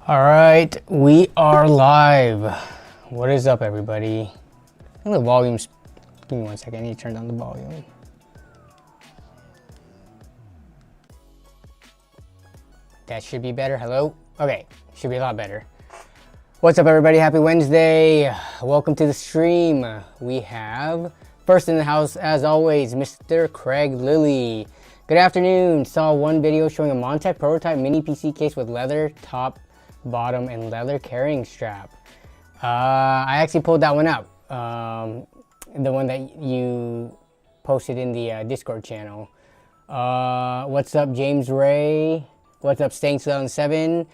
All right, we are live. What is up, everybody? I think the volume's... Give me 1 second, I need to turn down the volume. That should be better. Hello? Okay, should be a lot better. What's up, everybody? Happy Wednesday. Welcome to the stream. We have first in the house, as always, Mr. Craig Lilly. Good afternoon. Saw one video showing a Montech prototype mini PC case with leather top, bottom, and leather carrying strap. I actually pulled that one up. The one that you posted in the Discord channel. What's up, James Ray? What's up, Stang2007?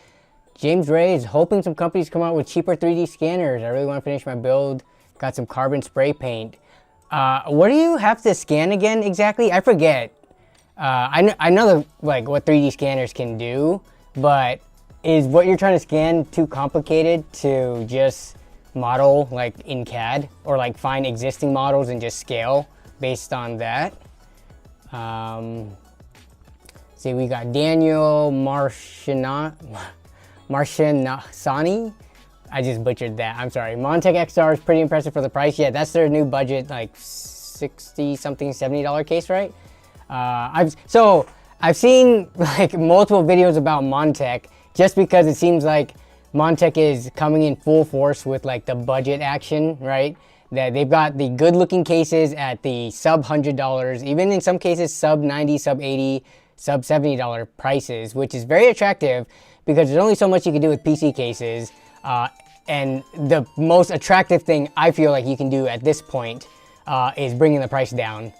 James Ray is hoping some companies come out with cheaper 3D scanners. I really want to finish my build. Got some carbon spray paint. What do you have to scan again exactly? I forget. I know like what 3D scanners can do, but is what you're trying to scan too complicated to just model like in CAD, or like find existing models and just scale based on that? See, we got Daniel Marcianasani. I just butchered that. I'm sorry. Montech XR is pretty impressive for the price. Yeah, that's their new budget, like 60 something, $70 case, right? I've seen like multiple videos about Montech, just because it seems like Montech is coming in full force with like the budget action, right? That they've got the good looking cases at the sub $100, even in some cases sub 90, sub 80, sub $70 prices, which is very attractive because there's only so much you can do with PC cases. And the most attractive thing I feel like you can do at this point is bringing the price down.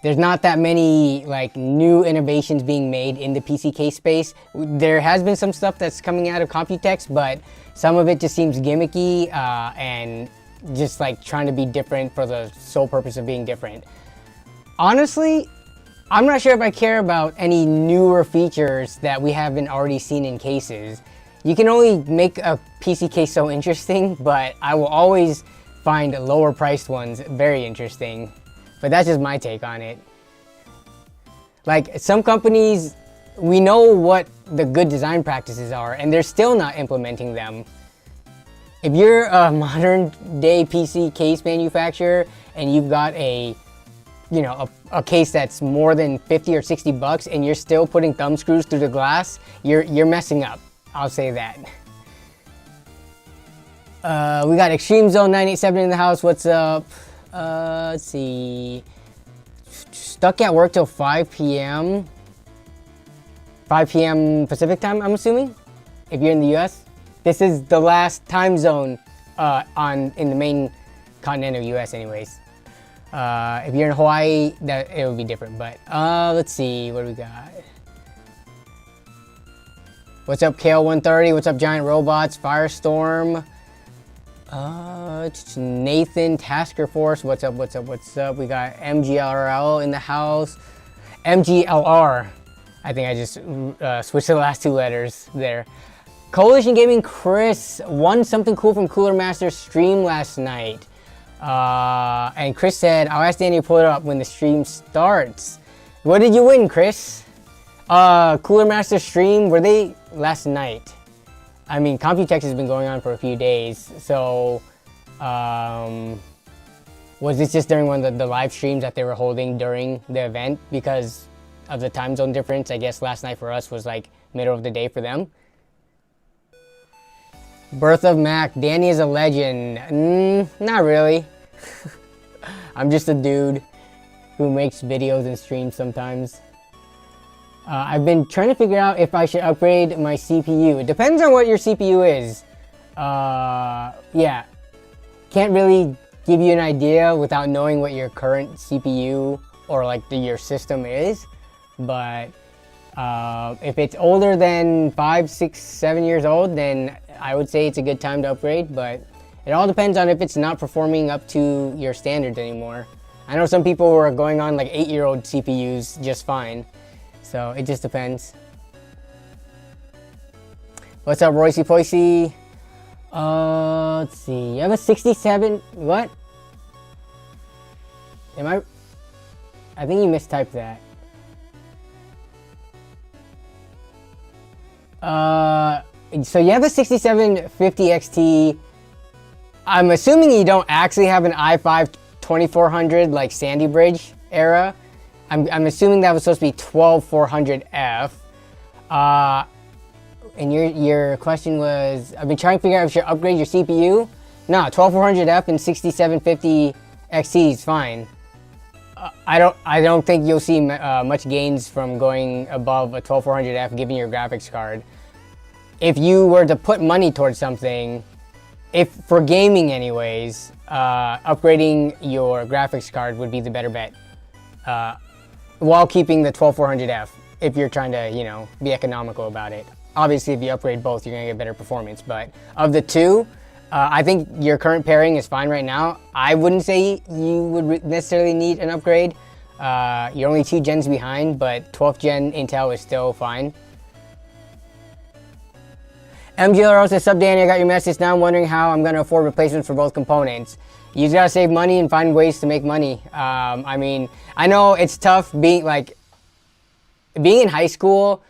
There's not that many like new innovations being made in the PC case space. There has been some stuff that's coming out of COMPUTEX, but some of it just seems gimmicky and just like trying to be different for the sole purpose of being different. Honestly, I'm not sure if I care about any newer features that we haven't already seen in cases. You can only make a PC case so interesting, but I will always find lower priced ones very interesting. But that's just my take on it. Like, some companies, we know what the good design practices are, and they're still not implementing them. If you're a modern day PC case manufacturer and you've got a case that's more than 50 or 60 bucks and you're still putting thumb screws through the glass, you're messing up. I'll say that. We got Extreme Zone 987 in the house. What's up? Let's see. Stuck at work till 5 p.m. 5 p.m. Pacific time, I'm assuming, if you're in the US. This is the last time zone in the main continent of US anyways. If you're in Hawaii, that it would be different, but let's see, what do we got? What's up, Kale130? What's up, Giant Robots? Firestorm. Nathan Tasker Force. What's up? What's up? What's up? We got MGLR in the house. MGLR. I think I just switched the last two letters there. Coalition Gaming Chris won something cool from Cooler Master's stream last night. And Chris said, I'll ask Danny to pull it up when the stream starts. What did you win, Chris? Cooler Master stream, were they last night? I mean, COMPUTEX has been going on for a few days, so was this just during one of the live streams that they were holding during the event because of the time zone difference? I guess last night for us was like middle of the day for them. Birth of Mac, Danny is a legend. Not really. I'm just a dude who makes videos and streams sometimes. I've been trying to figure out if I should upgrade my CPU. It depends on what your CPU is. Yeah, can't really give you an idea without knowing what your current CPU or like your system is. But if it's older than 5, 6, 7 years old, then I would say it's a good time to upgrade. But it all depends on if it's not performing up to your standards anymore. I know some people who are going on like 8-year-old CPUs just fine. So it just depends. What's up, Roycey Poicey? Let's see. You have a 67. What? I think you mistyped that. So you have a 6750 XT. I'm assuming you don't actually have an i5 2400 like Sandy Bridge era. I'm assuming that was supposed to be 12400F. And your question was, I've been trying to figure out if you should upgrade your CPU. No, 12400F and 6750 XT is fine. I don't think you'll see much gains from going above a 12400F given your graphics card. If you were to put money towards something, if for gaming anyways, upgrading your graphics card would be the better bet. While keeping the 12400F, if you're trying to, you know, be economical about it. Obviously, if you upgrade both, you're gonna get better performance. But of the two, I think your current pairing is fine right now. I wouldn't say you would necessarily need an upgrade. You're only 2 gens behind, but 12th gen Intel is still fine. MGLR says, "Sup Danny, I got your message. Now I'm wondering how I'm gonna afford replacements for both components." You just gotta save money and find ways to make money. I mean, I know it's tough being in high school.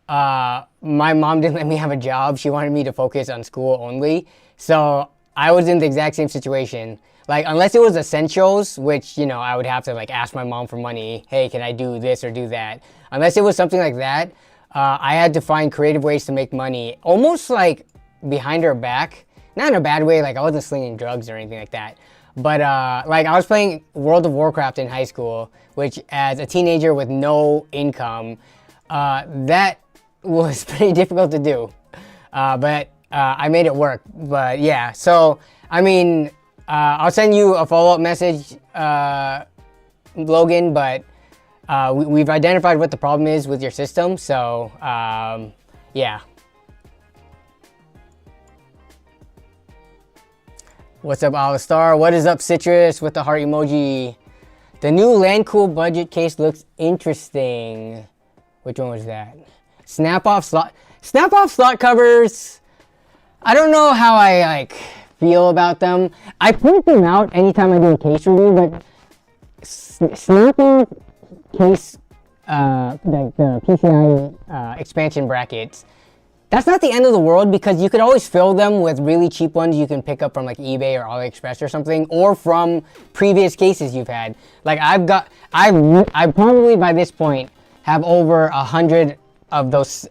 My mom didn't let me have a job. She wanted me to focus on school only. So I was in the exact same situation. Like, unless it was essentials, which, you know, I would have to like ask my mom for money. Hey, can I do this or do that? Unless it was something like that, I had to find creative ways to make money. Almost like behind her back. Not in a bad way, like I wasn't slinging drugs or anything like that. But like I was playing World of Warcraft in high school, which as a teenager with no income, that was pretty difficult to do. But I made it work. But yeah, so I mean, I'll send you a follow-up message, Logan, but we've identified what the problem is with your system, so yeah. What's up, Alistar? What is up, Citrus, with the heart emoji? The new Landcool budget case looks interesting. Which one was that? Snap-off slot covers. I don't know how I like feel about them. I point them out anytime I do a case review, but snap-off case, like the PCI expansion brackets, that's not the end of the world because you could always fill them with really cheap ones you can pick up from like eBay or AliExpress or something, or from previous cases you've had. Like I probably by this point have over 100 of those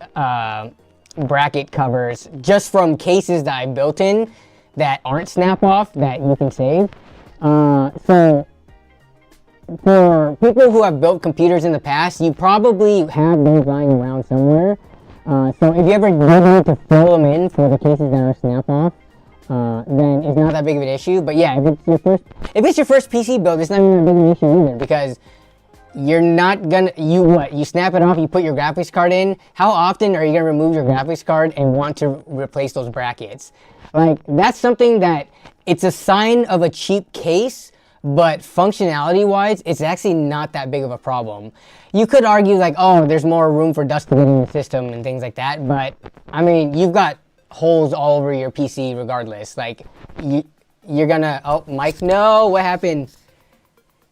bracket covers just from cases that I built in that aren't snap-off that you can save. So for people who have built computers in the past, you probably have those lying around somewhere. So if you ever need to fill them in for the cases that are snap-off, then it's not that big of an issue. But yeah, if it's your first PC build, it's not even a big of an issue either, because you're not gonna, you snap it off, you put your graphics card in. How often are you gonna remove your graphics card and want to replace those brackets? Like, that's something that, it's a sign of a cheap case, but functionality-wise, it's actually not that big of a problem. You could argue like, oh, there's more room for dust to get in the system and things like that, but I mean, you've got holes all over your PC regardless. Like, you're gonna, oh, Mike, no, what happened?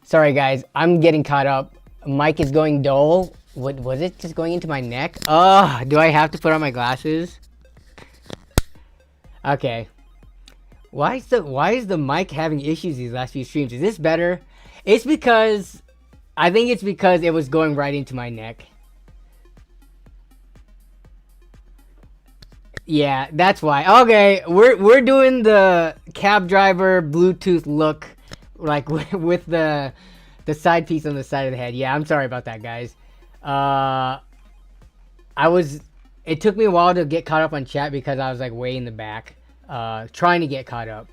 Sorry guys, I'm getting caught up. Mike is going dull. What was it? Just going into my neck? Oh, do I have to put on my glasses? Okay. Why is the mic having issues these last few streams? Is this better? It's because, I think it's because it was going right into my neck. Yeah, that's why. Okay, we're doing the cab driver Bluetooth look, like with the side piece on the side of the head. Yeah, I'm sorry about that, guys. It took me a while to get caught up on chat because I was like way in the back, trying to get caught up.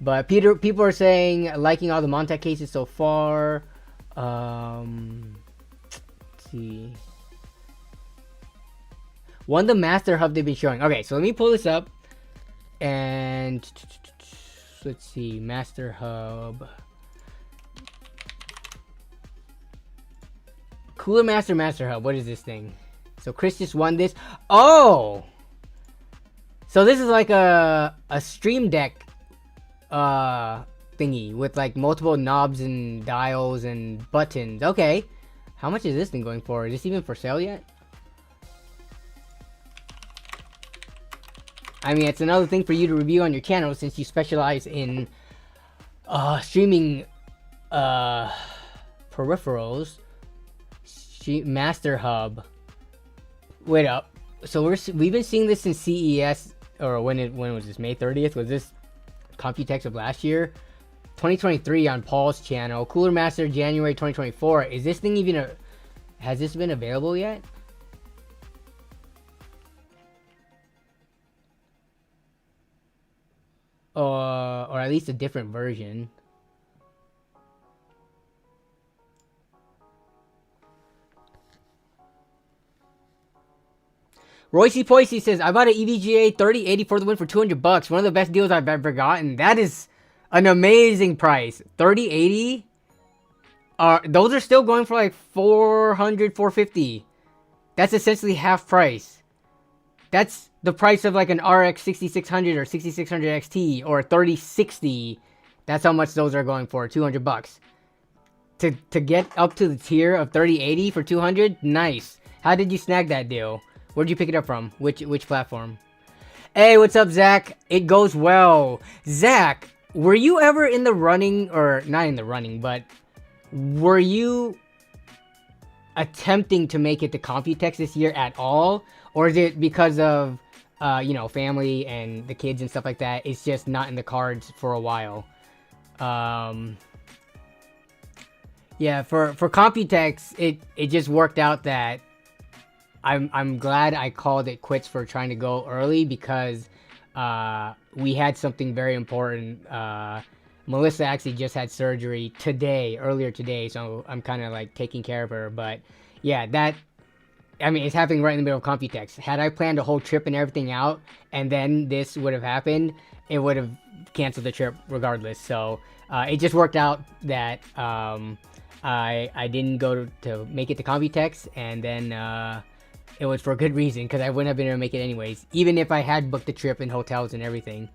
But people are saying, liking all the Montec cases so far. Let's see. One, the master hub they've been showing. Okay, so let me pull this up. And let's see, master hub. Cooler Master Hub. What is this thing? So Chris just won this. Oh! So this is like a Stream Deck thingy with like multiple knobs and dials and buttons. Okay. How much is this thing going for? Is this even for sale yet? I mean, it's another thing for you to review on your channel since you specialize in streaming peripherals. Master Hub. Wait up. So we've been seeing this in CES, or when was this? May 30th? Was this COMPUTEX of last year? 2023 on Paul's channel. Cooler Master January 2024. Is this thing even has this been available yet? Or at least a different version. Roycey Poisey says, I bought an EVGA 3080 for the win for 200 bucks. One of the best deals I've ever gotten. That is an amazing price. 3080? Those are still going for like 400, 450. That's essentially half price. That's the price of like an RX 6600 or 6600 XT or 3060. That's how much those are going for, 200 bucks. To get up to the tier of 3080 for 200, nice. How did you snag that deal? Where'd you pick it up from? Which platform? Hey, what's up, Zach? It goes well. Zach, were you ever in the running, or not in the running, but were you attempting to make it to COMPUTEX this year at all? Or is it because of, you know, family and the kids and stuff like that, it's just not in the cards for a while? Yeah, for COMPUTEX, it just worked out that I'm glad I called it quits for trying to go early, because we had something very important. Melissa actually just had surgery earlier today, so I'm kind of like taking care of her. But yeah, I mean, it's happening right in the middle of COMPUTEX. Had I planned a whole trip and everything out, and then this would have happened, it would have canceled the trip regardless. So it just worked out that I didn't go to make it to COMPUTEX, and then it was for a good reason, because I wouldn't have been able to make it anyways, even if I had booked the trip and hotels and everything.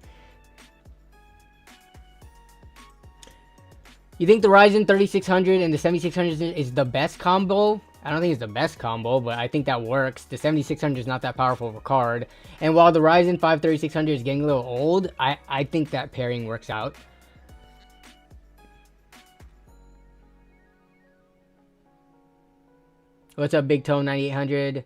You think the Ryzen 3600 and the 7600 is the best combo? I don't think it's the best combo, but I think that works. The 7600 is not that powerful of a card. And while the Ryzen 5 3600 is getting a little old, I think that pairing works out. What's up, Big Toe 9800?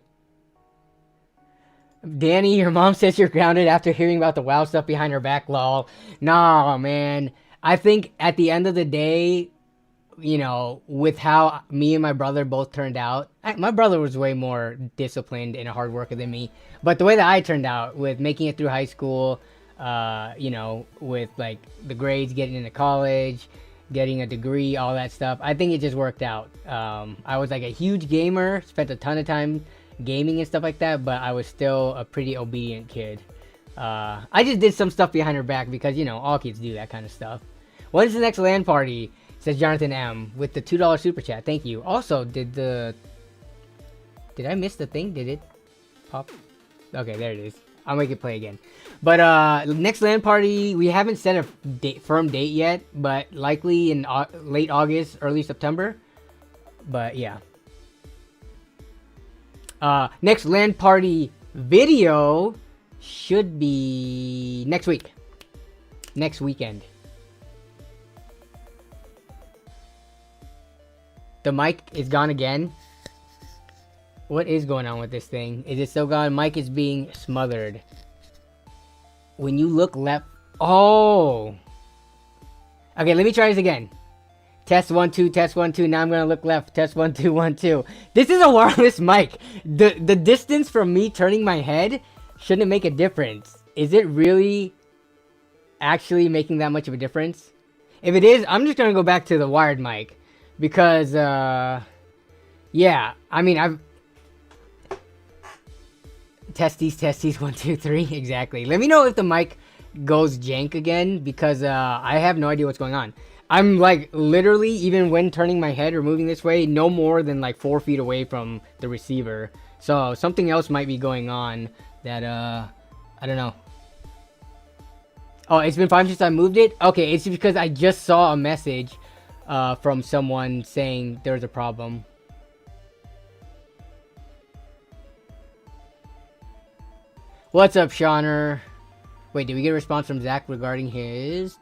Danny, your mom says you're grounded after hearing about the WoW stuff behind her back, lol. Nah, man. I think at the end of the day, you know, with how me and my brother both turned out, my brother was way more disciplined and a hard worker than me. But the way that I turned out with making it through high school, you know, with like the grades, getting into college, getting a degree, all that stuff, I think it just worked out. I was like a huge gamer, spent a ton of time gaming and stuff like that, but I was still a pretty obedient kid. I just did some stuff behind her back because, you know, all kids do that kind of stuff. When's the next LAN party? Says Jonathan M with the $2 super chat. Thank you. Also, did I miss the thing? Did it pop? Okay, there it is. I'll make it play again. But next LAN party, we haven't set a firm date yet, but likely in late August, early September. But yeah. Next LAN party video should be next week. Next weekend. The mic is gone again. What is going on with this thing? Is it still gone? Mic is being smothered. When you look left... Oh! Okay, let me try this again. Test 1 2, test 1 2. Now I'm gonna look left. Test 1 2 1 2. This is a wireless mic. The distance from me turning my head shouldn't make a difference. Is it really actually making that much of a difference? If it is, I'm just gonna go back to the wired mic, because yeah, I mean, I've testes 1 2 3 exactly. Let me know if the mic goes jank again, because I have no idea what's going on. I'm like literally, even when turning my head or moving this way, no more than like 4 feet away from the receiver. So something else might be going on that I don't know. Oh, it's been 5 since I moved it? Okay, it's because I just saw a message from someone saying there's a problem. What's up, Shauner? Wait, did we get a response from Zach regarding his?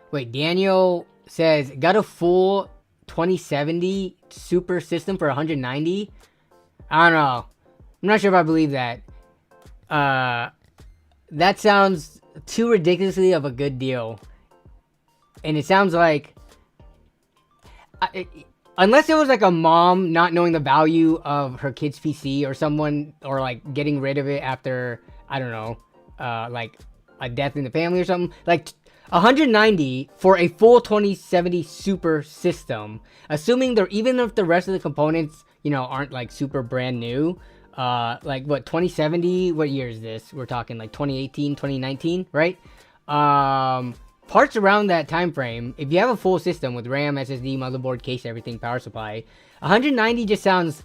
Wait, Daniel says got a full 2070 super system for 190. I don't know. I'm not sure if I believe that. That sounds too ridiculously of a good deal. And it sounds like, unless it was like a mom not knowing the value of her kid's PC or someone, or like getting rid of it after, I don't know, like a death in the family or something. Like 190 for a full 2070 super system, assuming they're, even if the rest of the components, you know, aren't like super brand new. Like what, 2070, what year is this? We're talking like 2018, 2019, right? Parts around that time frame, if you have a full system with RAM, SSD, motherboard, case, everything, power supply, 190 just sounds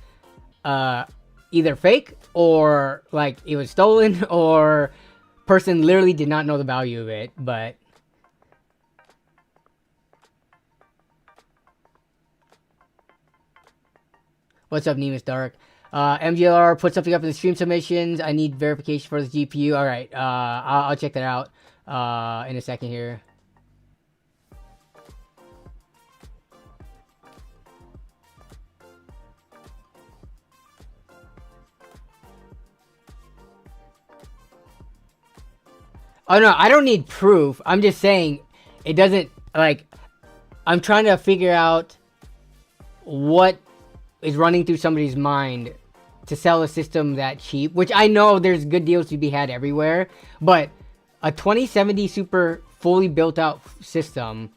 either fake, or like it was stolen, or person literally did not know the value of it. But what's up, Nemus Dark? MGLR put something up in the stream submissions. I need verification for the GPU. All right, I'll check that out in a second here. Oh no, I don't need proof. I'm just saying it doesn't, like, I'm trying to figure out what is running through somebody's mind to sell a system that cheap, which I know there's good deals to be had everywhere, but a 2070 super fully built out system,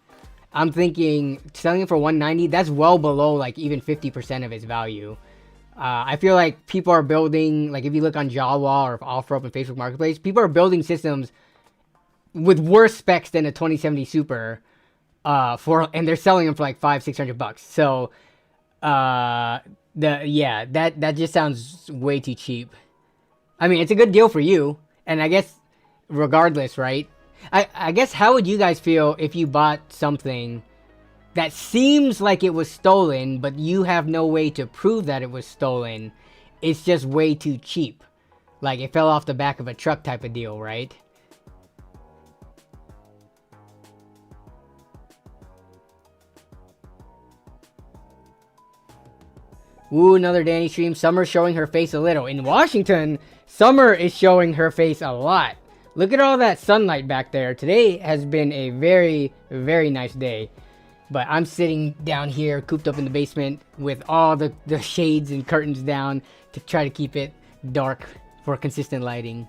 I'm thinking selling it for 190, that's well below like even 50% of its value. I feel like people are building, like if you look on Jawa or OfferUp and Facebook Marketplace, people are building systems with worse specs than a 2070 super, and they're selling them for like $500-600. So, that just sounds way too cheap. I mean, it's a good deal for you, and I guess regardless, right? I guess, how would you guys feel if you bought something that seems like it was stolen, but you have no way to prove that it was stolen? It's just way too cheap. Like it fell off the back of a truck type of deal, right? Ooh, another Danny stream. Summer showing her face a little. In Washington, Summer is showing her face a lot. Look at all that sunlight back there. Today has been a very, very nice day. But I'm sitting down here, cooped up in the basement with all the shades and curtains down to try to keep it dark for consistent lighting.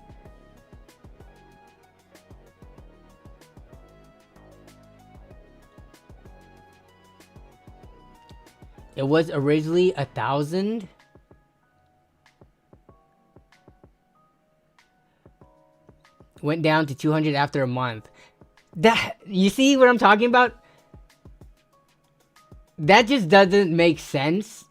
It was originally 1,000. Went down to 200 after a month. That, you see what I'm talking about? That just doesn't make sense.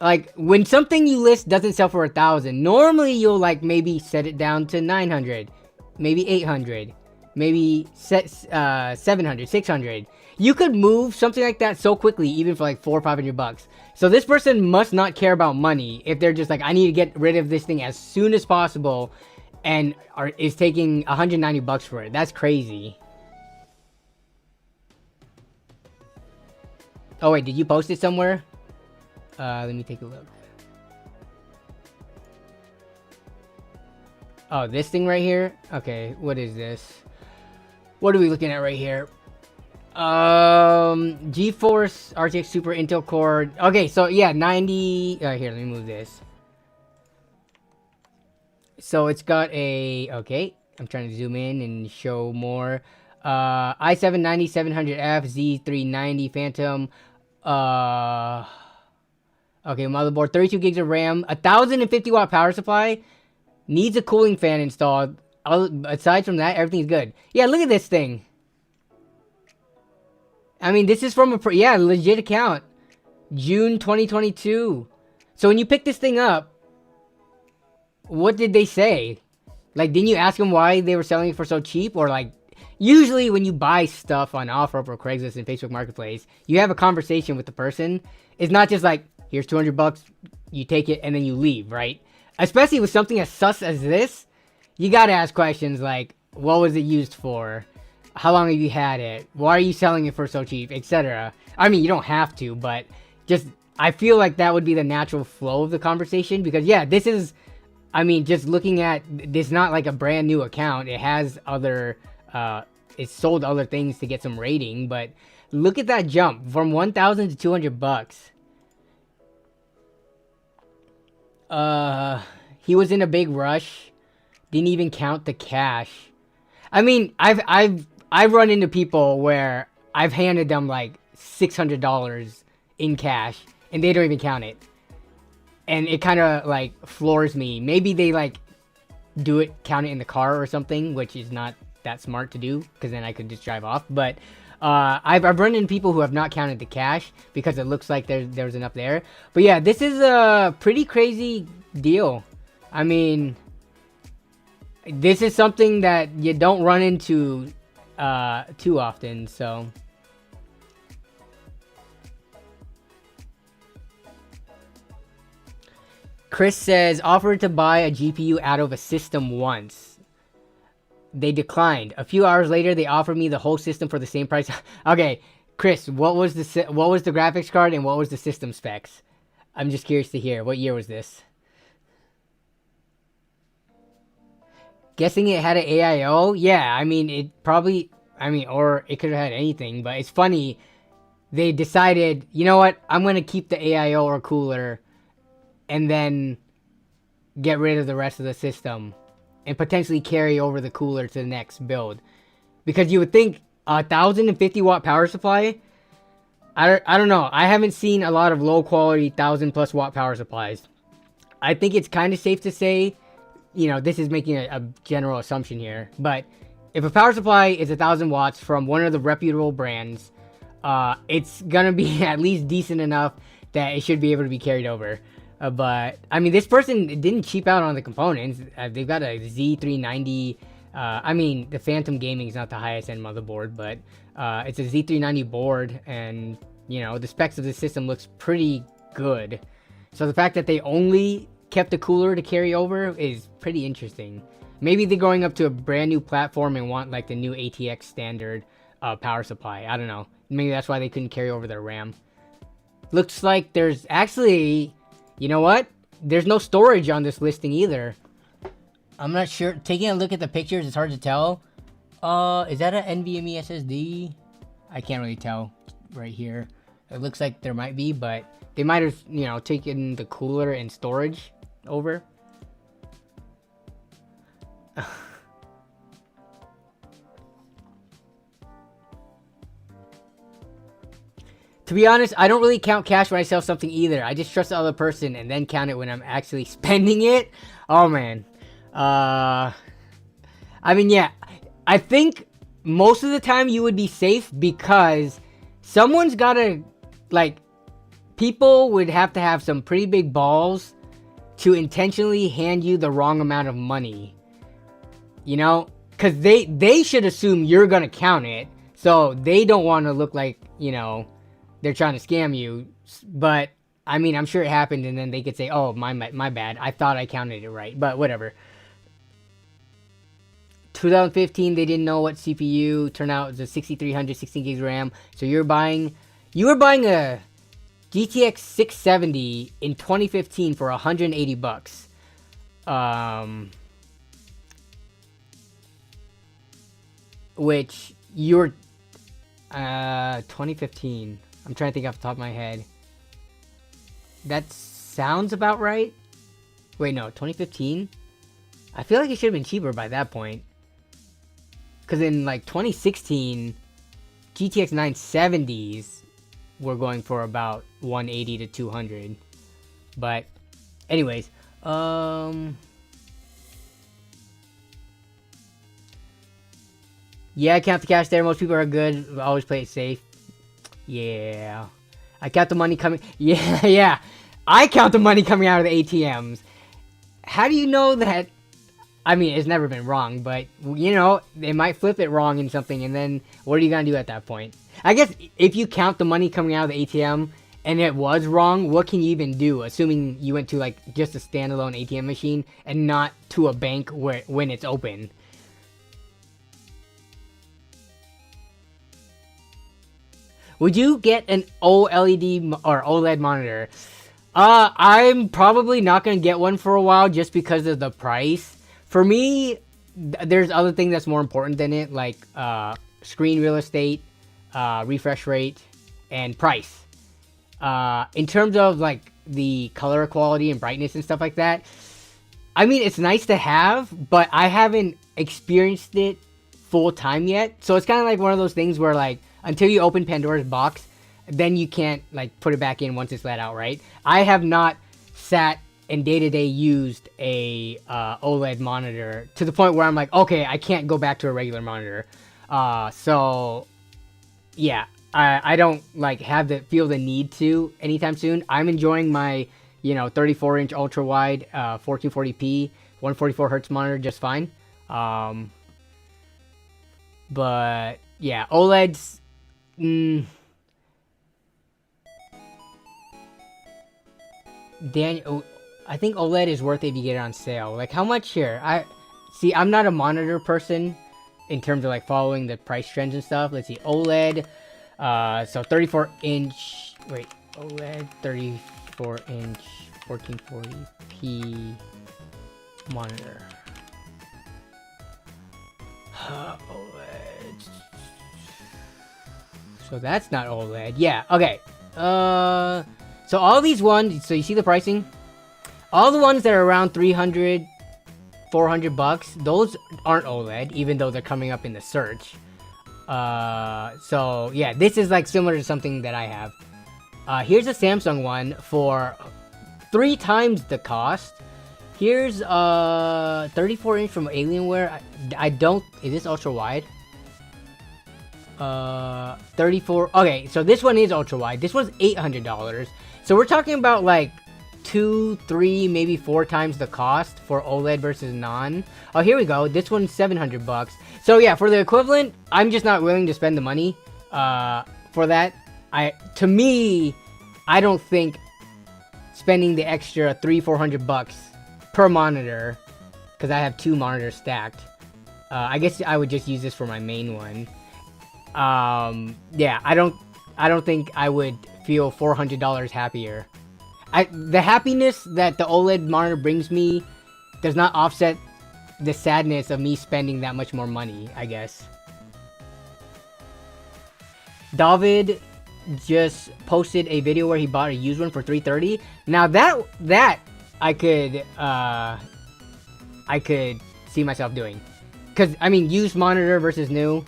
Like, when something you list doesn't sell for 1,000, normally you'll like maybe set it down to 900, maybe 800, maybe 700, 600. You could move something like that so quickly, even for like $400 or $500. So this person must not care about money if they're just like, I need to get rid of this thing as soon as possible, and is taking $190 for it. That's crazy. Oh wait, did you post it somewhere? Let me take a look. Oh, this thing right here? Okay, what is this? What are we looking at right here? GeForce RTX Super Intel Core. Okay, so yeah, 90. Here, let me move this. So it's got a. Okay, I'm trying to zoom in and show more. i7 9700F Z390 Phantom. Okay, motherboard, 32 gigs of RAM, 1,050 watt power supply. Needs a cooling fan installed. Aside from that, everything's good. Yeah, look at this thing. I mean, this is from a legit account. June 2022. So when you pick this thing up, what did they say? Like, didn't you ask them why they were selling it for so cheap? Or like, usually when you buy stuff on OfferUp or Craigslist and Facebook Marketplace, you have a conversation with the person. It's not just like, here's 200 bucks, you take it and then you leave, right? Especially with something as sus as this, you gotta ask questions like, what was it used for? How long have you had it? Why are you selling it for so cheap? Etc. I mean, you don't have to, but just, I feel like that would be the natural flow of the conversation, because yeah, this is, I mean, just looking at this, not like a brand new account. It has other, it sold other things to get some rating, but look at that jump from 1,000 to 200 bucks. He was in a big rush. Didn't even count the cash. I mean, I've run into people where I've handed them like $600 in cash and they don't even count it. And it kind of like floors me. Maybe they like count it in the car or something, which is not that smart to do, because then I could just drive off. But I've run into people who have not counted the cash because it looks like there's enough there. But yeah, this is a pretty crazy deal. I mean, this is something that you don't run into too often, so. Chris says, offered to buy a GPU out of a system once. They declined. A few hours later, they offered me the whole system for the same price. Okay, Chris, what was the graphics card and what was the system specs? I'm just curious to hear. What year was this? Guessing it had an AIO? Yeah, I mean, it probably, I mean, or it could have had anything, but it's funny. They decided, you know what? I'm going to keep the AIO or cooler and then get rid of the rest of the system and potentially carry over the cooler to the next build. Because you would think a 1,050 watt power supply, I don't know. I haven't seen a lot of low quality 1,000+ watt power supplies. I think it's kind of safe to say, you know, this is making a general assumption here, but if a power supply is 1,000 watts from one of the reputable brands, it's gonna be at least decent enough that it should be able to be carried over. But I mean, this person didn't cheap out on the components. They've got a Z390. I mean, the Phantom Gaming is not the highest end motherboard, but it's a Z390 board, and you know, the specs of the system looks pretty good. So the fact that they only kept the cooler to carry over is pretty interesting. Maybe they're going up to a brand new platform and want like the new ATX standard power supply. I don't know. Maybe that's why they couldn't carry over their RAM. Looks like there's actually, you know what? There's no storage on this listing either. I'm not sure. Taking a look at the pictures, it's hard to tell. Is that an NVMe SSD? I can't really tell right here. It looks like there might be, but they might have, you know, taken the cooler and storage over. To be honest, I don't really count cash when I sell something either. I just trust the other person and then count it when I'm actually spending it. Oh man. I mean, yeah. I think most of the time you would be safe because someone's gotta, like, people would have to have some pretty big balls to intentionally hand you the wrong amount of money. You know? Because they should assume you're gonna count it. So they don't want to look like, you know, they're trying to scam you. But I mean, I'm sure it happened, and then they could say, oh, my bad, I thought I counted it right. But whatever. 2015, they didn't know what CPU. Turned out it was a 6300 16 gigs RAM. So you were buying a GTX 670 in 2015 for 180 bucks. Which you're 2015. I'm trying to think off the top of my head. That sounds about right. Wait, no, 2015? I feel like it should have been cheaper by that point. Because in like 2016, GTX 970s were going for about 180 to 200. But anyways, yeah, count the cash there. Most people are good. Always play it safe. Yeah. I count the money coming. Yeah, yeah. I count the money coming out of the ATMs. How do you know that? I mean, it's never been wrong, but you know, they might flip it wrong in something, and then what are you gonna do at that point? I guess if you count the money coming out of the ATM and it was wrong, what can you even do? Assuming you went to like just a standalone ATM machine and not to a bank when it's open. Would you get an OLED or OLED monitor? I'm probably not gonna get one for a while just because of the price. For me, there's other things that's more important than it, like screen real estate, refresh rate, and price. In terms of like the color quality and brightness and stuff like that, I mean, it's nice to have, but I haven't experienced it full time yet. So it's kind of like one of those things where like, until you open Pandora's box, then you can't like put it back in once it's let out, right? I have not sat and day-to-day used a OLED monitor to the point where I'm like, okay, I can't go back to a regular monitor. So yeah, I don't like feel the need to anytime soon. I'm enjoying my, you know, 34-inch ultra wide 1440p 144 hertz monitor just fine. But yeah, OLEDs. Daniel, I think OLED is worth it if you get it on sale. Like, how much here? I'm not a monitor person in terms of like following the price trends and stuff. Let's see, OLED. So 34-inch. Wait, OLED 34-inch 1440p monitor. OLED. So that's not OLED. Yeah. Okay. So all these ones. So you see the pricing. All the ones that are around 300, 400 bucks, those aren't OLED, even though they're coming up in the search. So yeah, this is like similar to something that I have. Here's a Samsung one for 3 times the cost. Here's 34-inch from Alienware. I don't. Is this ultra wide? 34. Okay, so this one is ultra wide. This was $800. So we're talking about like 2, 3, maybe 4 times the cost for OLED versus non. Oh, here we go. This one's 700 bucks. So yeah, for the equivalent, I'm just not willing to spend the money for that. To me, I don't think spending the extra 300-400 bucks per monitor, because I have 2 monitors stacked. I guess I would just use this for my main one. Yeah, I don't think I would feel $400 happier. The happiness that the OLED monitor brings me does not offset the sadness of me spending that much more money, I guess. David just posted a video where he bought a used one for $330. Now that I could see myself doing, because I mean, used monitor versus new,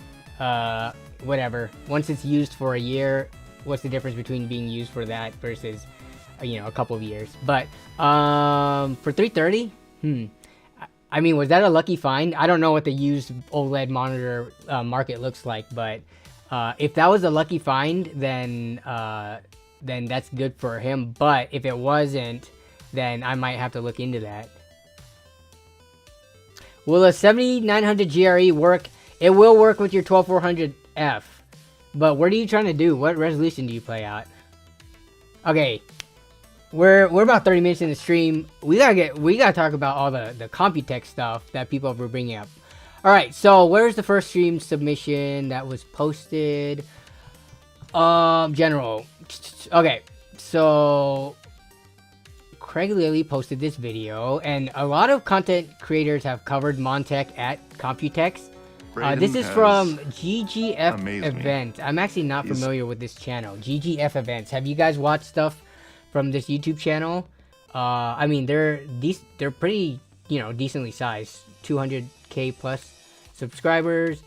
whatever. Once it's used for a year, what's the difference between being used for that versus, you know, a couple of years? But for $330, I mean, was that a lucky find? I don't know what the used OLED monitor market looks like, but if that was a lucky find, then that's good for him. But if it wasn't, then I might have to look into that. Will a 7900 GRE work? It will work with your 12400F. But what are you trying to do? What resolution do you play at? Okay, we're about 30 minutes in the stream. We gotta talk about all the COMPUTEX stuff that people have been bringing up. All right, so where's the first stream submission that was posted? General. Okay, so Craig Lilly posted this video, and a lot of content creators have covered Montech at COMPUTEX. This is from GGF Event. I'm actually not familiar with this channel. GGF Events. Have you guys watched stuff from this YouTube channel? I mean, they're pretty, you know, decently sized, 200k plus subscribers.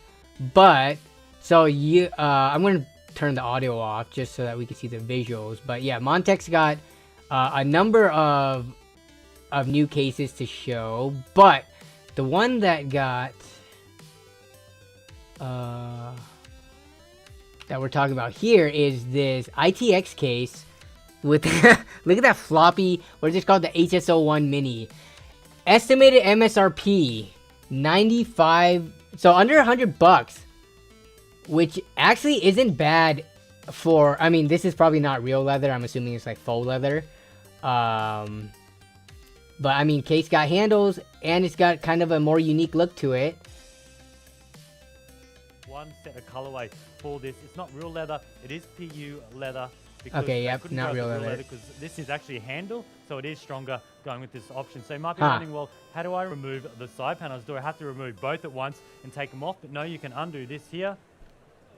But so I'm gonna turn the audio off just so that we can see the visuals. But yeah, Montech's got a number of new cases to show, but the one that got that we're talking about here is this ITX case with look at that floppy, what is this called, the HSO1 Mini. Estimated MSRP 95, so under $100, which actually isn't bad for, I mean, this is probably not real leather. I'm assuming it's like faux leather. But I mean, case got handles and it's got kind of a more unique look to it. One set of colorway for this. It's not real leather. It is PU leather. Okay, yep, not real leather. Because this is actually a handle, so it is stronger going with this option. So you might be wondering, well, how do I remove the side panels? Do I have to remove both at once and take them off? But no, you can undo this here.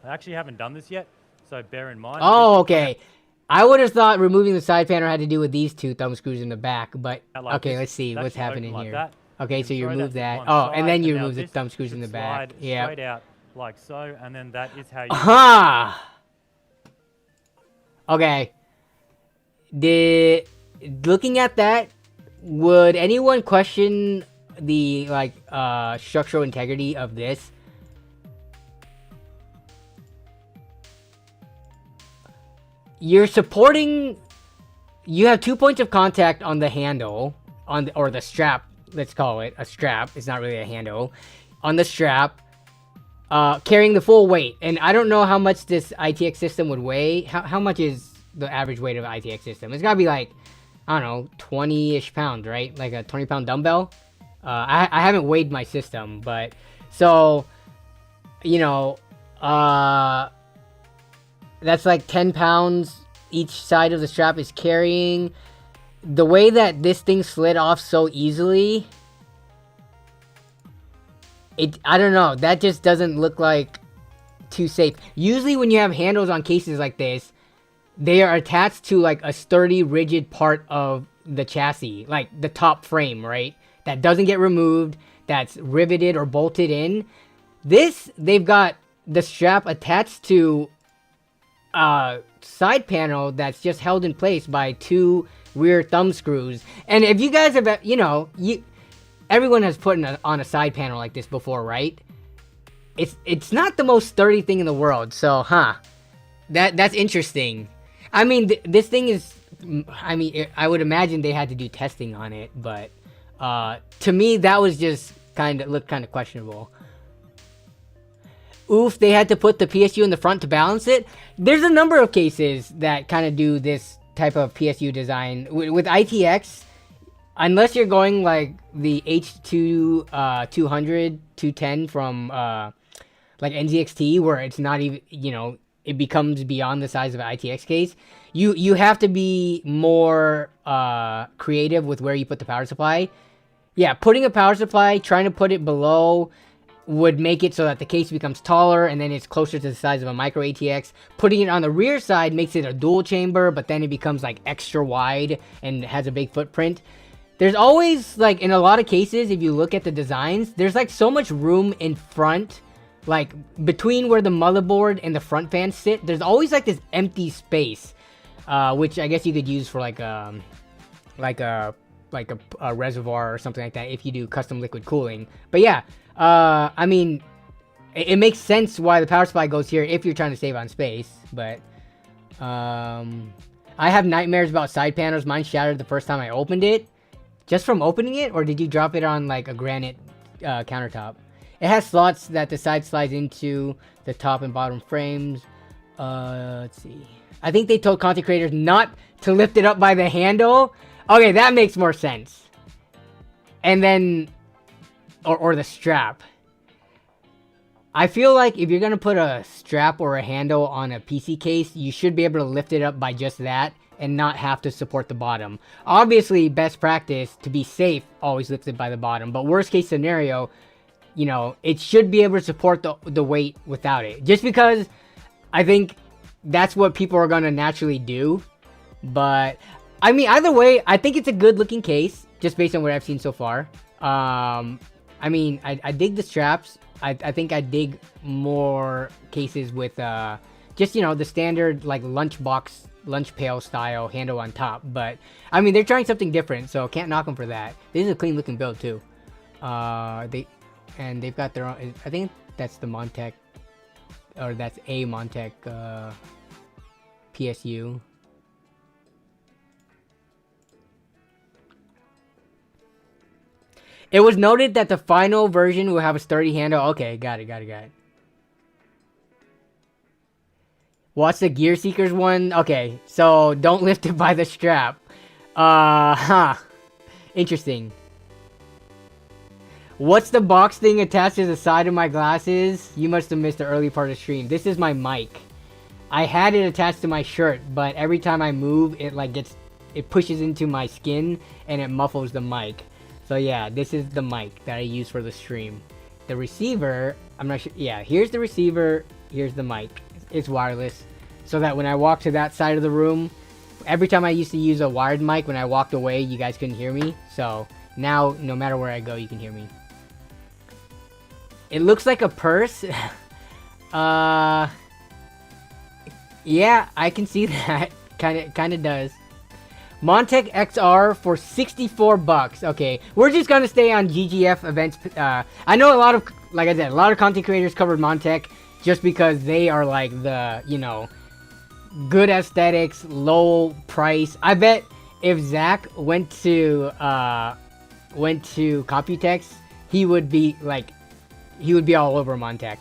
I actually haven't done this yet, so bear in mind. Oh, okay. I would have thought removing the side panel had to do with these two thumb screws in the back, but like okay, this. let's see what's happening like here. That. Okay, so you remove that. Oh, and then you remove the thumb screws in the back. Yeah. Straight out like so, and then that is how you. Aha! Okay. Looking at that, would anyone question the like structural integrity of this? You're supporting, you have 2 points of contact on the handle, or the strap, let's call it a strap, it's not really a handle, on the strap, carrying the full weight. And I don't know how much this ITX system would weigh. How much is the average weight of an ITX system? It's gotta be like, I don't know, 20-ish pounds, right? Like a 20-pound dumbbell. I haven't weighed my system, but so, you know, that's like 10 pounds each side of the strap is carrying. The way that this thing slid off so easily, I don't know, that just doesn't look like too safe. Usually when you have handles on cases like this, they are attached to like a sturdy, rigid part of the chassis, like the top frame, right? That doesn't get removed, that's riveted or bolted in. This, they've got the strap attached to a side panel that's just held in place by 2 rear thumb screws. And if you guys have, you know, everyone has put on a side panel like this before, right? It's not the most sturdy thing in the world, so that's interesting. I mean, this thing is, I mean, I would imagine they had to do testing on it, but to me that was just looked kind of questionable. Oof, they had to put the PSU in the front to balance it. There's a number of cases that kind of do this type of PSU design. With ITX, unless you're going like the H2 200, 210 from like NZXT, where it's not even, you know, it becomes beyond the size of an ITX case, you have to be more creative with where you put the power supply. Yeah, putting a power supply, trying to put it below would make it so that the case becomes taller and then it's closer to the size of a micro ATX. Putting it on the rear side makes it a dual chamber, but then it becomes like extra wide and has a big footprint. There's always, like, in a lot of cases, if you look at the designs, there's like so much room in front, like between where the motherboard and the front fans sit. There's always like this empty space, which I guess you could use for like a reservoir or something like that if you do custom liquid cooling. But yeah, I mean, it makes sense why the power supply goes here if you're trying to save on space. But I have nightmares about side panels. Mine shattered the first time I opened it. Just from opening it, or did you drop it on like a granite countertop? It has slots that the side slides into the top and bottom frames. Let's see. I think they told content creators not to lift it up by the handle. Okay, that makes more sense. And then, or the strap. I feel like if you're gonna put a strap or a handle on a PC case, you should be able to lift it up by just that and not have to support the bottom. Obviously, best practice, to be safe, always lift it by the bottom. But worst case scenario, you know, it should be able to support the weight without it. Just because I think that's what people are gonna naturally do. But I mean, either way, I think it's a good looking case, just based on what I've seen so far. I mean, I dig the straps. I think I dig more cases with just, you know, the standard like lunch pail style handle on top. But I mean, they're trying something different, so can't knock them for that. This is a clean looking build too. They've got their own, I think that's the Montech or that's a Montech PSU. It was noted that the final version will have a sturdy handle. Okay, got it. What's the Gear Seekers one? Okay, so don't lift it by the strap. Interesting. What's the box thing attached to the side of my glasses? You must have missed the early part of the stream. This is my mic. I had it attached to my shirt, but every time I move, it like it pushes into my skin and it muffles the mic. So yeah, this is the mic that I use for the stream. The receiver, I'm not sure. Yeah, here's the receiver. Here's the mic. It's wireless. So that when I walk to that side of the room, every time I used to use a wired mic, when I walked away, you guys couldn't hear me. So now, no matter where I go, you can hear me. It looks like a purse. Yeah, I can see that. Kind of does. Montech XR for 64 bucks. Okay, we're just gonna stay on GGF events. I know a lot of, like I said, a lot of content creators covered Montech just because they are like the, you know, good aesthetics, low price. I bet if Zach went to COMPUTEX, he would be all over Montech.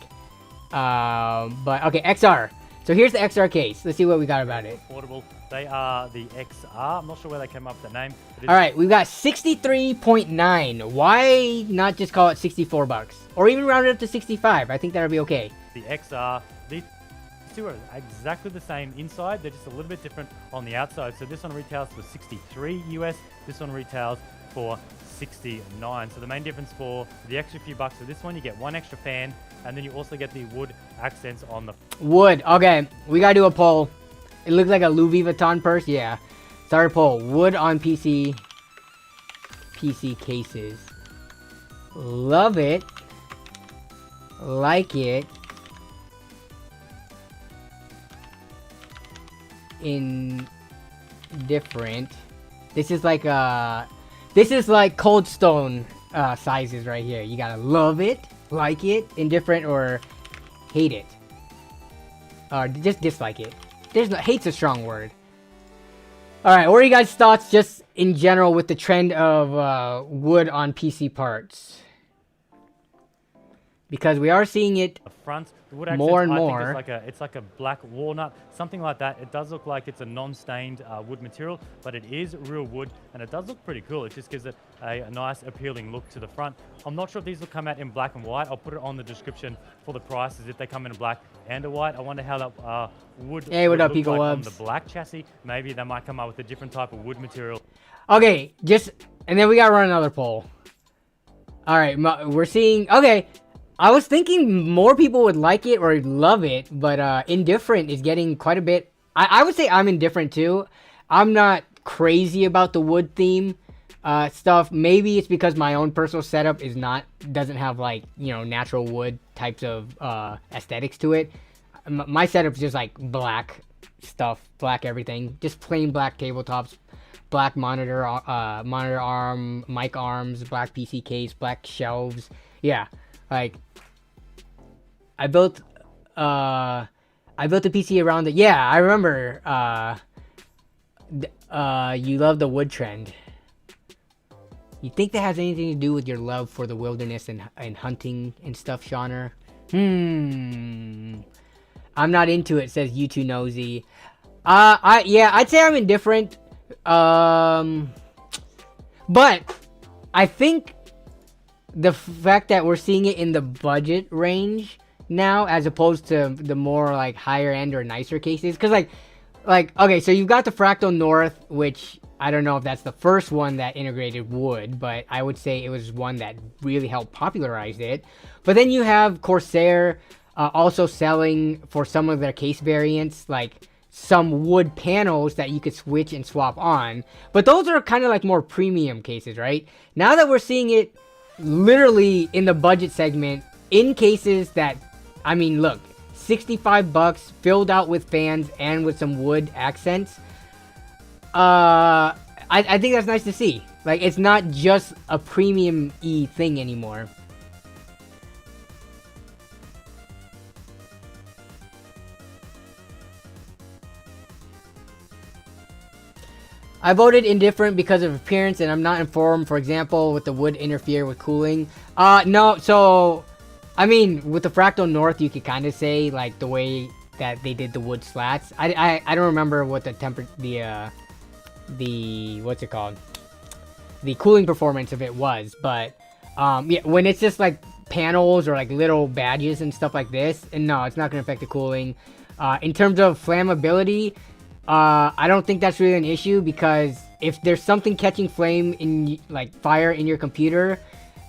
But okay, XR. So here's the XR case. Let's see what we got about it. Audible. They are the XR. I'm not sure where they came up with that name. All right, we've got 63.9. Why not just call it 64 bucks? Or even round it up to 65. I think that'll be okay. The XR. These two are exactly the same inside. They're just a little bit different on the outside. So this one retails for 63 US. This one retails for 69. So the main difference for the extra few bucks for this one, you get one extra fan, and then you also get the wood accents on the wood. Okay, we gotta do a poll. It looks like a Louis Vuitton purse. Yeah. Sorry, poll. Wood on PC cases. Love it. Like it. Indifferent. This is like Cold Stone sizes right here. You gotta love it, like it, indifferent, or hate it. Or just dislike it. Hate's a strong word. Alright, what are you guys' thoughts just in general with the trend of wood on PC parts? Because we are seeing it front. The wood more and I more. think it's like a black walnut, something like that. It does look like it's a non-stained wood material, but it is real wood, and it does look pretty cool. It just gives it a nice, appealing look to the front. I'm not sure if these will come out in black and white. I'll put it on the description for the prices if they come in black and a white. I wonder how that wood hey, what up, look like on Wubs? the black chassis. Maybe they might come out with a different type of wood material. Okay, and then we gotta run another poll. Alright, we're seeing, okay. I was thinking more people would like it or love it, but indifferent is getting quite a bit. I would say I'm indifferent too. I'm not crazy about the wood theme stuff. Maybe it's because my own personal setup doesn't have like, you know, natural wood types of aesthetics to it. My setup's just like black stuff, black everything, just plain black tabletops, black monitor arm, mic arms, black PC case, black shelves. Yeah, like. I built a PC around it. Yeah, I remember. You love the wood trend. You think that has anything to do with your love for the wilderness and hunting and stuff, genre? I'm not into it. Says you too nosy. I'd say I'm indifferent. But I think the fact that we're seeing it in the budget range now, as opposed to the more like higher end or nicer cases, because like okay, so you've got the Fractal North, which I don't know if that's the first one that integrated wood, but I would say it was one that really helped popularize it. But then you have Corsair also selling for some of their case variants like some wood panels that you could switch and swap on, but those are kind of like more premium cases, right? Now that we're seeing it literally in the budget segment in cases that, I mean, look, 65 bucks filled out with fans and with some wood accents. I think that's nice to see. Like, it's not just a premium-y thing anymore. I voted indifferent because of appearance, and I'm not informed. For example, would the wood interfere with cooling? No. So, I mean, with the Fractal North, you could kind of say like the way that they did the wood slats. I don't remember what the what's it called? The cooling performance of it was, but yeah, when it's just like panels or like little badges and stuff like this, and no, it's not gonna affect the cooling. In terms of flammability, I don't think that's really an issue, because if there's something catching flame in, like fire in your computer,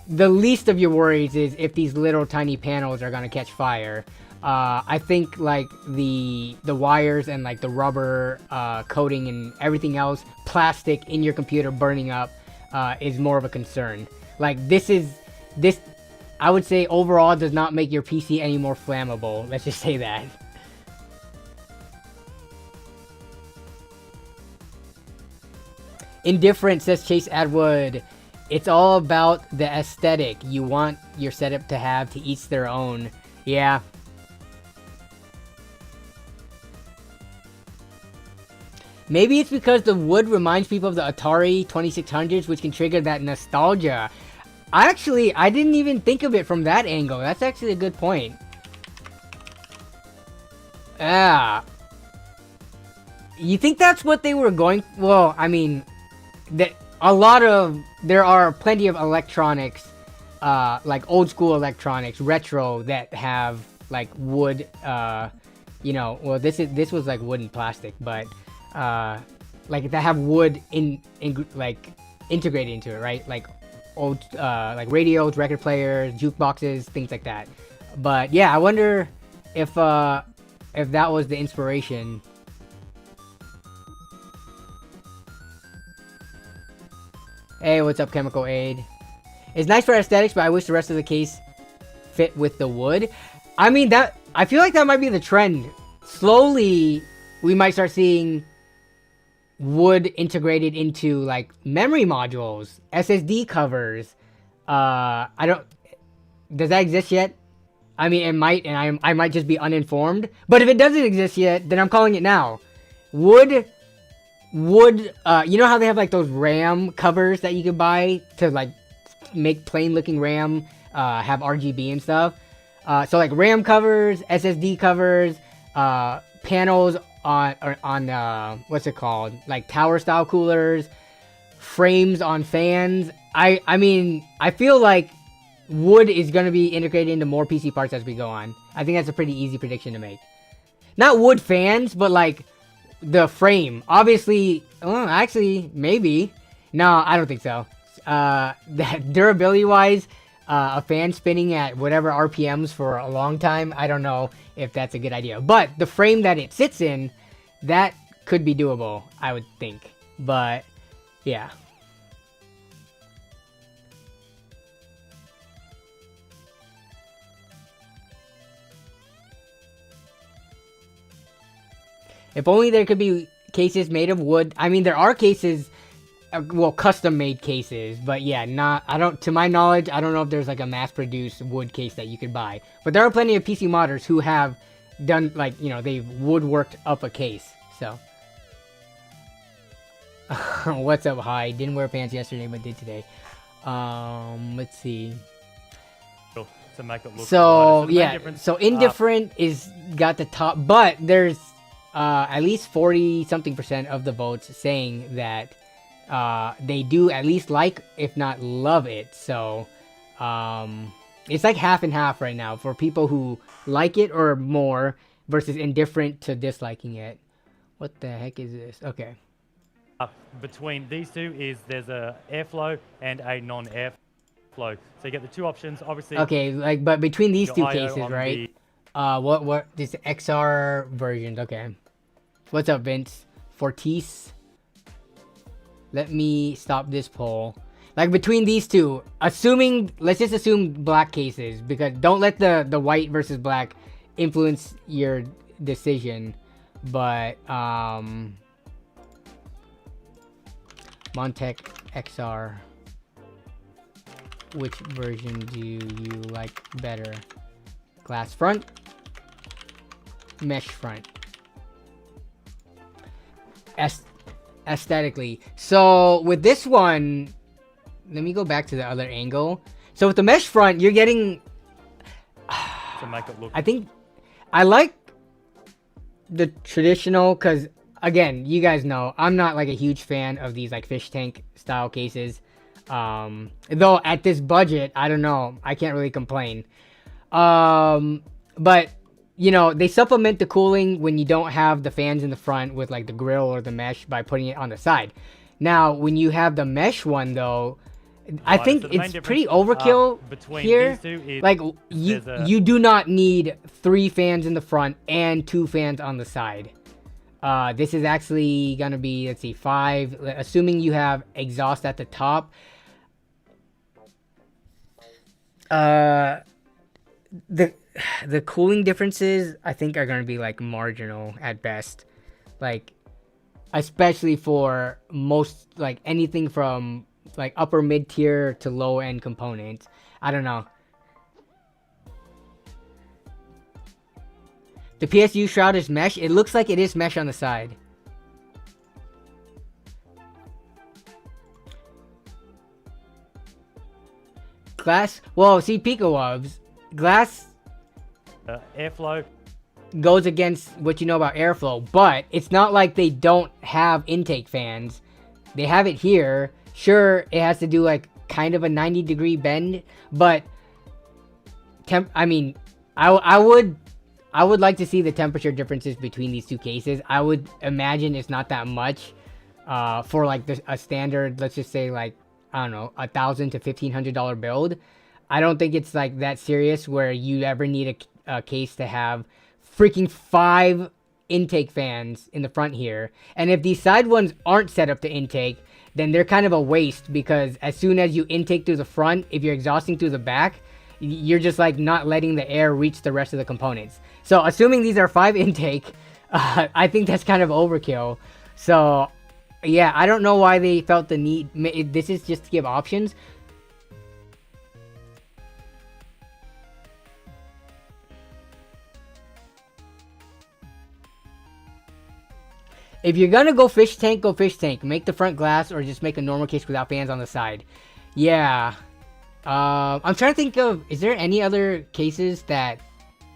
the least of your worries is if these little tiny panels are gonna catch fire. I think like the wires and like the rubber coating and everything else, plastic in your computer burning up is more of a concern. Like this, I would say overall does not make your PC any more flammable. Let's just say that. Indifferent, says Chase Atwood. It's all about the aesthetic you want your setup to have, to each their own. Yeah. Maybe it's because the wood reminds people of the Atari 2600s, which can trigger that nostalgia. I didn't even think of it from that angle. That's actually a good point. Yeah. You think that's what they were going... Well, I mean... there are plenty of electronics, like old school electronics, retro, that have like wood, you know, well this was like wood and plastic, but like that have wood like integrated into it, right? Like old like radios, record players, jukeboxes, things like that. But yeah, I wonder if that was the inspiration. Hey, what's up, Chemical Aid? It's nice for aesthetics, but I wish the rest of the case fit with the wood. I mean, I feel like that might be the trend. Slowly, we might start seeing wood integrated into like memory modules, SSD covers. Does that exist yet? I mean, it might, and I might just be uninformed. But if it doesn't exist yet, then I'm calling it now. Wood, you know how they have like those RAM covers that you could buy to like make plain looking RAM have RGB and stuff. So like RAM covers, SSD covers, panels on what's it called, like tower style coolers, frames on fans. I mean, I feel like wood is going to be integrated into more PC parts as we go on. I think that's a pretty easy prediction to make. Not wood fans, but like the frame, obviously. Actually, maybe. No, I don't think so. That durability wise, a fan spinning at whatever RPMs for a long time, I don't know if that's a good idea. But the frame that it sits in, that could be doable, I would think. But yeah. If only there could be cases made of wood. I mean, there are cases, well, custom-made cases, but yeah, to my knowledge, I don't know if there's like a mass-produced wood case that you could buy. But there are plenty of PC modders who have done, like, you know, they've woodworked up a case, so. What's up, hi? Didn't wear pants yesterday, but did today. Let's see. To make it look so yeah, so indifferent is got the top, but there's at least 40-something% of the votes saying that they do at least like, if not love it. So it's like half and half right now for people who like it or more versus indifferent to disliking it. What the heck is this? Okay. Between these two there's a airflow and a non-airflow. So you get the two options, obviously. Okay, like, but between these two cases, right? What this XR versions? Okay. What's up, Vince? Fortis. Let me stop this poll. Like, between these two, let's just assume black cases, because don't let the white versus black influence your decision. But Montech XR, which version do you like better? Glass front, mesh front. aesthetically. So with this one, let me go back to the other angle. So with the mesh front, you're getting, to make it look. I think I like the traditional, because again, you guys know I'm not like a huge fan of these like fish tank style cases. Though at this budget, I don't know, I can't really complain. But you know, they supplement the cooling when you don't have the fans in the front with like the grill or the mesh by putting it on the side. Now, when you have the mesh one though, I think so it's pretty overkill between here. these two is Like you do not need 3 fans in the front and 2 fans on the side. This is actually gonna be, let's see, 5, assuming you have exhaust at the top. The cooling differences I think are gonna be like marginal at best, like especially for most, like anything from like upper mid tier to low end components. I don't know. The PSU shroud is mesh. It looks like it is mesh on the side. Glass. Well, see, Pico Wubs. Glass airflow goes against what you know about airflow, but it's not like they don't have intake fans. They have it here. Sure, it has to do like kind of a 90-degree bend, but I mean, I would like to see the temperature differences between these two cases. I would imagine it's not that much for like a standard, let's just say like, I don't know, $1,000 to $1,500 build. I don't think it's like that serious where you ever need a case to have freaking 5 intake fans in the front here. And if these side ones aren't set up to intake, then they're kind of a waste, because as soon as you intake through the front, if you're exhausting through the back, you're just like not letting the air reach the rest of the components. So assuming these are 5 intake, I think that's kind of overkill. So yeah, I don't know why they felt the need. This is just to give options. If you're gonna go fish tank, go fish tank. Make the front glass, or just make a normal case without fans on the side. Yeah. I'm trying to think of, is there any other cases that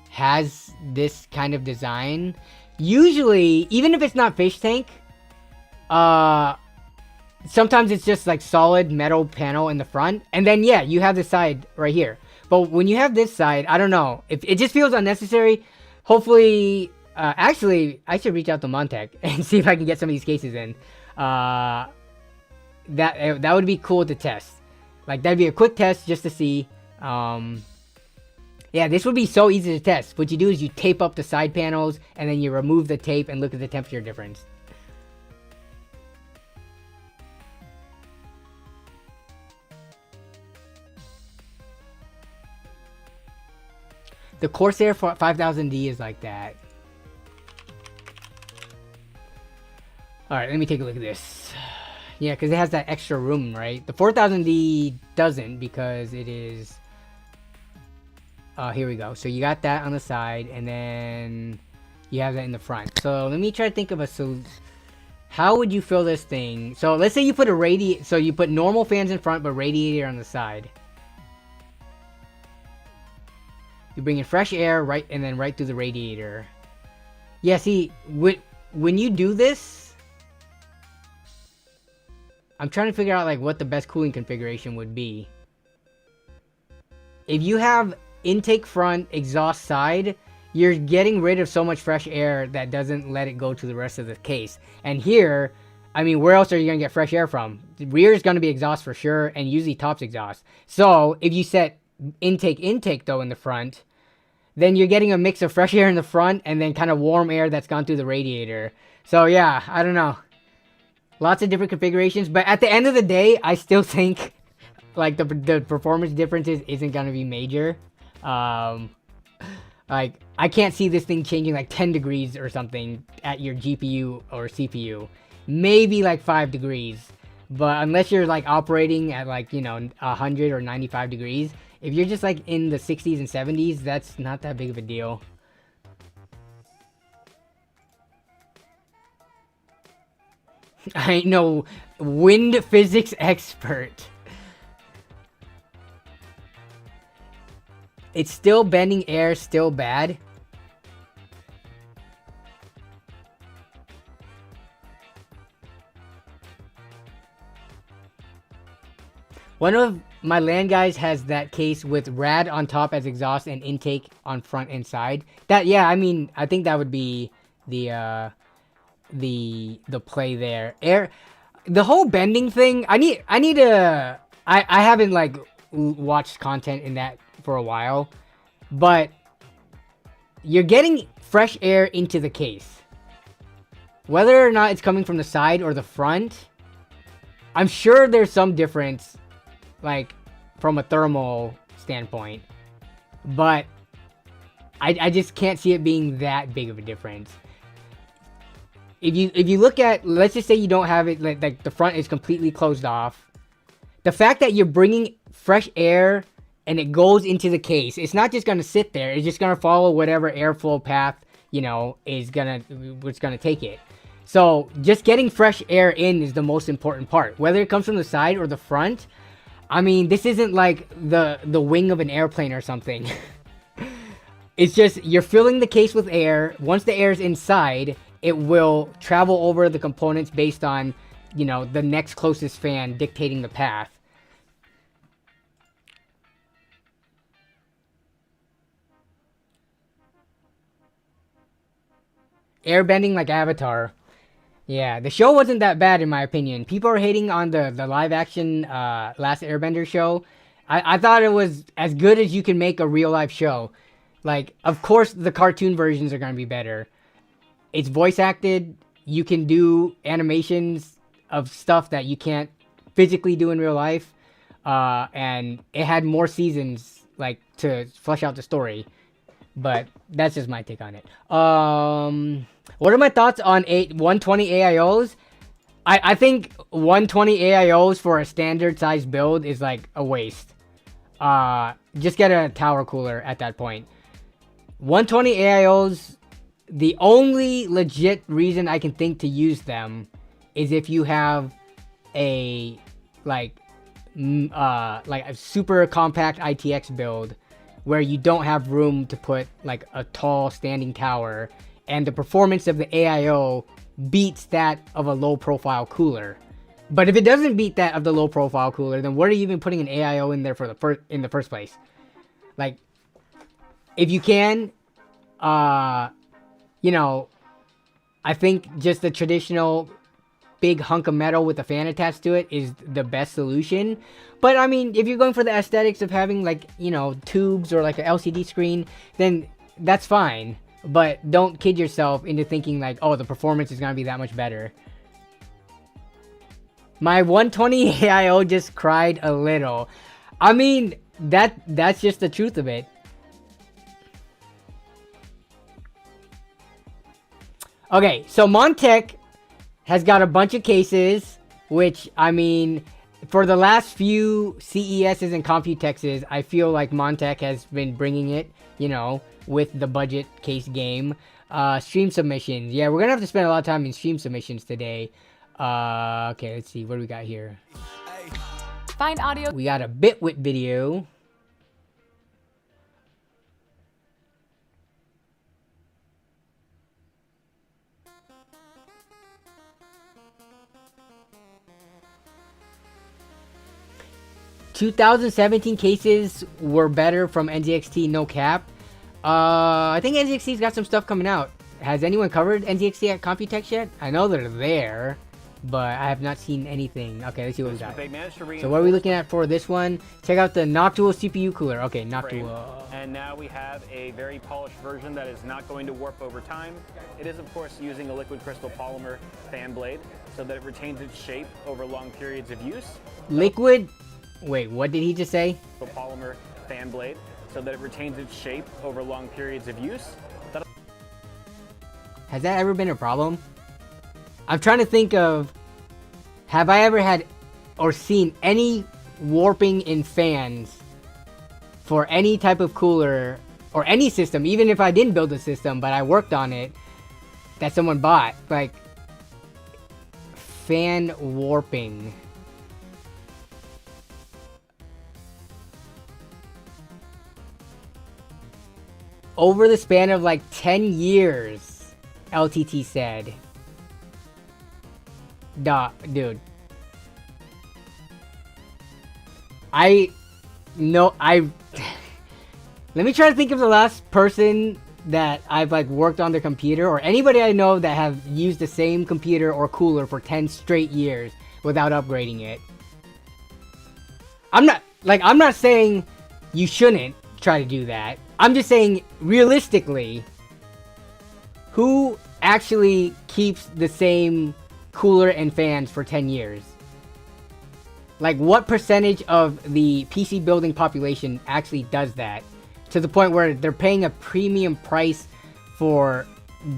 has this kind of design? Usually, even if it's not fish tank, sometimes it's just like solid metal panel in the front, and then yeah, you have the side right here. But when you have this side, I don't know, if it just feels unnecessary. Hopefully, actually, I should reach out to Montech and see if I can get some of these cases in. That would be cool to test. Like, that'd be a quick test just to see. Yeah, this would be so easy to test. What you do is you tape up the side panels, and then you remove the tape and look at the temperature difference. The Corsair 5000D is like that. Alright, let me take a look at this. Yeah, because it has that extra room, right? The 4000D doesn't, because it is... here we go. So you got that on the side, and then you have that in the front. So let me try to think of a solution. How would you fill this thing? So let's say you put a radiator... So you put normal fans in front, but radiator on the side. You bring in fresh air, right, and then right through the radiator. Yeah, see, when you do this, I'm trying to figure out like what the best cooling configuration would be. If you have intake front, exhaust side, you're getting rid of so much fresh air that doesn't let it go to the rest of the case. And here, I mean, where else are you going to get fresh air from? The rear is going to be exhaust for sure, and usually top's exhaust. So if you set intake though in the front, then you're getting a mix of fresh air in the front and then kind of warm air that's gone through the radiator. So yeah, I don't know. Lots of different configurations, but at the end of the day, I still think like the performance differences isn't going to be major. Like, I can't see this thing changing like 10 degrees or something at your GPU or CPU. Maybe like 5 degrees. But unless you're like operating at like, you know, 100 or 95 degrees, if you're just like in the 60s and 70s, that's not that big of a deal. I ain't no wind physics expert. It's still bending air, still bad. One of my LAN guys has that case with rad on top as exhaust and intake on front and side. That, yeah, I mean, I think that would be the play there. Air, the whole bending thing. I haven't like watched content in that for a while, but you're getting fresh air into the case. Whether or not it's coming from the side or the front, I'm sure there's some difference, like from a thermal standpoint, but I just can't see it being that big of a difference. If you look at, let's just say you don't have it, like the front is completely closed off, the fact that you're bringing fresh air and it goes into the case, it's not just gonna sit there, it's just gonna follow whatever airflow path, you know, is gonna take it. So just getting fresh air in is the most important part, whether it comes from the side or the front. I mean, this isn't like the wing of an airplane or something. It's just, you're filling the case with air. Once the air is inside, it will travel over the components based on, you know, the next closest fan dictating the path. Air bending like Avatar. Yeah, the show wasn't that bad in my opinion. People are hating on the live action Last Airbender show. I thought it was as good as you can make a real life show. Like, of course the cartoon versions are going to be better. It's voice acted. You can do animations of stuff that you can't physically do in real life. And it had more seasons, like, to flesh out the story. But that's just my take on it. What are my thoughts on 120 AIOs? I think 120 AIOs for a standard size build is like a waste. Just get a tower cooler at that point. 120 AIOs, the only legit reason I can think to use them is if you have a like a super compact ITX build where you don't have room to put like a tall standing tower, and the performance of the AIO beats that of a low profile cooler. But if it doesn't beat that of the low profile cooler, then what are you even putting an AIO in there for in the first place? Like, if you can, you know, I think just the traditional big hunk of metal with a fan attached to it is the best solution. But I mean, if you're going for the aesthetics of having like, you know, tubes or like an LCD screen, then that's fine. But don't kid yourself into thinking like, oh, the performance is gonna be that much better. My 120 AIO just cried a little. I mean, that's just the truth of it. Okay, so Montech has got a bunch of cases, which, I mean, for the last few CESs and COMPUTEXs, I feel like Montech has been bringing it, you know, with the budget case game. Stream submissions. Yeah, we're gonna have to spend a lot of time in stream submissions today. Okay, let's see. What do we got here? Find audio. We got a Bitwit video. ...2017 cases were better from NZXT, no cap. I think NZXT's got some stuff coming out. Has anyone covered NZXT at COMPUTEX yet? I know they're there, but I have not seen anything. Okay, let's see what we got. So what are we looking at for this one? Check out the Noctual CPU cooler. Okay, Noctual. And now we have a very polished version that is not going to warp over time. It is, of course, using a liquid crystal polymer fan blade so that it retains its shape over long periods of use. Liquid... Wait, what did he just say? Polymer fan blade so that it retains its shape over long periods of use. Has that ever been a problem? I'm trying to think of, have I ever had or seen any warping in fans for any type of cooler or any system, even if I didn't build a system but I worked on it, that someone bought? Like, fan warping. Over the span of like 10 years, LTT said. Dude. Let me try to think of the last person that I've like worked on their computer, or anybody I know that have used the same computer or cooler for 10 straight years without upgrading it. I'm not saying you shouldn't try to do that. I'm just saying, realistically, who actually keeps the same cooler and fans for 10 years? Like, what percentage of the PC building population actually does that? To the point where they're paying a premium price for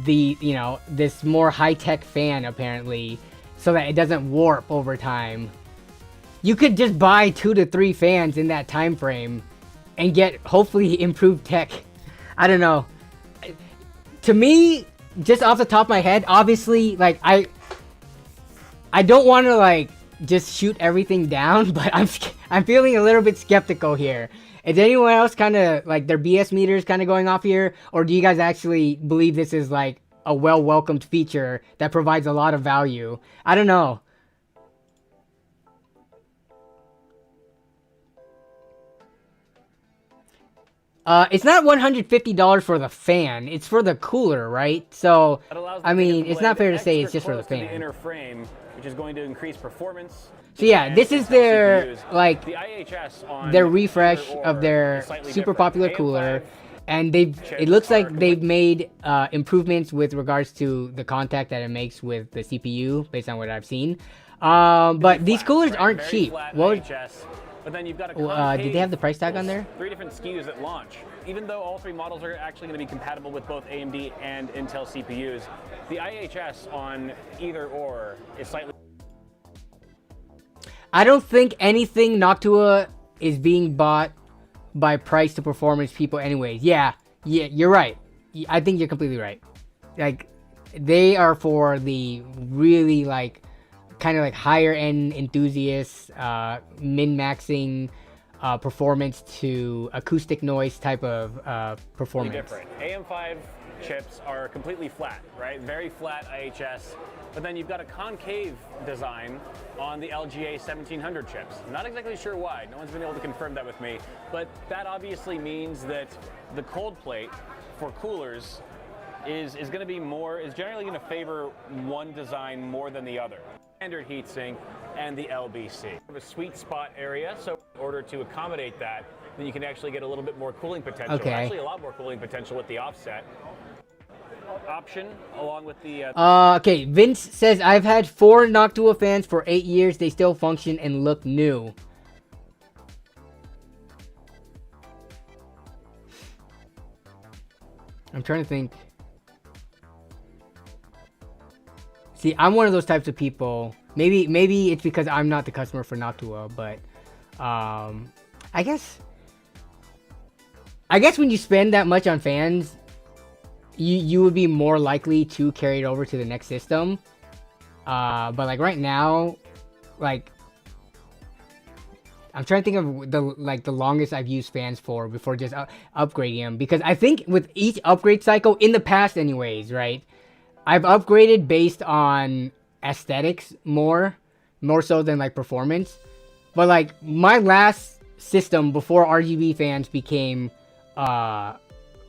the, you know, this more high-tech fan, apparently, so that it doesn't warp over time. You could just buy 2 to 3 fans in that time frame and get, hopefully, improved tech. I don't know. To me, just off the top of my head, obviously, like, I don't want to, like, just shoot everything down, but I'm feeling a little bit skeptical here. Is anyone else kind of, like, their BS meters kind of going off here? Or do you guys actually believe this is, like, a well-welcomed feature that provides a lot of value? I don't know. It's not $150 for the fan. It's for the cooler, right? So, I mean, it's not fair to say it's just for the fan. The inner frame, which is going to increase performance. So yeah, this is their, like, their refresh of their super popular cooler. And it looks like they've made improvements with regards to the contact that it makes with the CPU, based on what I've seen. But these coolers aren't cheap. But then you've got a did they have the price tag on there? 3 different SKUs at launch. Even though all 3 models are actually going to be compatible with both AMD and Intel CPUs, the IHS on either or is slightly... I don't think anything Noctua is being bought by price to performance people anyways. Yeah, you're right. I think you're completely right. Like, they are for the really, like, kind of like higher end enthusiasts, min-maxing performance to acoustic noise type of performance. Different. AM5 chips are completely flat, right? Very flat IHS. But then you've got a concave design on the LGA 1700 chips. Not exactly sure why. No one's been able to confirm that with me. But that obviously means that the cold plate for coolers is going to be more, is generally going to favor one design more than the other. Standard heatsink and the LBC. A sweet spot area, so in order to accommodate that, then you can actually get a little bit more cooling potential. Okay. Actually, a lot more cooling potential with the offset option, along with the... Okay, Vince says, I've had 4 Noctua fans for 8 years. They still function and look new. I'm trying to think. See, I'm one of those types of people. Maybe it's because I'm not the customer for Noctua, but I guess when you spend that much on fans, you would be more likely to carry it over to the next system. But like right now, like I'm trying to think of the longest I've used fans for before just upgrading them, because I think with each upgrade cycle in the past anyways, right? I've upgraded based on aesthetics more so than like performance. But like my last system before RGB fans became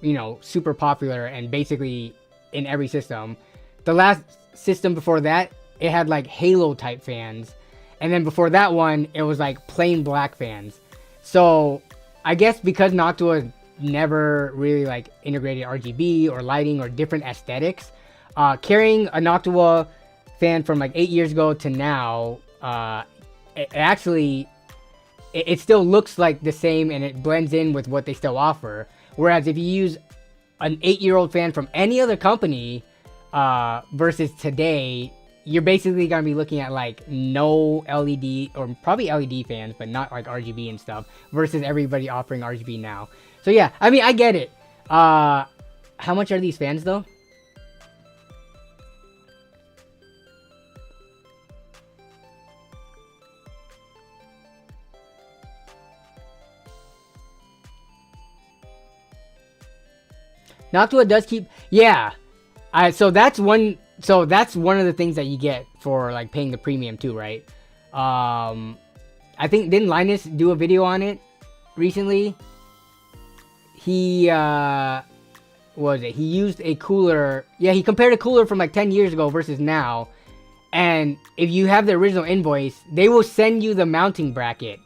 you know, super popular and basically in every system, the last system before that, it had like halo type fans, and then before that one it was like plain black fans. So I guess because Noctua never really like integrated RGB or lighting or different aesthetics, carrying a Noctua fan from like 8 years ago to now, it still looks like the same and it blends in with what they still offer. Whereas if you use an 8-year-old fan from any other company versus today, you're basically going to be looking at like no LED, or probably LED fans, but not like RGB and stuff, versus everybody offering RGB now. So yeah, I mean, I get it. How much are these fans though? Noctua does keep, yeah. So that's one of the things that you get for like paying the premium too, right? I think, didn't Linus do a video on it recently? He what was it? He used a cooler. Yeah, he compared a cooler from like 10 years ago versus now. And if you have the original invoice, they will send you the mounting bracket,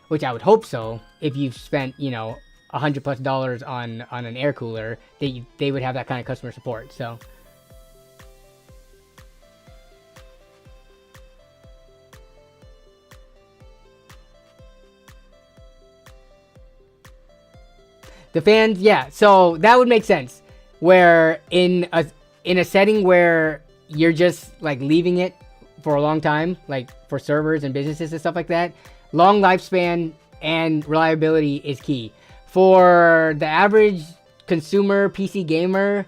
which I would hope so. If you've spent, you know, $100+ on an air cooler, they would have that kind of customer support. So. The fans, yeah. So that would make sense. Where in a setting where you're just like leaving it for a long time, like for servers and businesses and stuff like that, long lifespan and reliability is key. For the average consumer PC gamer,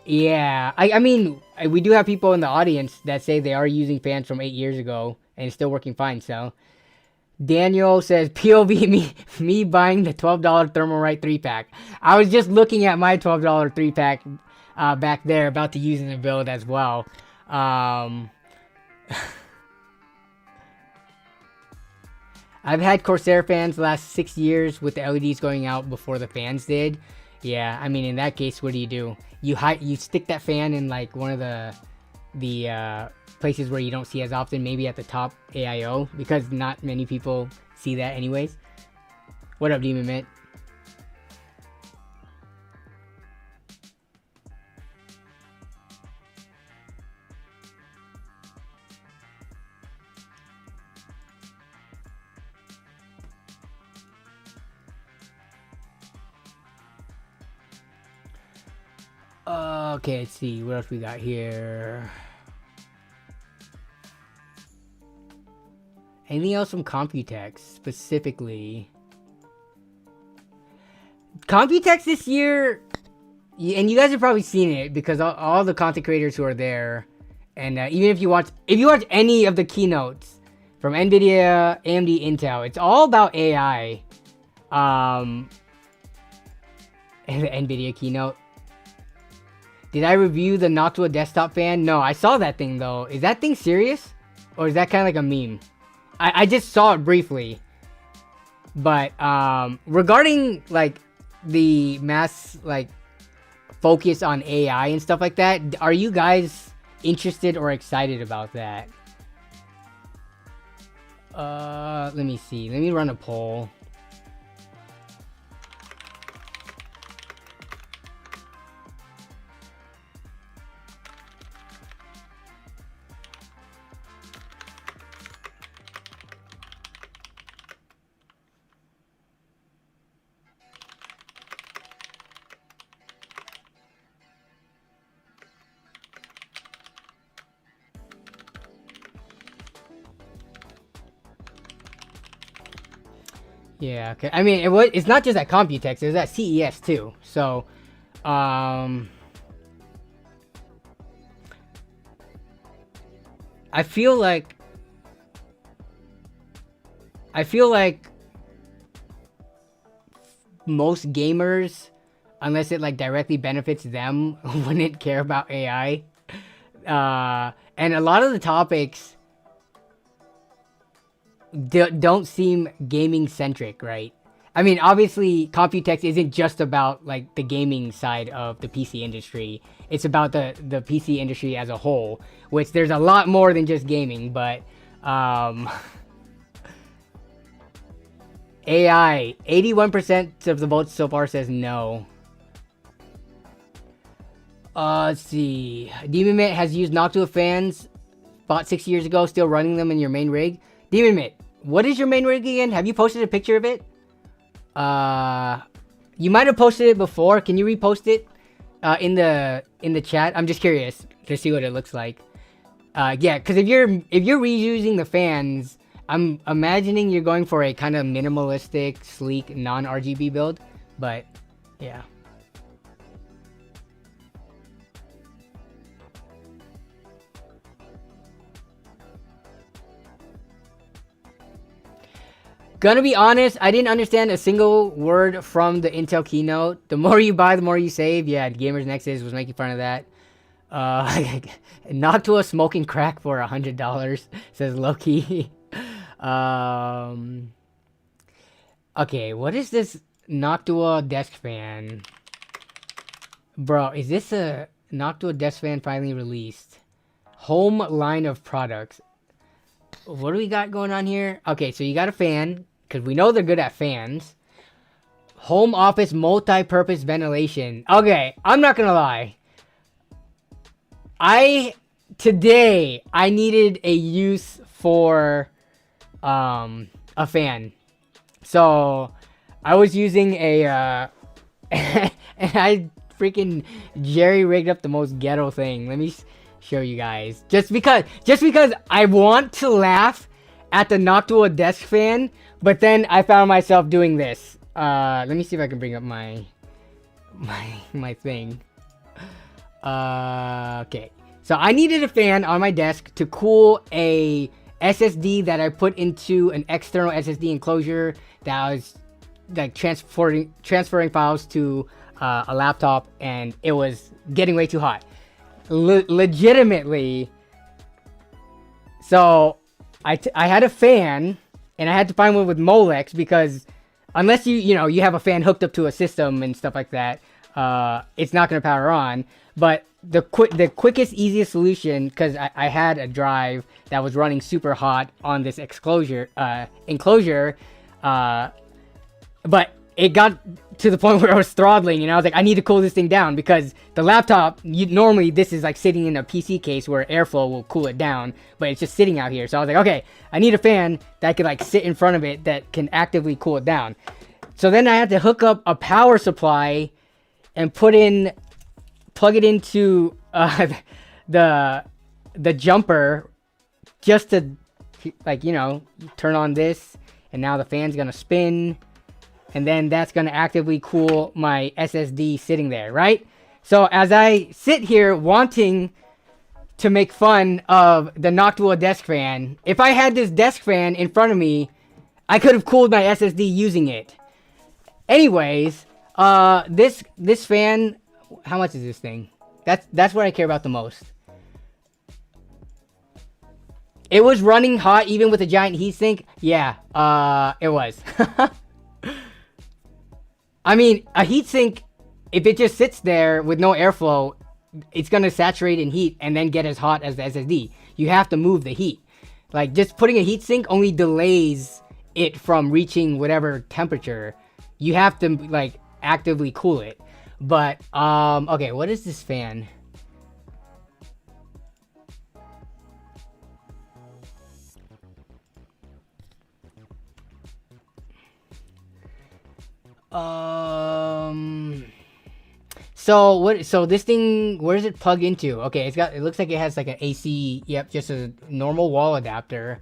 yeah. I mean, we do have people in the audience that say they are using fans from 8 years ago and it's still working fine. So Daniel says, POV me buying the $12 Thermalright 3-pack. I was just looking at my $12 3-pack back there, about to use in the build as well. I've had Corsair fans the last 6 years with the LEDs going out before the fans did. Yeah, I mean, in that case, what do? You stick that fan in like one of the places where you don't see as often, maybe at the top AIO, because not many people see that anyways. What up, Demon Mint? Okay, let's see what else we got here. Anything else from COMPUTEX specifically? COMPUTEX this year, and you guys have probably seen it because all the content creators who are there, and even if you watch any of the keynotes from NVIDIA, AMD, Intel, it's all about AI. And the NVIDIA keynote. Did I review the Noctua desktop fan? No, I saw that thing though. Is that thing serious? Or is that kind of like a meme? I just saw it briefly. But regarding like the mass like focus on AI and stuff like that, are you guys interested or excited about that? Let me see. Let me run a poll. Yeah, okay. I mean, it's not just at COMPUTEX, it was at CES too. So, I feel like most gamers, unless it like directly benefits them, wouldn't care about AI. And a lot of the topics don't seem gaming centric, right? I mean, obviously COMPUTEX isn't just about like the gaming side of the PC industry. It's about the PC industry as a whole, which there's a lot more than just gaming, but AI, 81% of the votes so far says no. Let's see. Demon Mint has used Noctua fans, bought 6 years ago, still running them in your main rig. Demon Mint, what is your main rig again? Have you posted a picture of it? You might have posted it before. Can you repost it in the chat? I'm just curious to see what it looks like. Yeah, because if you're reusing the fans, I'm imagining you're going for a kind of minimalistic, sleek, non-RGB build. But yeah. Gonna be honest, I didn't understand a single word from the Intel keynote. The more you buy, the more you save. Yeah, Gamers Nexus was making fun of that. Noctua smoking crack for $100, says Loki. Okay, what is this Noctua desk fan? Bro, is this a Noctua desk fan finally released? Home line of products. What do we got going on here? Okay, so you got a fan, because we know they're good at fans. Home office multi-purpose ventilation. Okay, I'm not gonna lie. Today I needed a use for a fan. So I was using a and I freaking jerry-rigged up the most ghetto thing. Let me show you guys. Just because I want to laugh at the Noctua desk fan, but then I found myself doing this. Let me see if I can bring up my thing. Okay. So I needed a fan on my desk to cool a SSD that I put into an external SSD enclosure that was like transferring files to a laptop, and it was getting way too hot. Legitimately. So I had a fan, and I had to find one with Molex, because unless you have a fan hooked up to a system and stuff like that, it's not going to power on. But the quickest, easiest solution, because I had a drive that was running super hot on this enclosure, but it got to the point where I was throttling, and I was like, I need to cool this thing down, because the laptop, normally this is like sitting in a PC case where airflow will cool it down, but it's just sitting out here. So I was like, okay, I need a fan that could like sit in front of it that can actively cool it down. So then I had to hook up a power supply and plug it into the jumper, just to like, turn on this, and now the fan's gonna spin, and then that's gonna actively cool my SSD sitting there, right? So as I sit here wanting to make fun of the Noctua desk fan, if I had this desk fan in front of me, I could have cooled my SSD using it. Anyways, this fan, how much is this thing? That's what I care about the most. It was running hot even with a giant heatsink. Yeah, it was. I mean, a heatsink, if it just sits there with no airflow, it's gonna saturate in heat and then get as hot as the SSD. You have to move the heat. Like, just putting a heatsink only delays it from reaching whatever temperature. You have to like actively cool it. But okay, what is this fan? So this thing, where does it plug into? Okay, it looks like it has like an AC, yep, just a normal wall adapter.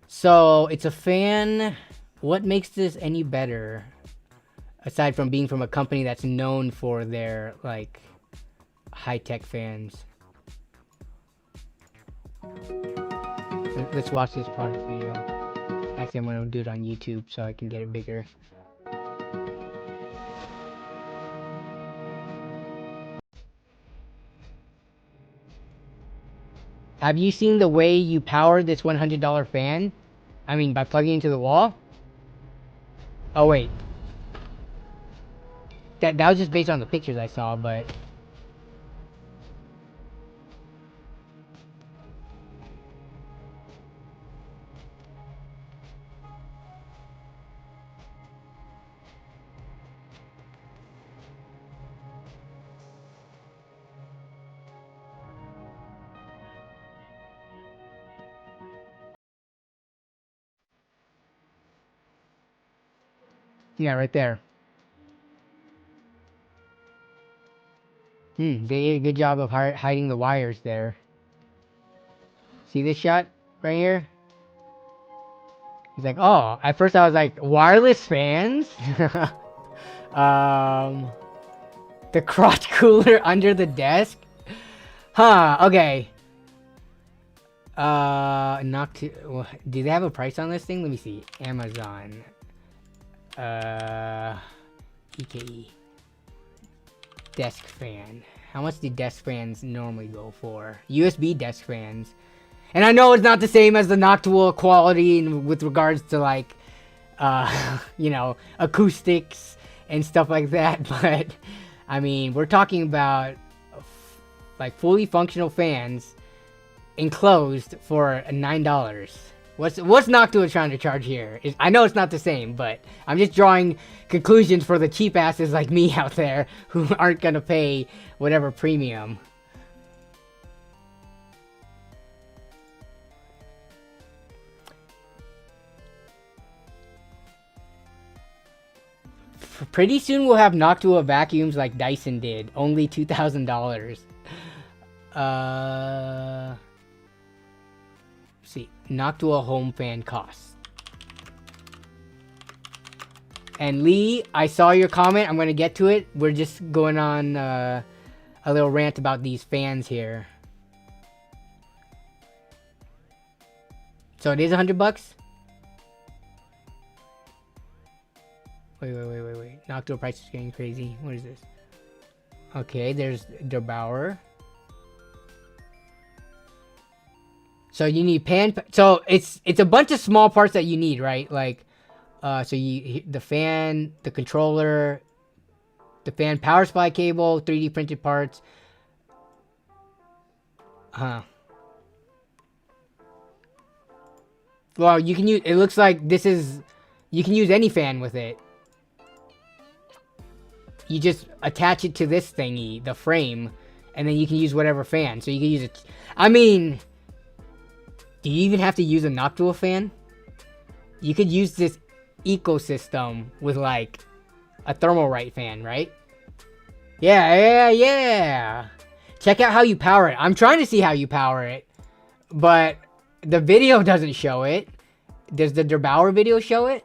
So it's a fan. What makes this any better? Aside from being from a company that's known for their like high-tech fans. Let's watch this product video. Actually, I'm gonna do it on YouTube so I can get it bigger. Have you seen the way you power this $100 fan? I mean, by plugging into the wall? Oh wait. That was just based on the pictures I saw, but... yeah, right there. They did a good job of hiding the wires there. See this shot right here? He's like, oh, at first I was like, wireless fans? The crotch cooler under the desk? Huh, okay. Do they have a price on this thing? Let me see. Amazon. EKE. Desk fan. How much do desk fans normally go for? USB desk fans. And I know it's not the same as the Noctua quality with regards to like, you know, acoustics and stuff like that. But I mean, we're talking about like fully functional fans enclosed for $9. What's Noctua trying to charge here? I know it's not the same, but I'm just drawing conclusions for the cheap asses like me out there who aren't gonna pay whatever premium. Pretty soon we'll have Noctua vacuums like Dyson did, only $2,000. See, Noctua home fan costs. And Lee, I saw your comment. I'm gonna get to it. We're just going on a little rant about these fans here. So it is $100 bucks. Wait. Noctua price is getting crazy. What is this? Okay, there's Der Bauer. So you need so it's a bunch of small parts that you need, right? Like, so the fan, the controller, the fan power supply cable, 3D printed parts. Well, you can use, it looks like this is, you can use any fan with it. You just attach it to this thingy, the frame, and then you can use whatever fan. So you can use it. I mean, do you even have to use a Noctua fan? You could use this ecosystem with like a Thermalright fan, right? Yeah. Check out how you power it. I'm trying to see how you power it, but the video doesn't show it. Does the Der Bauer video show it?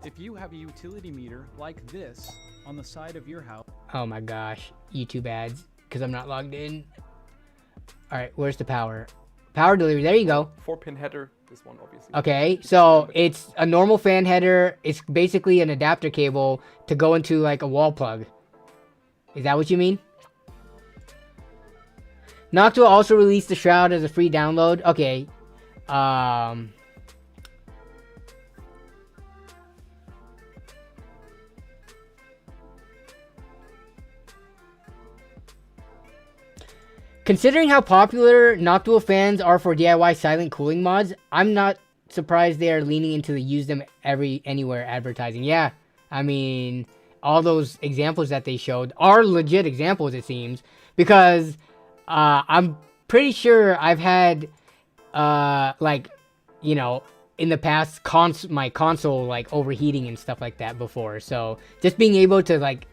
If you have a utility meter like this on the side of your house. Oh my gosh, YouTube ads, because I'm not logged in. All right, where's the power? Power delivery, there you go. 4-pin header, this one obviously. Okay, so it's a normal fan header. It's basically an adapter cable to go into like a wall plug. Is that what you mean? Noctua also released the Shroud as a free download. Okay. Considering how popular Noctua fans are for DIY silent cooling mods, I'm not surprised they are leaning into the use them anywhere advertising. Yeah, I mean, all those examples that they showed are legit examples, it seems, because I'm pretty sure I've had like, you know, in the past my console like overheating and stuff like that before. So just being able to like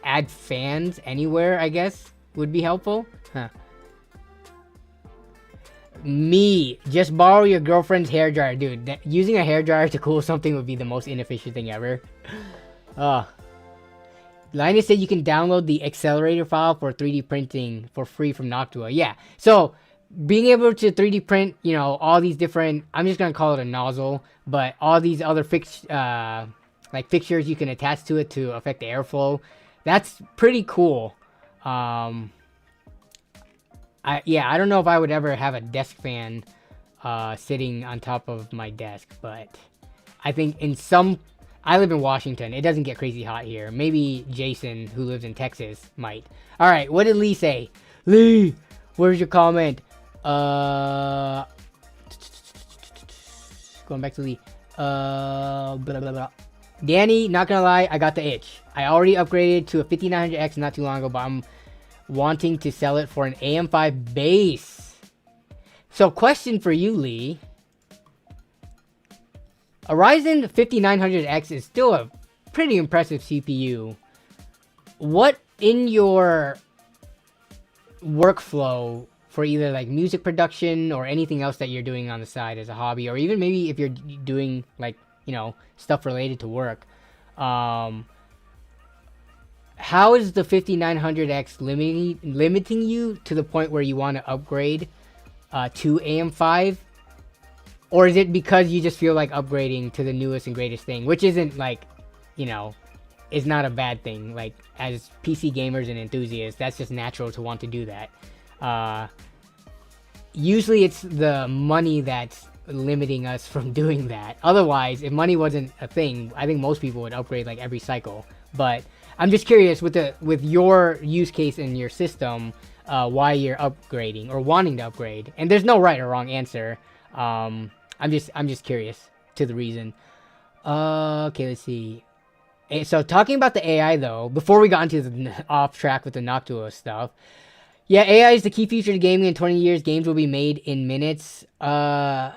add fans anywhere, I guess, would be helpful. Huh. Me, just borrow your girlfriend's hairdryer. Dude, using a hairdryer to cool something would be the most inefficient thing ever. Linus said you can download the accelerator file for 3D printing for free from Noctua. Yeah, so being able to 3D print, you know, all these different, I'm just going to call it a nozzle, but all these other like fixtures you can attach to it to affect the airflow. That's pretty cool. I don't know if I would ever have a desk fan sitting on top of my desk, but I think I live in Washington. It doesn't get crazy hot here. Maybe Jason, who lives in Texas, might. All right, what did Lee say? Lee, where's your comment? Going back to Lee. Blah, blah, blah. Danny, not gonna lie, I got the itch. I already upgraded to a 5900X not too long ago, but I'm wanting to sell it for an AM5 base. So question for you, Lee. A Ryzen 5900X is still a pretty impressive CPU. What in your workflow for either like music production or anything else that you're doing on the side as a hobby, or even maybe if you're doing like, you know, stuff related to work, how is the 5900X limiting you to the point where you want to upgrade to AM5? Or is it because you just feel like upgrading to the newest and greatest thing, which isn't like, you know, is not a bad thing. Like, as PC gamers and enthusiasts, that's just natural to want to do that. Usually it's the money that's limiting us from doing that. Otherwise, if money wasn't a thing, I think most people would upgrade like every cycle. But I'm just curious with your use case in your system, why you're upgrading or wanting to upgrade. And there's no right or wrong answer. I'm just curious to the reason. Okay, let's see. So talking about the AI though, before we got into the off track with the Noctua stuff, yeah, AI is the key feature to gaming. In 20 years, games will be made in minutes. Let's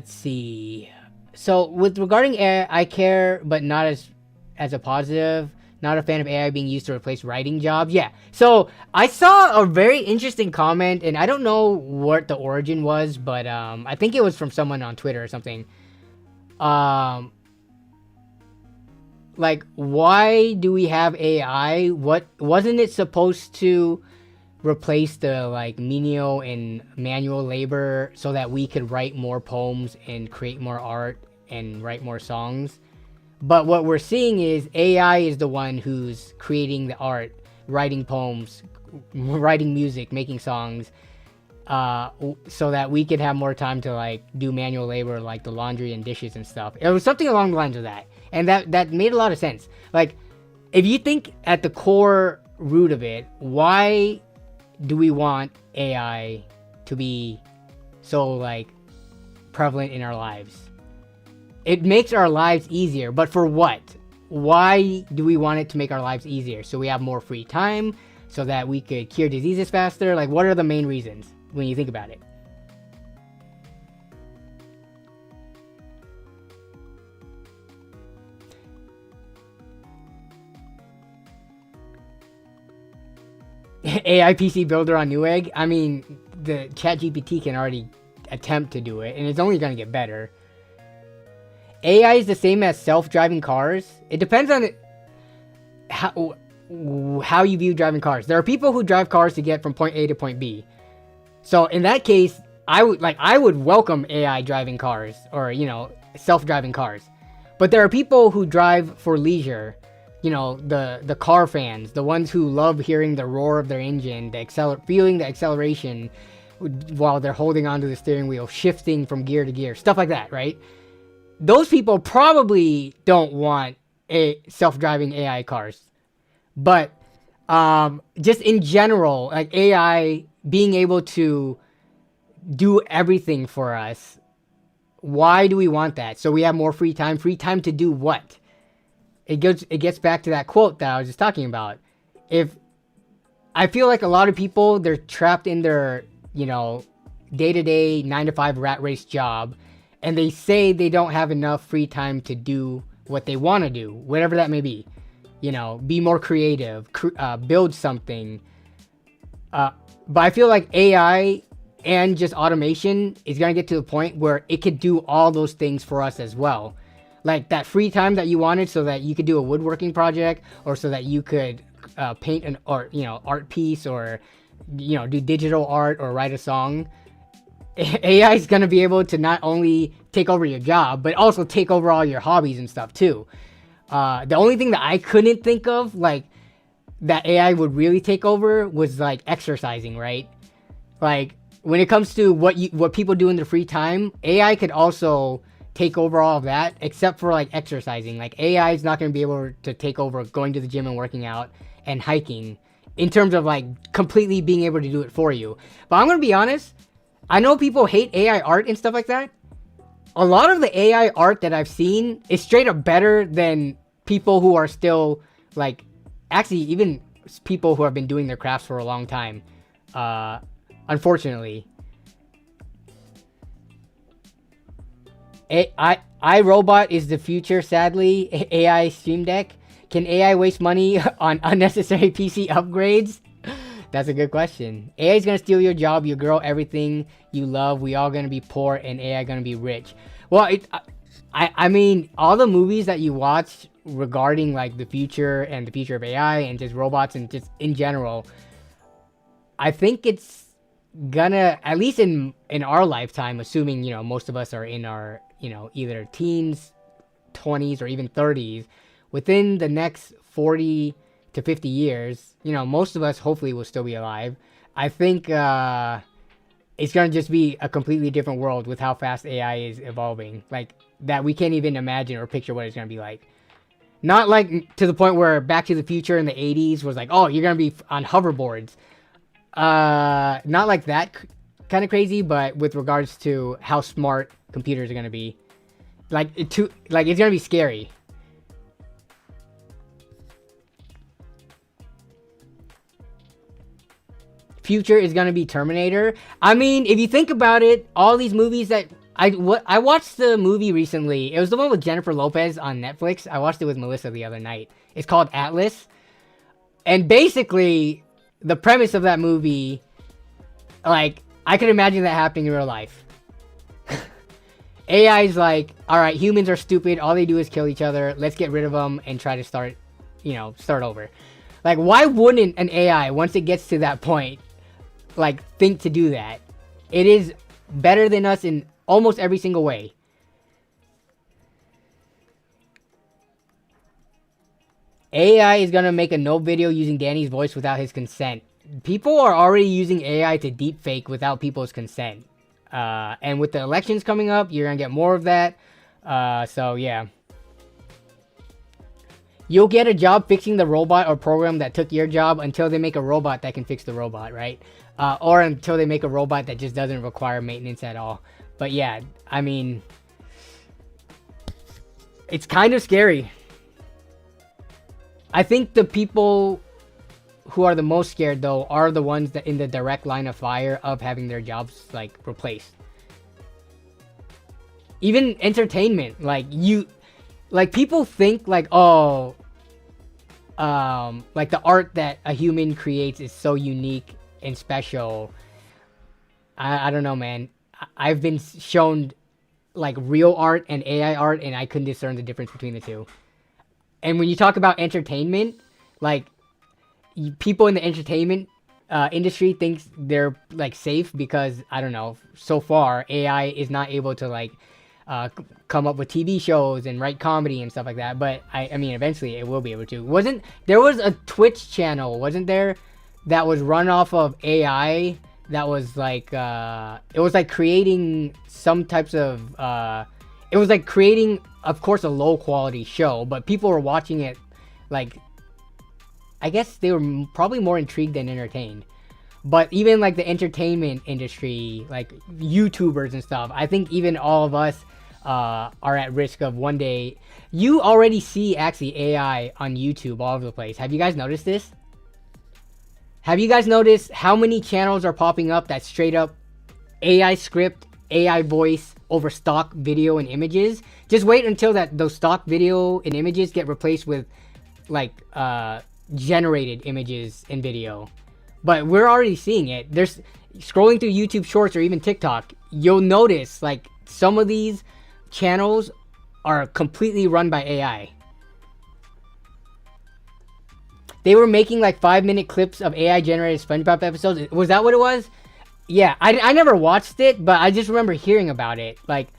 see. So with regarding AI, I care, but not as a positive. Not a fan of AI being used to replace writing jobs. Yeah. So I saw a very interesting comment, and I don't know what the origin was, but I think it was from someone on Twitter or something. Like, why do we have AI? What wasn't it supposed to replace the like menial and manual labor so that we could write more poems and create more art and write more songs? But what we're seeing is AI is the one who's creating the art, writing poems, writing music, making songs, so that we could have more time to like do manual labor like the laundry and dishes and stuff. It was something along the lines of that. And that made a lot of sense. Like, if you think at the core root of it, why do we want AI to be so like prevalent in our lives? It makes our lives easier, but for what? Why do we want it to make our lives easier? So we have more free time, so that we could cure diseases faster? Like, what are the main reasons when you think about it? AI PC builder on Newegg? I mean, the ChatGPT can already attempt to do it, and it's only going to get better. AI is the same as self-driving cars. It depends on how you view driving cars. There are people who drive cars to get from point A to point B. So in that case, I would welcome AI driving cars, or, you know, self-driving cars. But there are people who drive for leisure. You know, the car fans, the ones who love hearing the roar of their engine, feeling the acceleration while they're holding onto the steering wheel, shifting from gear to gear, stuff like that, right? Those people probably don't want self-driving AI cars. But just in general, like AI being able to do everything for us, why do we want that? So we have more free time. Free time to do what? It gets back to that quote that I was just talking about. If I feel like a lot of people, they're trapped in their, you know, day-to-day 9-to-5 rat race job, and they say they don't have enough free time to do what they want to do, whatever that may be. You know, be more creative, build something. But I feel like AI and just automation is going to get to the point where it could do all those things for us as well. Like that free time that you wanted so that you could do a woodworking project, or so that you could paint an art piece, or, you know, do digital art or write a song. AI is going to be able to not only take over your job, but also take over all your hobbies and stuff too. The only thing that I couldn't think of, like, that AI would really take over was like exercising, right? Like, when it comes to what people do in their free time, AI could also take over all of that, except for like exercising. Like, AI is not going to be able to take over going to the gym and working out and hiking in terms of like completely being able to do it for you. But I'm going to be honest, I know people hate AI art and stuff like that. A lot of the AI art that I've seen is straight up better than people who are still like, actually even people who have been doing their crafts for a long time. Unfortunately. iRobot is the future, sadly. AI Stream Deck. Can AI waste money on unnecessary PC upgrades? That's a good question. AI is going to steal your job, your girl, everything you love. We all going to be poor, and AI going to be rich. Well, I mean, all the movies that you watch regarding like the future and the future of AI and just robots and just in general, I think it's gonna, at least in our lifetime, assuming, you know, most of us are in our, you know, either teens, 20s, or even 30s, within the next 40 to 50 years, you know, most of us hopefully will still be alive. I think it's gonna just be a completely different world with how fast AI is evolving. Like, that we can't even imagine or picture what it's gonna be like. Not like to the point where Back to the Future in the 80s was like, oh, you're gonna be on hoverboards. Not like that kind of crazy, but with regards to how smart computers are gonna be, like it's gonna be scary. Future is gonna be Terminator. I mean, if you think about it, all these movies that I watched the movie recently. It was the one with Jennifer Lopez on Netflix. I watched it with Melissa the other night. It's called Atlas. And basically, the premise of that movie, like, I could imagine that happening in real life. AI is like, alright, humans are stupid. All they do is kill each other. Let's get rid of them and try to start over. Like, why wouldn't an AI, once it gets to that point, like, think to do that? It is better than us in almost every single way. AI is gonna make a no video using Danny's voice without his consent. People are already using AI to deepfake without people's consent. And with the elections coming up, you're gonna get more of that. So yeah. You'll get a job fixing the robot or program that took your job until they make a robot that can fix the robot, right? Or until they make a robot that just doesn't require maintenance at all. But yeah, I mean, it's kind of scary. I think the people who are the most scared, though, are the ones that in the direct line of fire of having their jobs, like, replaced. Even entertainment, like, people think, like, oh, like, the art that a human creates is so unique and special. I don't know, man. I've been shown, like, real art and AI art, and I couldn't discern the difference between the two. And when you talk about entertainment, like, people in the entertainment industry thinks they're, like, safe because, I don't know, so far AI is not able to, like, come up with TV shows and write comedy and stuff like that. But I mean, eventually it will be able to. There was a Twitch channel, wasn't there, that was run off of AI that was like, it was like creating some types of, it was like creating, of course, a low quality show, but people were watching it, like, I guess they were probably more intrigued than entertained. But even like the entertainment industry, like YouTubers and stuff, I think even all of us are at risk of one day. You already see actually AI on YouTube all over the place. Have you guys noticed this? Have you guys noticed how many channels are popping up that straight up AI script, AI voice over stock video and images? Just wait until those stock video and images get replaced with like generated images and video. But we're already seeing it. There's scrolling through YouTube Shorts or even TikTok, you'll notice like some of these channels are completely run by AI. They were making like 5-minute clips of AI generated SpongeBob episodes. Was that what it was? Yeah, I never watched it, but I just remember hearing about it. Like,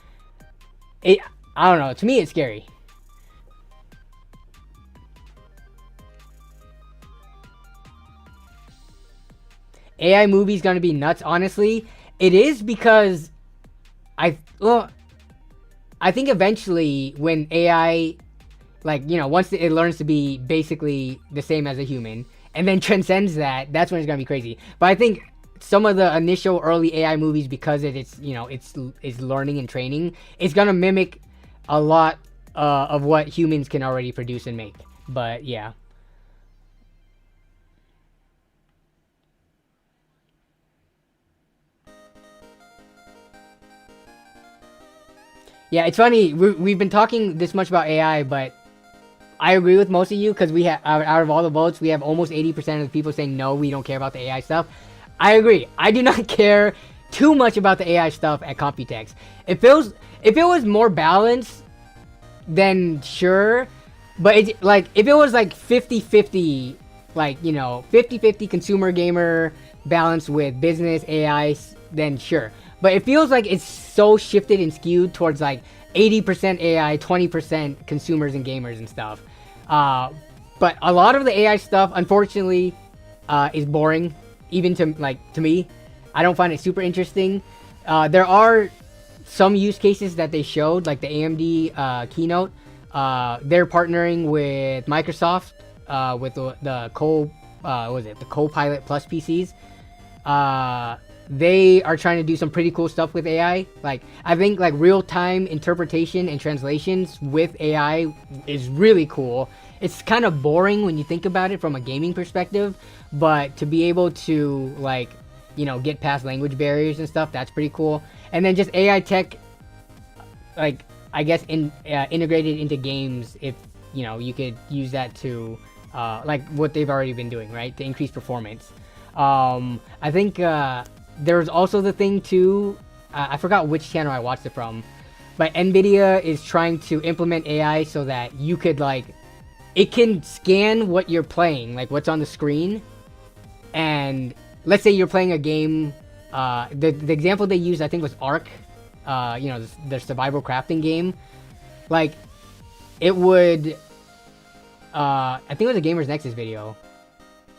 I don't know. To me, it's scary. AI movie's gonna be nuts. Honestly, it is, because I think eventually when AI, like, you know, once it learns to be basically the same as a human and then transcends that, that's when it's gonna be crazy. But I think some of the initial early AI movies, because it's, you know, it's learning and training, it's gonna mimic a lot of what humans can already produce and make. But yeah. Yeah, it's funny. We've been talking this much about AI, but I agree with most of you, because we have, out of all the votes, we have almost 80% of the people saying no, we don't care about the AI stuff. I agree. I do not care too much about the AI stuff at COMPUTEX. If it was more balanced, then sure. But it's like, if it was like 50-50, like, you know, 50-50 consumer gamer, balanced with business AI, then sure. But it feels like it's so shifted and skewed towards like 80% AI, 20% consumers and gamers and stuff. But a lot of the AI stuff, unfortunately, is boring, even to me. I don't find it super interesting. There are some use cases that they showed, like the AMD keynote. They're partnering with Microsoft with the Copilot Plus PCs. They are trying to do some pretty cool stuff with AI. Like, I think like real-time interpretation and translations with AI is really cool. It's kind of boring when you think about it from a gaming perspective, but to be able to like, you know, get past language barriers and stuff, that's pretty cool. And then just AI tech, like, I guess integrated into games, if you know, you could use that to like what they've already been doing, right, to increase performance. I think there's also the thing too, I forgot which channel I watched it from, but NVIDIA is trying to implement AI so that you could like, it can scan what you're playing, like what's on the screen, and let's say you're playing a game, the example they used I think was Ark, you know, the survival crafting game. Like, it would, I think it was a Gamer's Nexus video.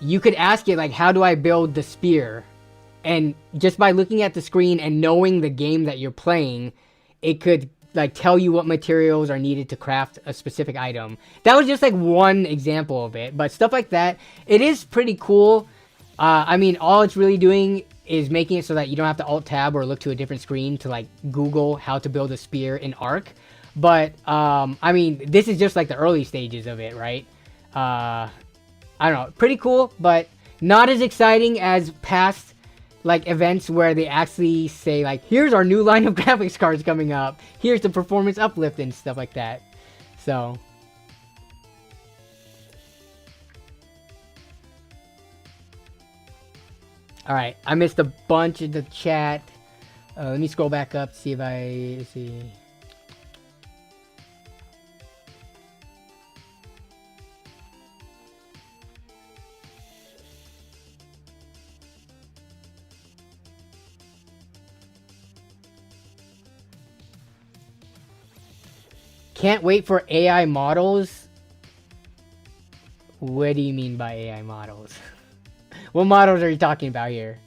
You could ask it like, how do I build the spear? And just by looking at the screen and knowing the game that you're playing, it could like tell you what materials are needed to craft a specific item. That was just like one example of it, but stuff like that, it is pretty cool. I mean, all it's really doing is making it so that you don't have to alt tab or look to a different screen to like Google how to build a spear in Ark. But I mean, this is just like the early stages of it, right? I don't know, pretty cool, but not as exciting as past like events where they actually say like, here's our new line of graphics cards coming up, here's the performance uplift and stuff like that. So all right, I missed a bunch of the chat. Let me scroll back up, see if I see. Can't wait for AI models. What do you mean by AI models? What models are you talking about here?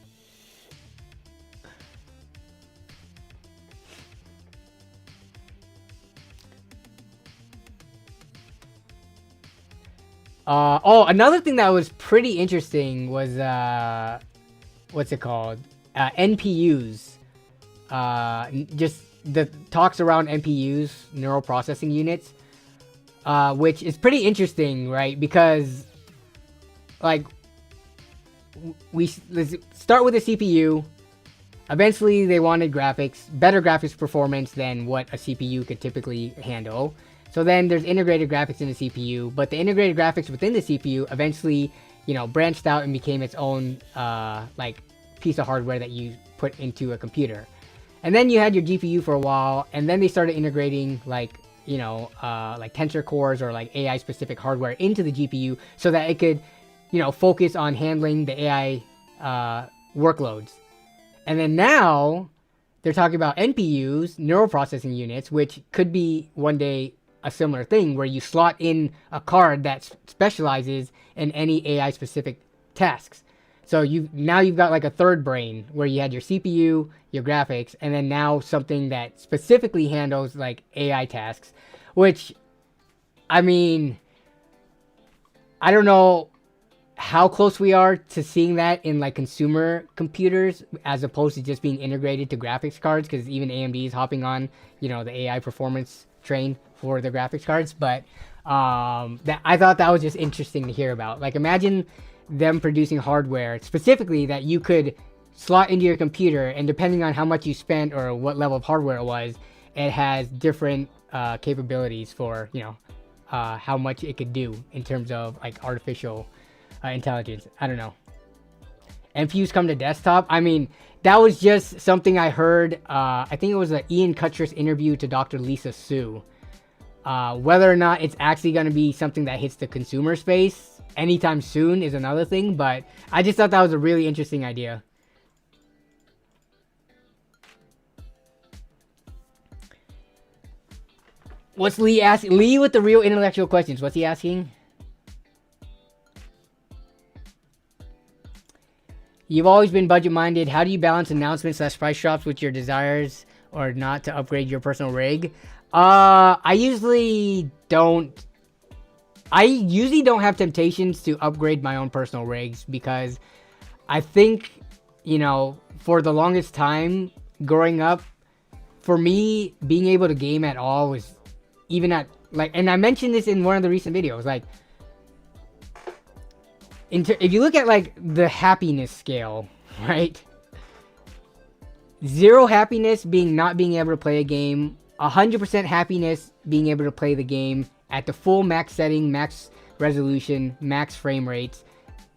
Oh, another thing that was pretty interesting was what's it called? NPUs. Just the talks around NPUs, neural processing units, which is pretty interesting, right? Because like, let's start with the CPU. Eventually they wanted better graphics performance than what a CPU could typically handle. So then there's integrated graphics in the CPU, but the integrated graphics within the CPU eventually, you know, branched out and became its own like piece of hardware that you put into a computer. And then you had your GPU for a while, and then they started integrating like, you know, like tensor cores or like AI specific hardware into the GPU so that it could, you know, focus on handling the AI workloads. And then now they're talking about NPUs, neural processing units, which could be one day a similar thing where you slot in a card that specializes in any AI specific tasks. So now you've got like a third brain where you had your CPU, your graphics, and then now something that specifically handles like AI tasks, which, I mean, I don't know how close we are to seeing that in like consumer computers as opposed to just being integrated to graphics cards, because even AMD is hopping on, you know, the AI performance train for the graphics cards. But that, I thought that was just interesting to hear about. Like, imagine them producing hardware specifically that you could slot into your computer, and depending on how much you spent or what level of hardware it was, it has different capabilities for, you know, how much it could do in terms of like artificial intelligence. I don't know. NPUs come to desktop. I mean, that was just something I heard. I think it was an Ian Cuttress interview to Dr. Lisa Su. Whether or not it's actually going to be something that hits the consumer space, anytime soon is another thing, but I just thought that was a really interesting idea. What's Lee asking? Lee with the real intellectual questions. What's he asking? You've always been budget-minded. How do you balance announcements / price drops with your desires or not to upgrade your personal rig? I usually don't have temptations to upgrade my own personal rigs because I think, you know, for the longest time growing up, for me, being able to game at all was even at, like, and I mentioned this in one of the recent videos, like, if you look at, like, the happiness scale, right? 0 happiness being not being able to play a game, 100% happiness being able to play the game at the full max setting, max resolution, max frame rates,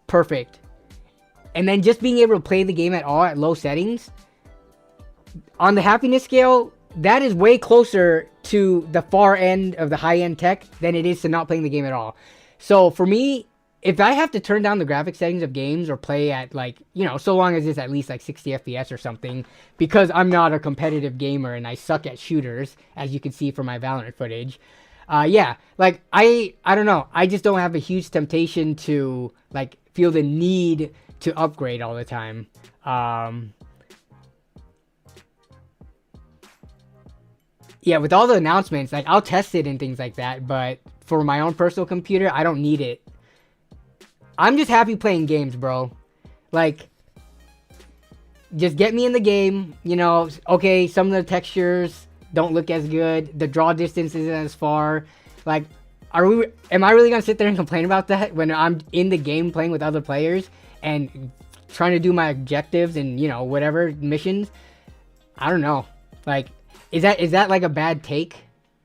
perfect. And then just being able to play the game at all at low settings, on the happiness scale, that is way closer to the far end of the high-end tech than it is to not playing the game at all. So for me, if I have to turn down the graphic settings of games or play at, like, you know, so long as it's at least like 60 FPS or something, because I'm not a competitive gamer and I suck at shooters, as you can see from my Valorant footage. Yeah, like, I don't know. I just don't have a huge temptation to, like, feel the need to upgrade all the time. Yeah, with all the announcements, like, I'll test it and things like that, but for my own personal computer, I don't need it. I'm just happy playing games, bro. Like, just get me in the game, you know. Okay, some of the textures don't look as good. The draw distance isn't as far. Like, am I really gonna sit there and complain about that when I'm in the game playing with other players and trying to do my objectives and, you know, whatever missions? I don't know. Like, is that like a bad take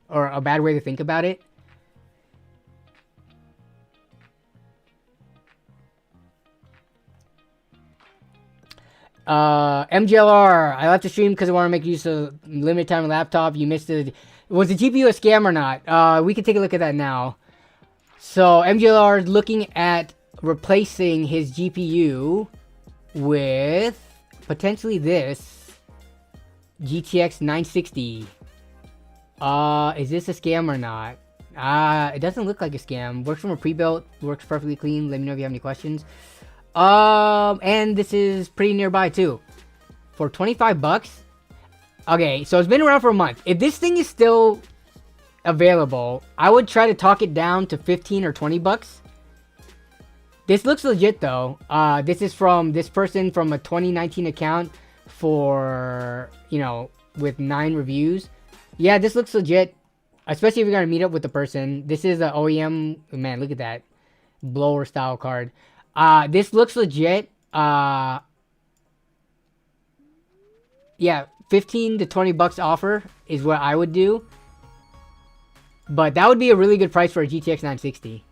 or a bad way to think about it? MGLR, I left the stream because I want to make use of limited time laptop. You missed it. Was the GPU a scam or not? We can take a look at that now. So MGLR is looking at replacing his GPU with potentially this GTX 960. Is this a scam or not? It doesn't look like a scam. Works from a pre-built, works perfectly clean. Let me know if you have any questions. And this is pretty nearby too. For 25 bucks. Okay, so it's been around for a month. If this thing is still available, I would try to talk it down to 15 or 20 bucks. This looks legit though. This is from this person from a 2019 account for, you know, with 9 reviews. Yeah, this looks legit. Especially if you're gonna meet up with the person. This is an OEM. Man, look at that. Blower style card. This looks legit. Yeah, 15 to 20 bucks offer is what I would do. But that would be a really good price for a GTX 960.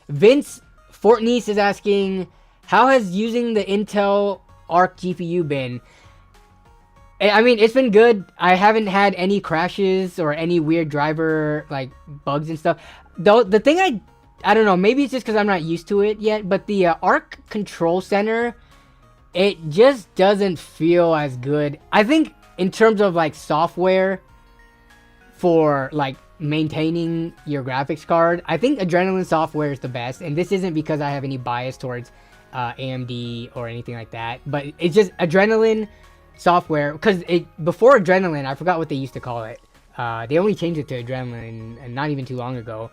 Vince Fortnese is asking, how has using the Intel Arc GPU been? I mean, it's been good. I haven't had any crashes or any weird driver, like, bugs and stuff. Though, the thing I don't know, maybe it's just because I'm not used to it yet, but the Arc Control Center, it just doesn't feel as good. I think in terms of, like, software for, like, maintaining your graphics card, I think Adrenaline software is the best. And this isn't because I have any bias towards AMD or anything like that, but it's just Adrenaline software, because before Adrenaline, I forgot what they used to call it. They only changed it to Adrenaline and not even too long ago.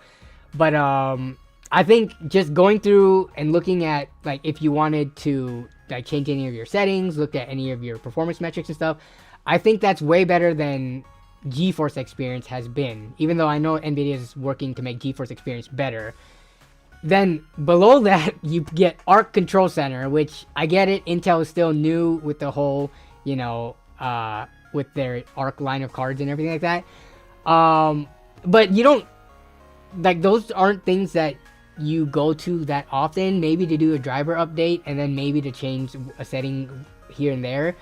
But I think just going through and looking at, like, if you wanted to, like, change any of your settings, look at any of your performance metrics and stuff, I think that's way better than GeForce Experience has been. Even though I know NVIDIA is working to make GeForce Experience better. Then below that, you get Arc Control Center, which I get it. Intel is still new with the whole, you know, with their Arc line of cards and everything like that. But you don't, like, those aren't things that you go to that often. Maybe to do a driver update and then maybe to change a setting here and there.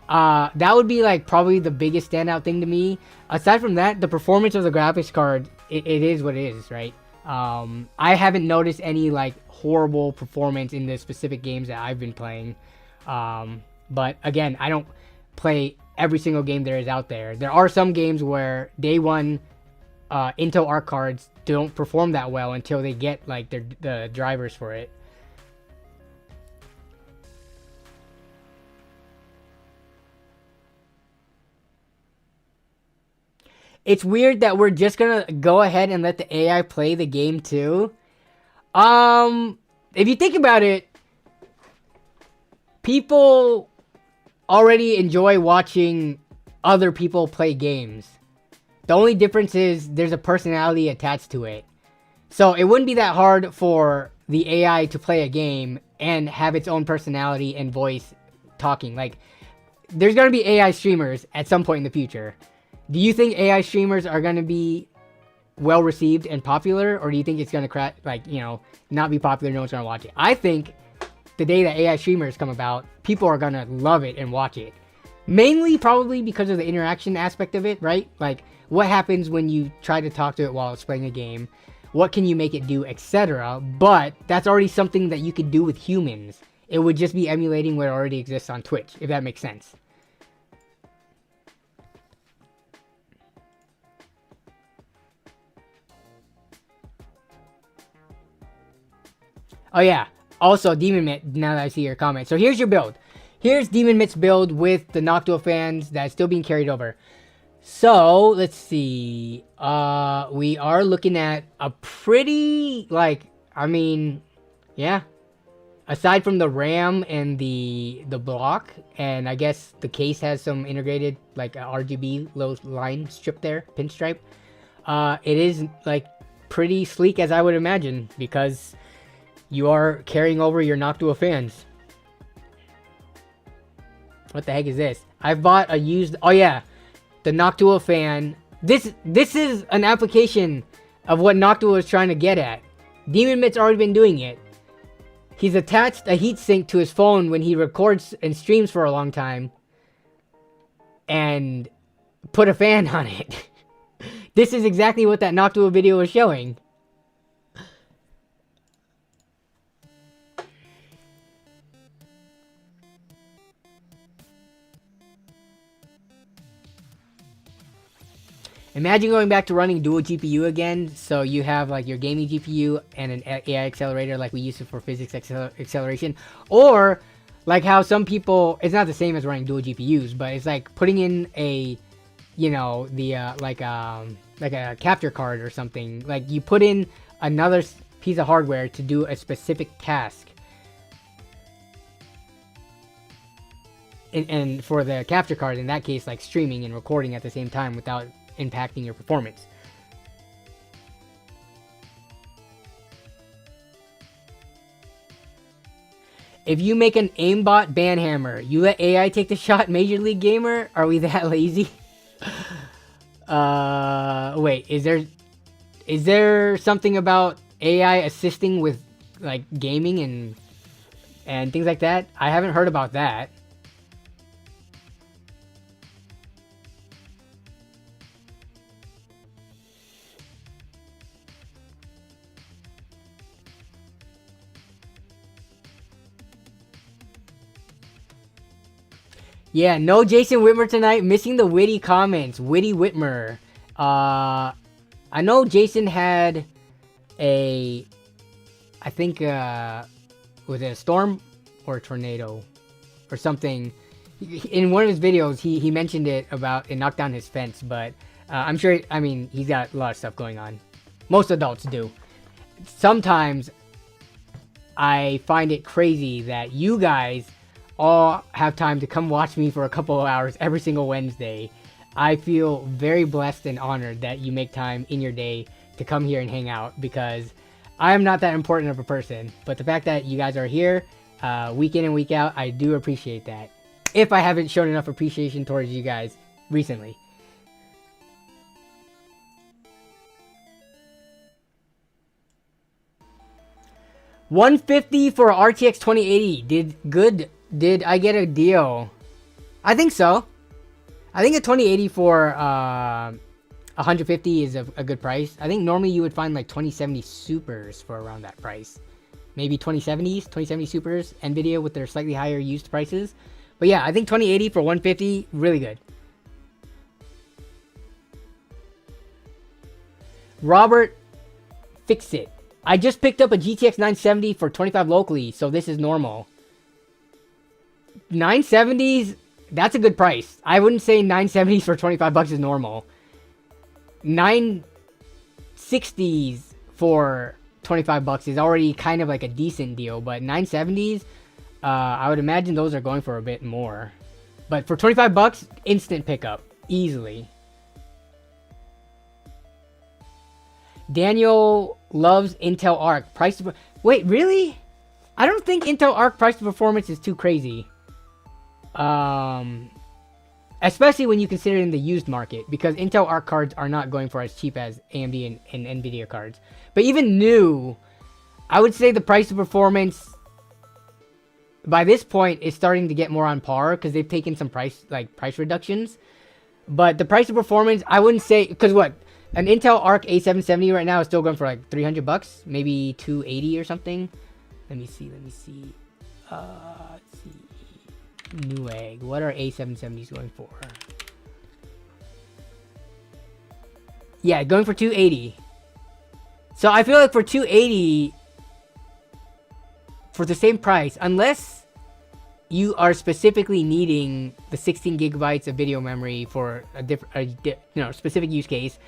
That would be like probably the biggest standout thing to me. Aside from that, the performance of the graphics card, it is what it is, right? I haven't noticed any like horrible performance in the specific games that I've been playing. But again, I don't play every single game there is out there. There are some games where day one Intel Arc cards don't perform that well until they get like the drivers for it. It's weird that we're just gonna go ahead and let the AI play the game too. If you think about it, people already enjoy watching other people play games. The only difference is there's a personality attached to it. So it wouldn't be that hard for the AI to play a game and have its own personality and voice talking. Like, there's gonna be AI streamers at some point in the future. Do you think AI streamers are going to be well received and popular, or do you think it's going to not be popular, no one's going to watch it? I think the day that AI streamers come about, people are going to love it and watch it. Mainly probably because of the interaction aspect of it, right? Like, what happens when you try to talk to it while it's playing a game? What can you make it do, etc. But that's already something that you could do with humans. It would just be emulating what already exists on Twitch, if that makes sense. Oh yeah, also Demon Mitt, now that I see your comment. So here's your build. Here's Demon Mitt's build with the Noctua fans that's still being carried over. So, let's see. We are looking at a pretty, yeah. Aside from the RAM and the block, and I guess the case has some integrated, RGB low line strip there, pinstripe. It is, pretty sleek as I would imagine, because you are carrying over your Noctua fans. What the heck is this? I've bought a used... Oh yeah, the Noctua fan. This is an application of what Noctua is trying to get at. Demon Mitt's already been doing it. He's attached a heatsink to his phone when he records and streams for a long time, and put a fan on it. This is exactly what that Noctua video was showing. Imagine going back to running dual GPU again, so you have your gaming GPU and an AI accelerator like we used to for physics acceleration, or like how some people, it's not the same as running dual GPUs, but it's like putting in a, like a capture card or something. Like you put in another piece of hardware to do a specific task. And for the capture card, in that case, like streaming and recording at the same time without impacting your performance. If you make an aimbot banhammer, you let AI take the shot, Major League Gamer? Are we that lazy? Wait, is there something about AI assisting with gaming and things like that? I haven't heard about that. Yeah, no Jason Whitmer tonight. Missing the witty comments. Witty Whitmer. I know Jason had I think, was it a storm or a tornado or something? In one of his videos, he mentioned it about it knocked down his fence, but I'm sure, he's got a lot of stuff going on. Most adults do. Sometimes I find it crazy that you guys all have time to come watch me for a couple of hours every single Wednesday. I feel very blessed and honored that you make time in your day to come here and hang out, because I am not that important of a person, but the fact that you guys are here week in and week out, I do appreciate that, if I haven't shown enough appreciation towards you guys recently. $150 for RTX 2080. Did I get a deal? I think so. I think a 2080 for 150 is a good price. I think normally you would find like 2070 Supers for around that price. Maybe 2070 Supers, NVIDIA with their slightly higher used prices. But yeah, I think 2080 for 150, really good. Robert, fix it. I just picked up a GTX 970 for 25 locally, so this is normal. 970s, that's a good price. I wouldn't say 970s for 25 bucks is normal. 960s for 25 bucks is already kind of like a decent deal, but 970s, I would imagine those are going for a bit more. But for 25 bucks, instant pickup, easily. Daniel loves Intel Arc. Price to... Wait, really? I don't think Intel Arc price to performance is too crazy. Especially when you consider it in the used market, because Intel Arc cards are not going for as cheap as AMD and NVIDIA cards. But even new, I would say the price to performance by this point is starting to get more on par because they've taken some price reductions. But the price to performance, I wouldn't say, because what? An Intel Arc A770 right now is still going for like 300 bucks, maybe 280 or something. Let me see. Let's see. Newegg. What are A770s going for? Yeah, going for 280. So I feel like for 280, for the same price, unless you are specifically needing the 16 gigabytes of video memory for a specific use case,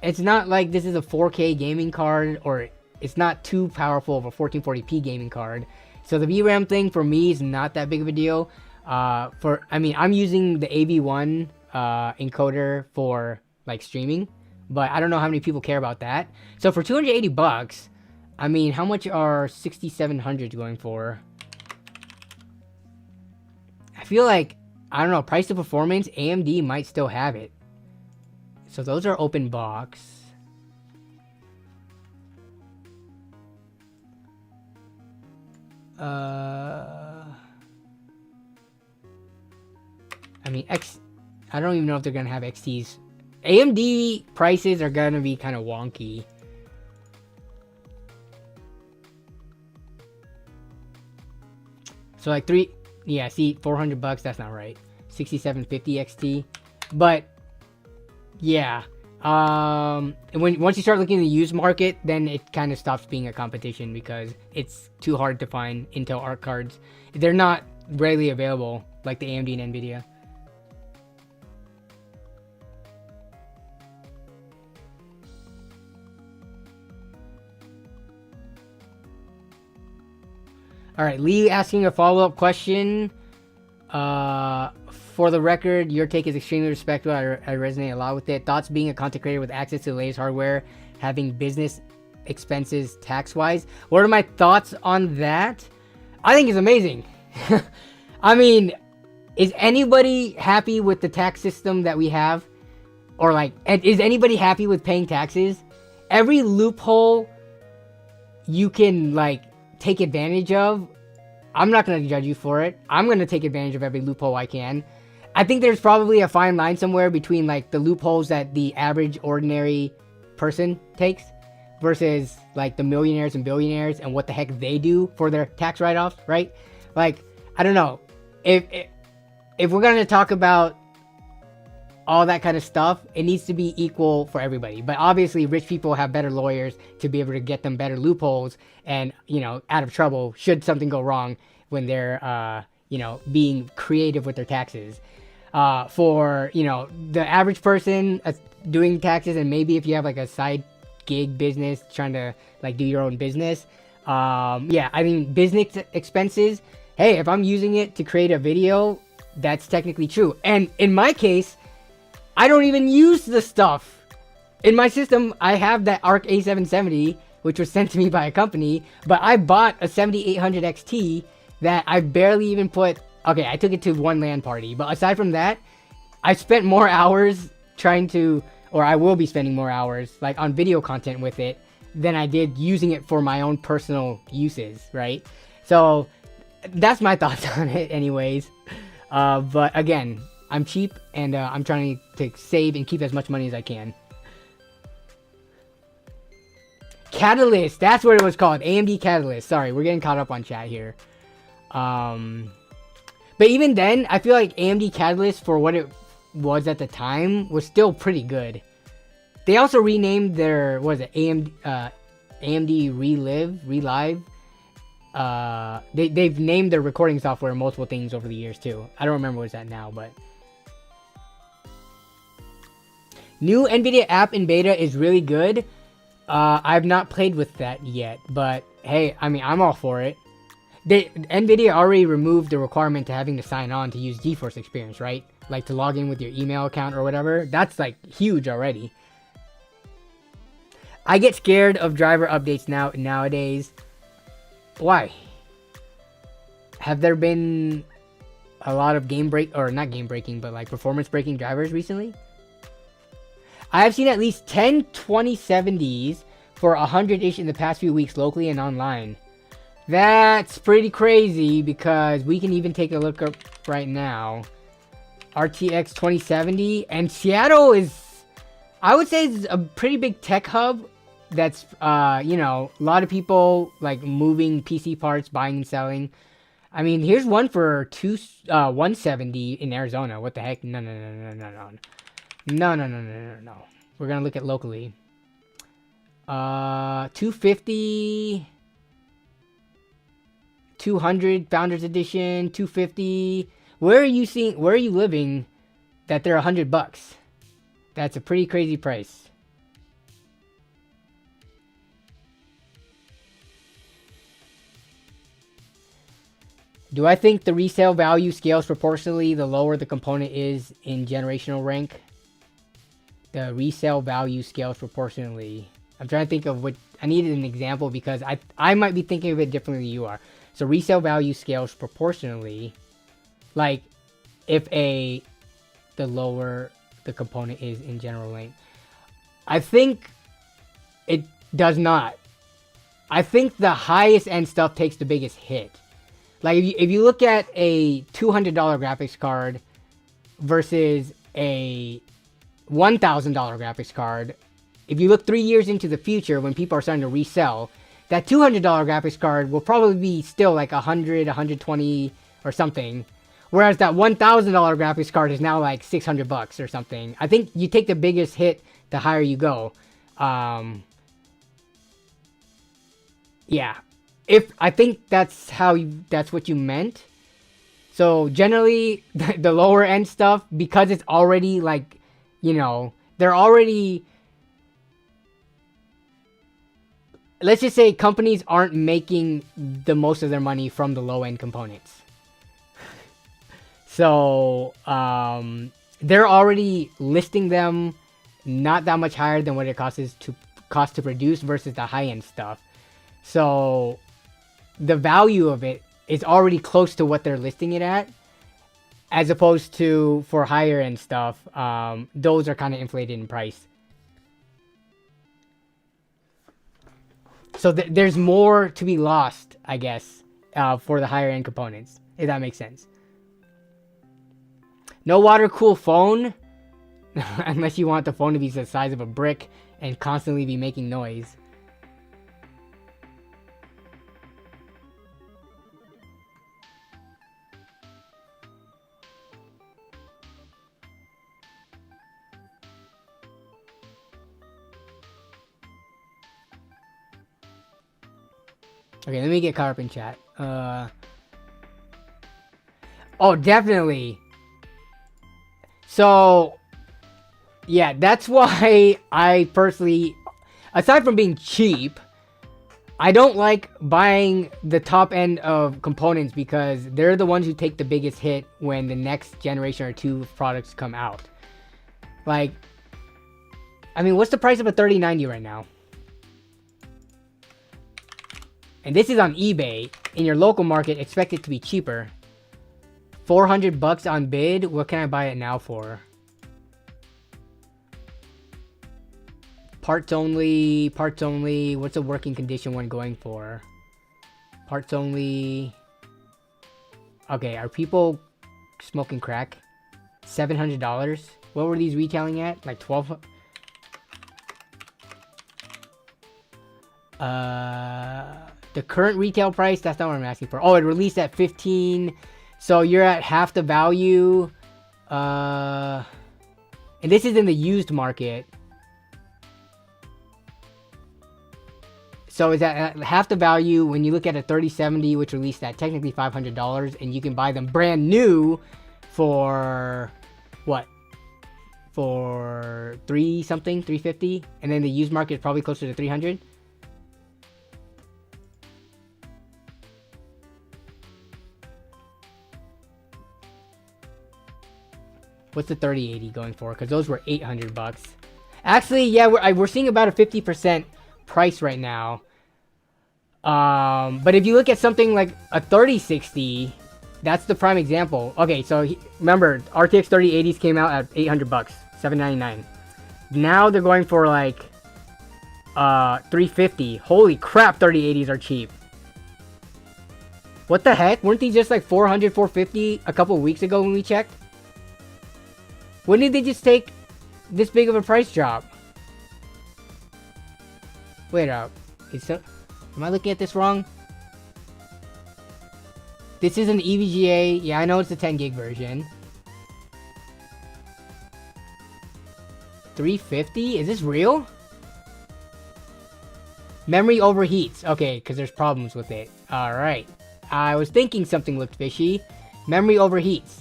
it's not like this is a 4K gaming card, or it's not too powerful of a 1440p gaming card. So the VRAM thing for me is not that big of a deal. I'm using the AV1 encoder for like streaming, but I don't know how many people care about that. So for 280 bucks, I mean, how much are 6700s going for? I feel like, I don't know, price to performance, AMD might still have it. So those are open box. I mean, I don't even know if they're gonna have XTs. AMD prices are gonna be kind of wonky. So like 400 bucks, that's not right. 6750 XT. But yeah, once you start looking at the used market, then it kind of stops being a competition because it's too hard to find Intel Arc cards. They're not readily available like the AMD and NVIDIA. All right, Lee asking a follow-up question. For the record, your take is extremely respectful. I resonate a lot with it. Thoughts being a content creator with access to the latest hardware, having business expenses tax-wise. What are my thoughts on that? I think it's amazing. I mean, is anybody happy with the tax system that we have? Or like, is anybody happy with paying taxes? Every loophole you can like take advantage of, I'm not going to judge you for it. I'm going to take advantage of every loophole I can. I think there's probably a fine line somewhere between like the loopholes that the average ordinary person takes versus like the millionaires and billionaires and what the heck they do for their tax write-offs, right? Like, I don't know. If we're going to talk about all that kind of stuff, it needs to be equal for everybody. But obviously, rich people have better lawyers to be able to get them better loopholes and, out of trouble should something go wrong when they're, being creative with their taxes. For, the average person doing taxes, and maybe if you have like a side gig business trying to like do your own business, yeah, I mean, business expenses, hey, if I'm using it to create a video, that's technically true. And in my case, I don't even use the stuff. In my system, I have that Arc A770, which was sent to me by a company, but I bought a 7800 XT that I barely even put... Okay, I took it to one LAN party, but aside from that, I spent more hours trying to... Or I will be spending more hours, like, on video content with it than I did using it for my own personal uses, right? So, that's my thoughts on it anyways. But again, I'm cheap and I'm trying to save and keep as much money as I can. Catalyst, that's what it was called. AMD Catalyst. Sorry, we're getting caught up on chat here. But even then, I feel like AMD Catalyst, for what it was at the time, was still pretty good. They also renamed their, what is it, AMD Relive. They've named their recording software multiple things over the years too. I don't remember what's that now, but new NVIDIA app in beta is really good. I've not played with that yet, but hey, I mean, I'm all for it. NVIDIA already removed the requirement to having to sign on to use GeForce Experience, right? Like to log in with your email account or whatever. That's like huge already. I get scared of driver updates nowadays. Why? Have there been a lot of not game breaking, but like performance breaking drivers recently? I have seen at least 10 2070s for 100-ish in the past few weeks locally and online. That's pretty crazy because we can even take a look up right now. RTX 2070, and Seattle is, I would say, is a pretty big tech hub. That's you know, a lot of people like moving PC parts, buying and selling. I mean, here's one for 170 in Arizona. What the heck? No. We're gonna look at locally. 250, 200 Founders Edition, 250. Where are you living that they're $100? That's a pretty crazy price. Do I think the resale value scales proportionally the lower the component is in generational rank? The resale value scales proportionally. I'm trying to think of what... I needed an example because I might be thinking of it differently than you are. So resale value scales proportionally. Like, if the lower the component is in general length. I think it does not. I think the highest end stuff takes the biggest hit. Like, if you look at a $200 graphics card versus a $1,000 graphics card, if you look 3 years into the future when people are starting to resell, that $200 graphics card will probably be still like 100, 120 or something. Whereas that $1,000 graphics card is now like $600 or something. I think you take the biggest hit the higher you go. Yeah. I think that's what you meant. So generally, the lower end stuff, because it's already like, you know, they're already, let's just say companies aren't making the most of their money from the low end components. So they're already listing them not that much higher than what it costs to produce versus the high end stuff. So the value of it is already close to what they're listing it at, as opposed to for higher end stuff, those are kind of inflated in price. So there's more to be lost, I guess, for the higher end components, if that makes sense. No water cool phone, unless you want the phone to be the size of a brick and constantly be making noise. Okay, let me get caught up in chat. Oh, definitely. So, yeah, that's why I personally, aside from being cheap, I don't like buying the top end of components because they're the ones who take the biggest hit when the next generation or two of products come out. Like, I mean, what's the price of a 3090 right now? And this is on eBay. In your local market, expect it to be cheaper. $400 on bid. What can I buy it now for? Parts only. Parts only. What's a working condition one going for? Parts only. Okay, are people smoking crack. $700. What were these retailing at? Like 12. The current retail price, that's not what I'm asking for. Oh, it released at 15. So you're at half the value. And this is in the used market. So it's at half the value when you look at a 3070, which released at technically $500, and you can buy them brand new for what? For $350, and then the used market is probably closer to 300. What's the 3080 going for? Because those were $800. Actually, yeah, we're seeing about a 50% price right now. But if you look at something like a 3060, that's the prime example. Okay, so remember, RTX 3080s came out at $800, $799. Now they're going for like $350. Holy crap, 3080s are cheap. What the heck? Weren't these just like $400, $450 a couple weeks ago when we checked? When did they just take this big of a price drop? Wait up. Am I looking at this wrong? This is an EVGA. Yeah, I know it's the 10 gig version. $350? Is this real? Memory overheats. Okay, because there's problems with it. Alright. I was thinking something looked fishy. Memory overheats.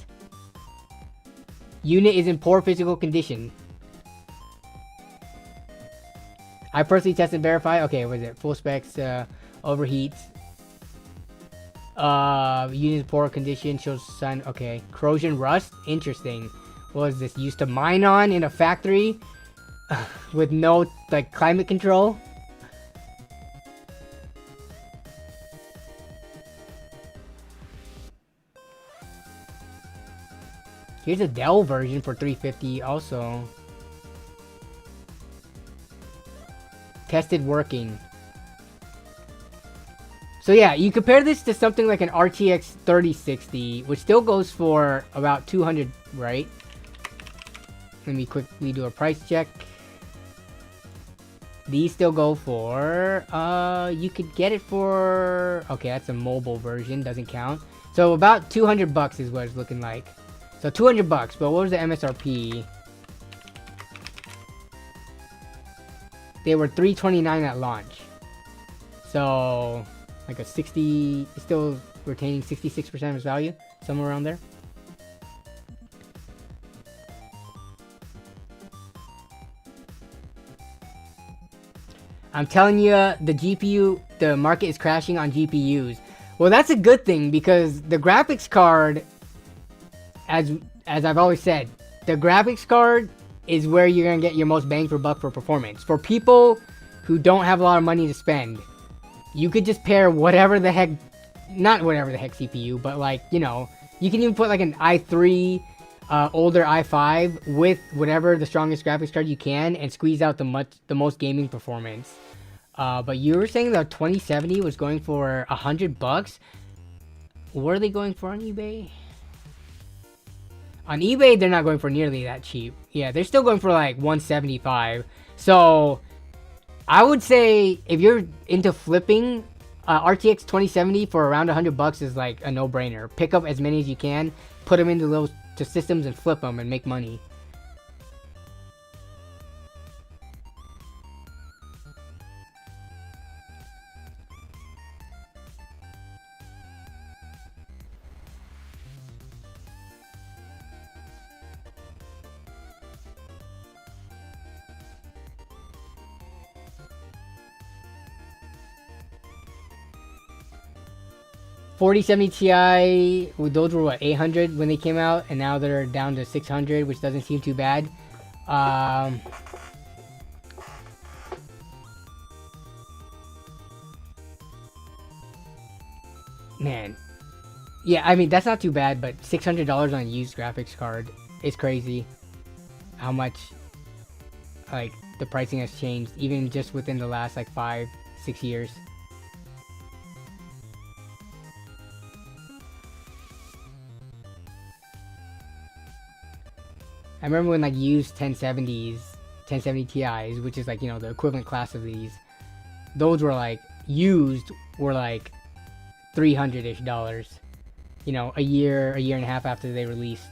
Unit is in poor physical condition. I personally test and verify. Okay, what is it? Full specs, overheats. Unit is poor condition, shows sign. Okay, corrosion, rust. Interesting. What is this? Used to mine on in a factory with no like climate control. Here's a Dell version for $350 also. Tested working. So yeah, you compare this to something like an RTX 3060, which still goes for about $200, right? Let me quickly do a price check. These still go for, you could get it for, okay, that's a mobile version, doesn't count. So about $200 is what it's looking like. So $200, but what was the MSRP? They were $329 at launch. So like a 60, still retaining 66% of its value, somewhere around there. I'm telling you, the GPU, the market is crashing on GPUs. Well, that's a good thing because the graphics card, as I've always said, the graphics card is where you're gonna get your most bang for buck for performance. For people who don't have a lot of money to spend, you could just pair whatever the heck, not whatever the heck CPU, but like, you know, you can even put like an i3, older i5 with whatever the strongest graphics card you can and squeeze out the most gaming performance. But you were saying the 2070 was going for $100. What are they going for on eBay? On eBay, they're not going for nearly that cheap. Yeah, they're still going for like $175. So I would say if you're into flipping, RTX 2070 for around $100 is like a no-brainer. Pick up as many as you can, put them into those systems and flip them and make money. $4070 Ti, those were what, 800 when they came out, and now they're down to 600, which doesn't seem too bad. Man, yeah, I mean that's not too bad, but $600 on a used graphics card is crazy. How much, like, the pricing has changed, even just within the last like 5-6 years. I remember when like used 1070s, 1070 Ti's, which is like, you know, the equivalent class of these. Those were like, used were like $300-ish. You know, a year and a half after they released.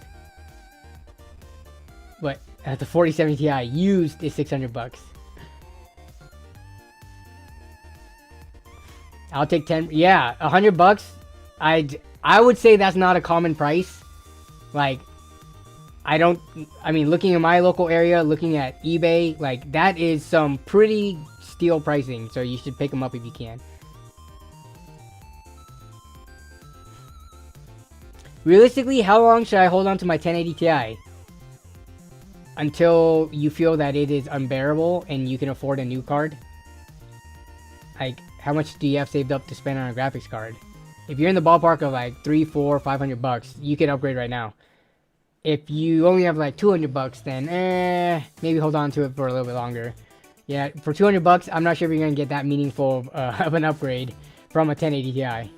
But at the 4070 Ti, used is $600. I'll take 10. Yeah, $100. I would say that's not a common price. Like, I mean, looking in my local area, looking at eBay, like that is some pretty steal pricing. So you should pick them up if you can. Realistically, how long should I hold on to my 1080 Ti? Until you feel that it is unbearable and you can afford a new card? Like, how much do you have saved up to spend on a graphics card? If you're in the ballpark of like $300, $400, $500, you can upgrade right now. If you only have like $200, then maybe hold on to it for a little bit longer. Yeah, for $200, I'm not sure if you're gonna get that meaningful of an upgrade from a 1080 Ti.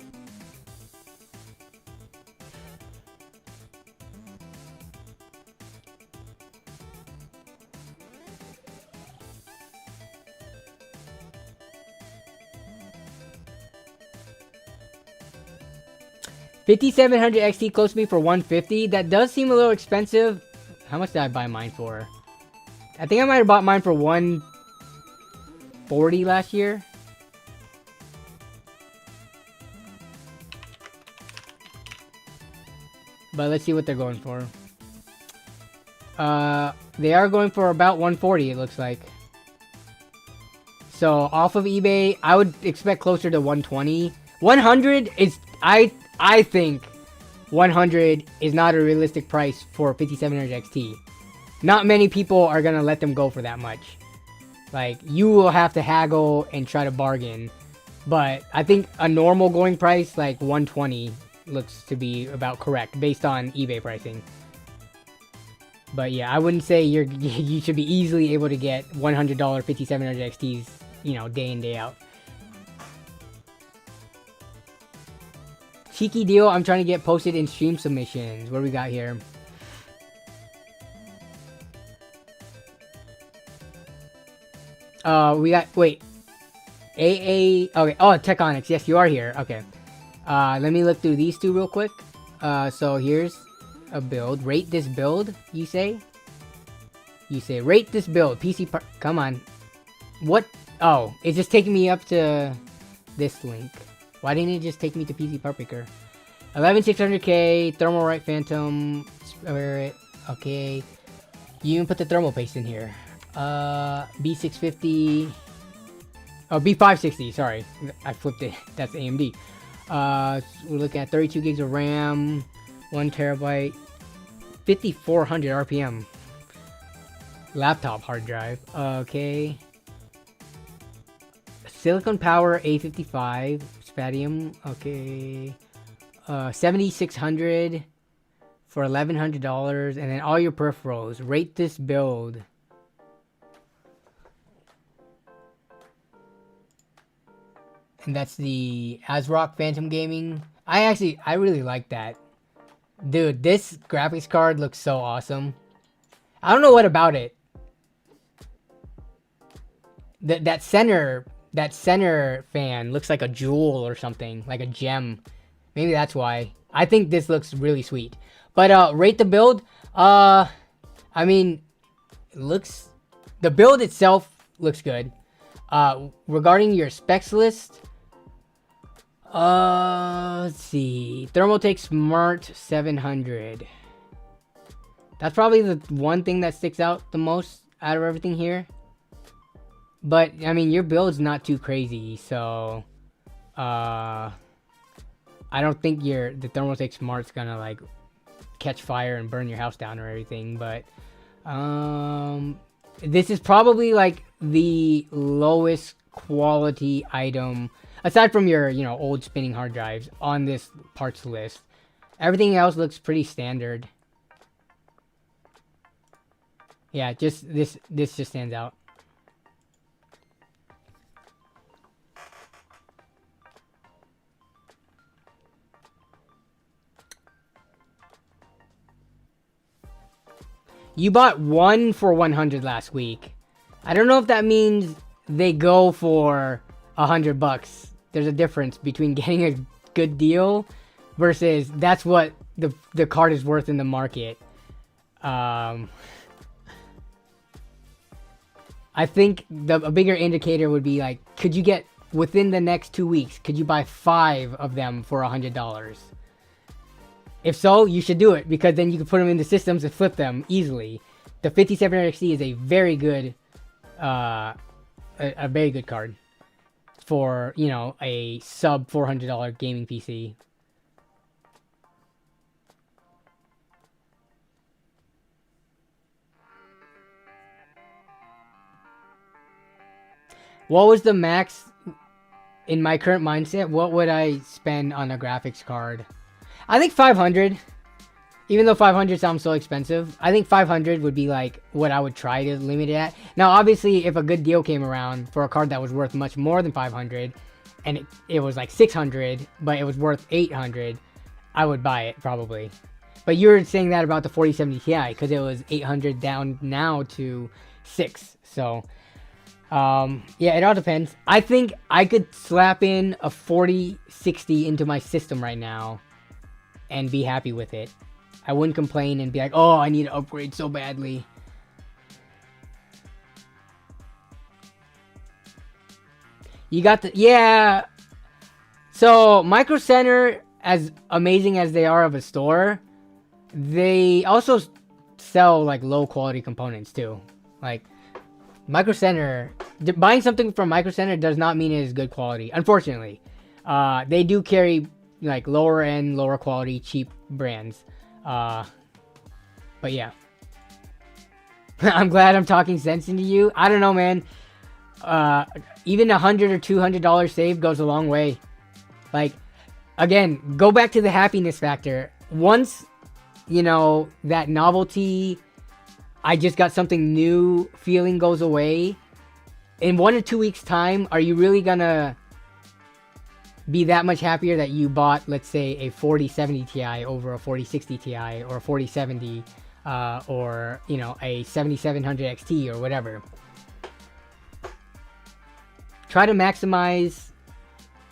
$5,700 XT close to me for $150. That does seem a little expensive. How much did I buy mine for? I think I might have bought mine for $140 last year. But let's see what they're going for. They are going for about $140, it looks like. So off of eBay, I would expect closer to $120. $100 is I think $100 is not a realistic price for 5700 XT. Not many people are gonna let them go for that much. Like, you will have to haggle and try to bargain. But I think a normal going price, like 120, looks to be about correct based on eBay pricing. But yeah, I wouldn't say you should be easily able to get $100 5700 XTs, you know, day in, day out. Cheeky deal, I'm trying to get posted in stream submissions. What do we got here? We got, wait. okay, oh, Techonics, yes, you are here, okay. Let me look through these two real quick. So here's a build. Rate this build, you say? You say, rate this build, PC part, come on. What? Oh, it's just taking me up to this link. Why didn't it just take me to PC Part Picker? 11600K, Thermal Right Phantom, Spirit, okay. You even put the thermal paste in here. B650, oh, B560, sorry. I flipped it, that's AMD. We're looking at 32 gigs of RAM, 1 terabyte, 5400 RPM. Laptop hard drive, okay. Silicon Power A55, Spatium, okay. 7600 for $1,100, and then all your peripherals. Rate this build. And that's the ASRock Phantom Gaming. I really like that. Dude, this graphics card looks so awesome. I don't know what about it. That center fan looks like a jewel or something, like a gem. Maybe that's why. I think this looks really sweet. But rate the build. I mean, the build itself looks good. Regarding your specs list, let's see. Thermaltake Smart 700. That's probably the one thing that sticks out the most out of everything here. But I mean, your build's not too crazy, so I don't think the Thermaltake Smart's gonna like catch fire and burn your house down or everything. But this is probably like the lowest quality item aside from your, you know, old spinning hard drives on this parts list. Everything else looks pretty standard. Yeah, just this just stands out. You bought one for 100 last week. I don't know if that means they go for $100. There's a difference between getting a good deal versus that's what the card is worth in the market. I think a bigger indicator would be like, could you get within the next 2 weeks? Could you buy 5 of them for $100? If so, you should do it because then you can put them into systems and flip them easily. The 5700XT is a very good, a very good card for, you know, a sub $400 gaming PC. What was the max in my current mindset? What would I spend on a graphics card? I think 500. Even though 500 sounds so expensive, I think 500 would be like what I would try to limit it at. Now, obviously, if a good deal came around for a card that was worth much more than 500, and it was like 600, but it was worth 800, I would buy it probably. But you're saying that about the 4070 Ti because it was 800 down now to 6. So, yeah, it all depends. I think I could slap in a 4060 into my system right now and be happy with it. I wouldn't complain and be like, oh, I need to upgrade so badly. You got the, yeah. So Micro Center, as amazing as they are of a store, they also sell like low quality components too. Like Micro Center, buying something from Micro Center does not mean it is good quality. Unfortunately, they do carry like lower end, lower quality, cheap brands. But yeah. I'm glad I'm talking sense into you. I don't know, man. Even $100 or $200 save goes a long way. Like, again, go back to the happiness factor. Once, you know, that novelty, I just got something new feeling goes away. In 1 or 2 weeks time, are you really gonna be that much happier that you bought, let's say, a 4070 Ti over a 4060 Ti or a 4070 or, you know, a 7700 XT or whatever? Try to maximize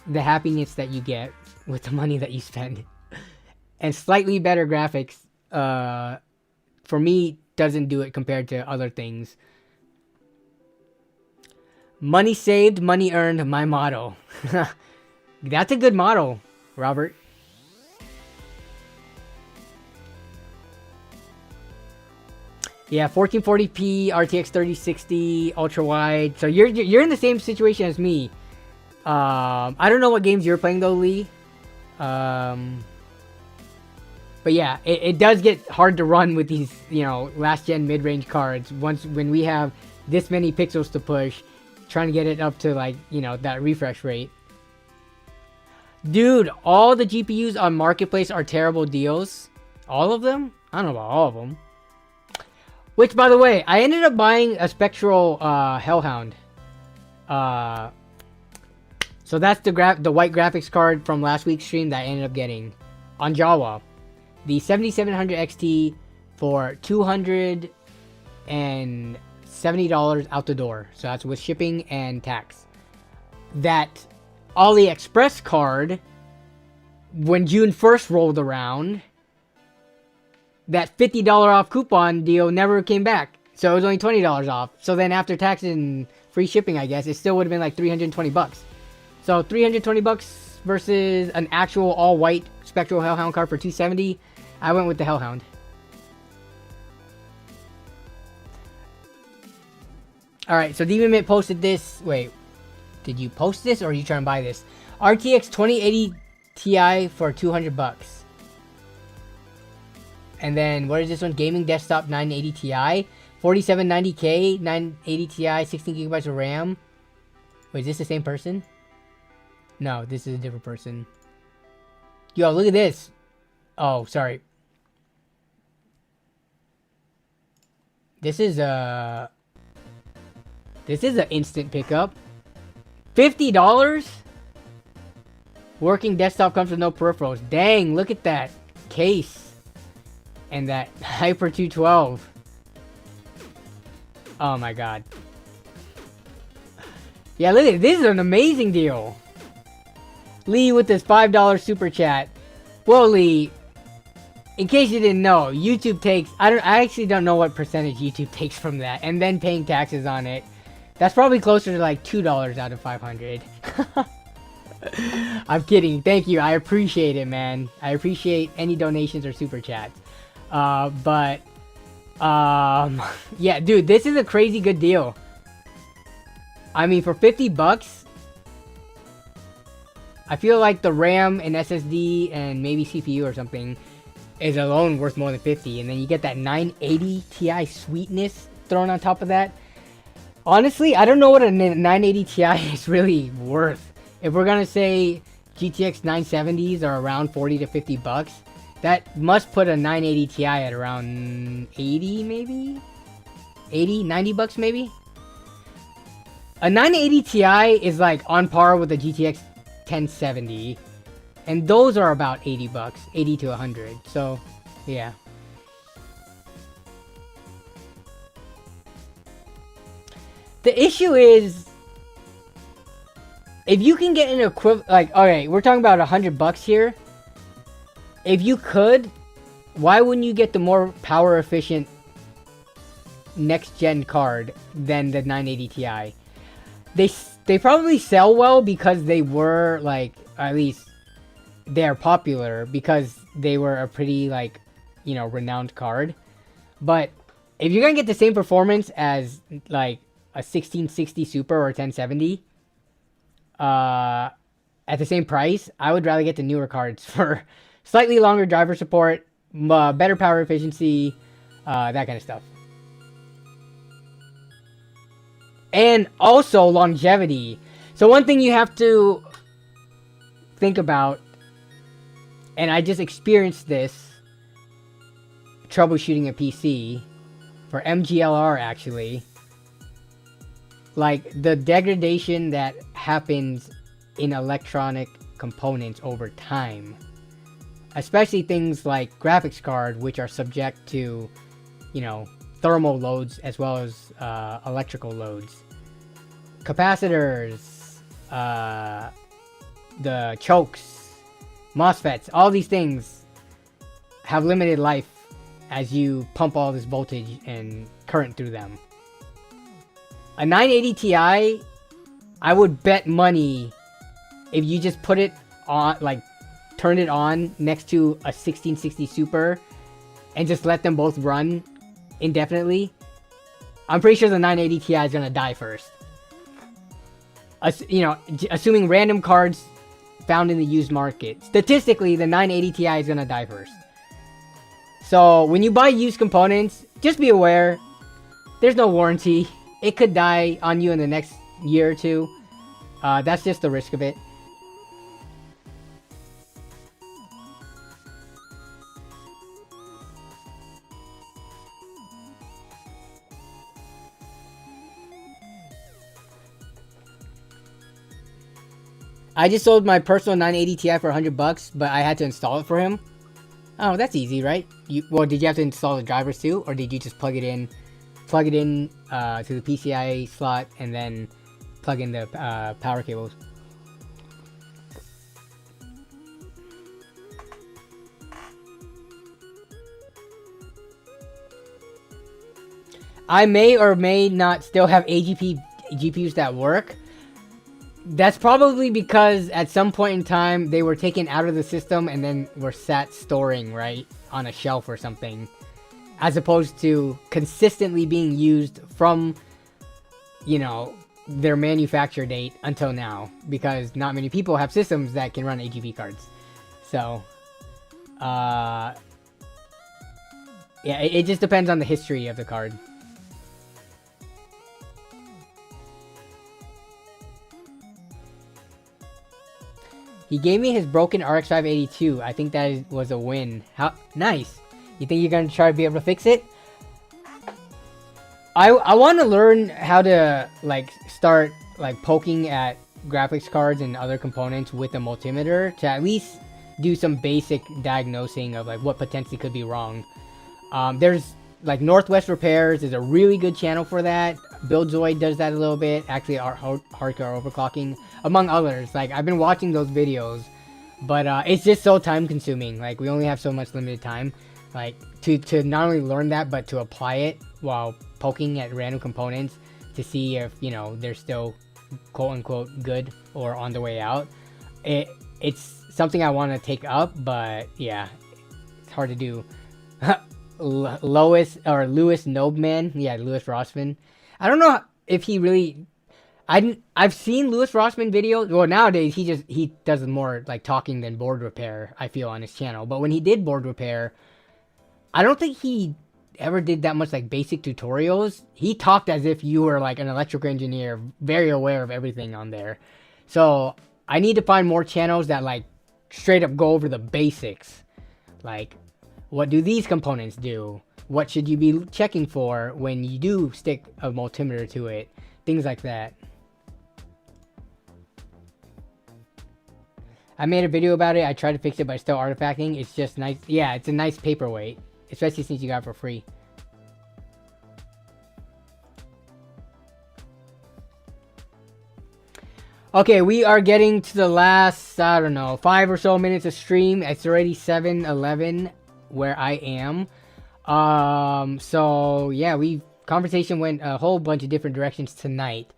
the happiness that you get with the money that you spend. And slightly better graphics, for me, doesn't do it compared to other things. Money saved, money earned, my motto. That's a good motto, Robert. Yeah, 1440p, RTX 3060, ultra wide. So you're in the same situation as me. I don't know what games you're playing though, Lee. But yeah, it does get hard to run with these, you know, last gen mid-range cards. When we have this many pixels to push, trying to get it up to like, you know, that refresh rate. Dude, all the GPUs on Marketplace are terrible deals. All of them? I don't know about all of them. Which, by the way, I ended up buying a Spectral Hellhound. So that's the white graphics card from last week's stream that I ended up getting on Jawa. The 7700 XT for $270 out the door. So that's with shipping and tax. That AliExpress card, when June 1st rolled around, that $50 off coupon deal never came back. So it was only $20 off. So then after tax and free shipping, I guess, it still would have been like $320. So $320 versus an actual all-white Spectral Hellhound card for $270. I went with the Hellhound. Alright, so Demon Mint posted this. Wait, did you post this or are you trying to buy this? RTX 2080 Ti for $200. And then, what is this one? Gaming Desktop 980 Ti. 4790K, 980 Ti, 16 gigabytes of RAM. Wait, is this the same person? No, this is a different person. Yo, look at this. Oh, sorry. This is an instant pickup. $50? Working desktop comes with no peripherals. Dang, look at that case. And that Hyper 212. Oh my god. Yeah, look at this. Is an amazing deal. Lee with this $5 super chat. Well, Lee, in case you didn't know, YouTube takes, I actually don't know what percentage YouTube takes from that, and then paying taxes on it. That's probably closer to like $2 out of 500. I'm kidding. Thank you. I appreciate it, man. I appreciate any donations or super chats. Yeah, dude, this is a crazy good deal. I mean, for 50 bucks, I feel like the RAM and SSD and maybe CPU or something is alone worth more than 50, and then you get that 980 Ti sweetness thrown on top of that. Honestly, I don't know what a 980 Ti is really worth. If we're gonna say GTX 970s are around 40 to 50 bucks, that must put a 980 Ti at around 80 maybe? 80, 90 bucks maybe? A 980 Ti is like on par with the GTX 1070. And those are about 80 bucks, 80 to 100. So, yeah. The issue is, if you can get an equivalent, like, okay, we're talking about 100 bucks here. If you could, why wouldn't you get the more power efficient next gen card than the 980 Ti? They probably sell well because they were, like, at least they're popular because they were a pretty, like, you know, renowned card. But if you're gonna get the same performance as like a 1660 Super or 1070 at the same price, I would rather get the newer cards for slightly longer driver support, better power efficiency, that kind of stuff. And also longevity. So one thing you have to think about, and I just experienced this troubleshooting a PC for MGLR actually, like the degradation that happens in electronic components over time, especially things like graphics card, which are subject to, you know, thermal loads as well as electrical loads. Capacitors, the chokes, MOSFETs, all these things have limited life as you pump all this voltage and current through them. A 980 Ti, I would bet money if you just put it on, like, turn it on next to a 1660 Super and just let them both run indefinitely, I'm pretty sure the 980 Ti is gonna die first. You know, assuming random cards found in the used market, statistically, the 980 Ti is gonna die first. So when you buy used components, just be aware, there's no warranty. It could die on you in the next year or two. That's just the risk of it. I just sold my personal 980 Ti for 100 bucks, but I had to install it for him. Oh, that's easy, right? Well, did you have to install the drivers too, or did you just plug it in to the PCI slot and then plug in the power cables? I may or may not still have AGP GPUs that work. That's probably because at some point in time they were taken out of the system and then were sat storing, right, on a shelf or something, as opposed to consistently being used from, you know, their manufacture date until now, because not many people have systems that can run AGP cards. So, yeah, it just depends on the history of the card. He gave me his broken RX 582. I think that was a win. How nice. You think you're going to try to be able to fix it? I want to learn how to, like, start, like, poking at graphics cards and other components with a multimeter to at least do some basic diagnosing of, like, what potentially could be wrong. There's like Northwest Repairs is a really good channel for that. Buildzoid does that a little bit. Actually, Hardcore Overclocking, among others. Like, I've been watching those videos, but it's just so time consuming. Like, we only have so much limited time. Like, to not only learn that, but to apply it while poking at random components to see if, you know, they're still quote-unquote good or on the way out. It's something I want to take up, but yeah, it's hard to do. Louis Nobman, yeah, Louis Rossman. I don't know if he really. I've seen Louis Rossman videos. Well, nowadays he does more like talking than board repair, I feel, on his channel. But when he did board repair, I don't think he ever did that much like basic tutorials. He talked as if you were like an electrical engineer, very aware of everything on there. So I need to find more channels that like straight up go over the basics, like, what do these components do? What should you be checking for when you do stick a multimeter to it? Things like that. I made a video about it. I tried to fix it, but it's still artifacting. It's just nice. Yeah, it's a nice paperweight, especially since you got it for free. Okay, we are getting to the last, I don't know, 5 or so minutes of stream. It's already 7:11 where I am. So yeah, conversation went a whole bunch of different directions tonight.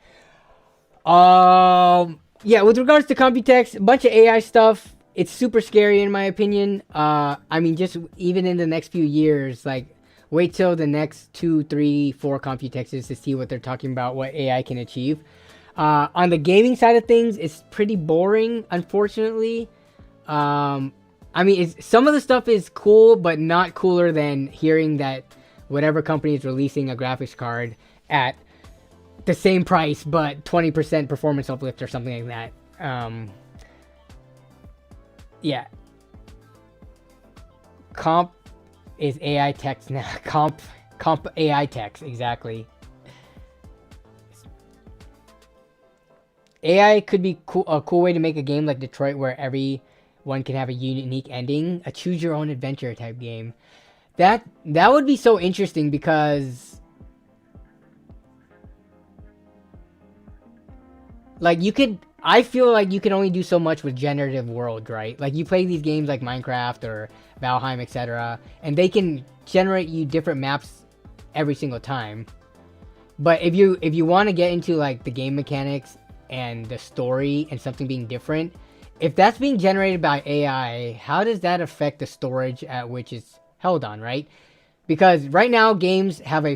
Yeah, with regards to COMPUTEX, a bunch of AI stuff. It's super scary in my opinion. I mean, just even in the next few years, like, wait till the next 2, 3, 4 COMPUTEXes to see what they're talking about, what AI can achieve. On the gaming side of things, it's pretty boring, unfortunately. I mean, some of the stuff is cool, but not cooler than hearing that whatever company is releasing a graphics card at the same price, but 20% performance uplift or something like that. Yeah. Comp is AI text now. Comp AI text, exactly. AI could be a cool way to make a game like Detroit where everyone can have a unique ending, a choose your own adventure type game. That would be so interesting because like I feel like you can only do so much with generative world, right? Like you play these games like Minecraft or Valheim, etc., and they can generate you different maps every single time. But if you want to get into like the game mechanics and the story and something being different, if that's being generated by AI, how does that affect the storage at which it's held on, right? Because right now games have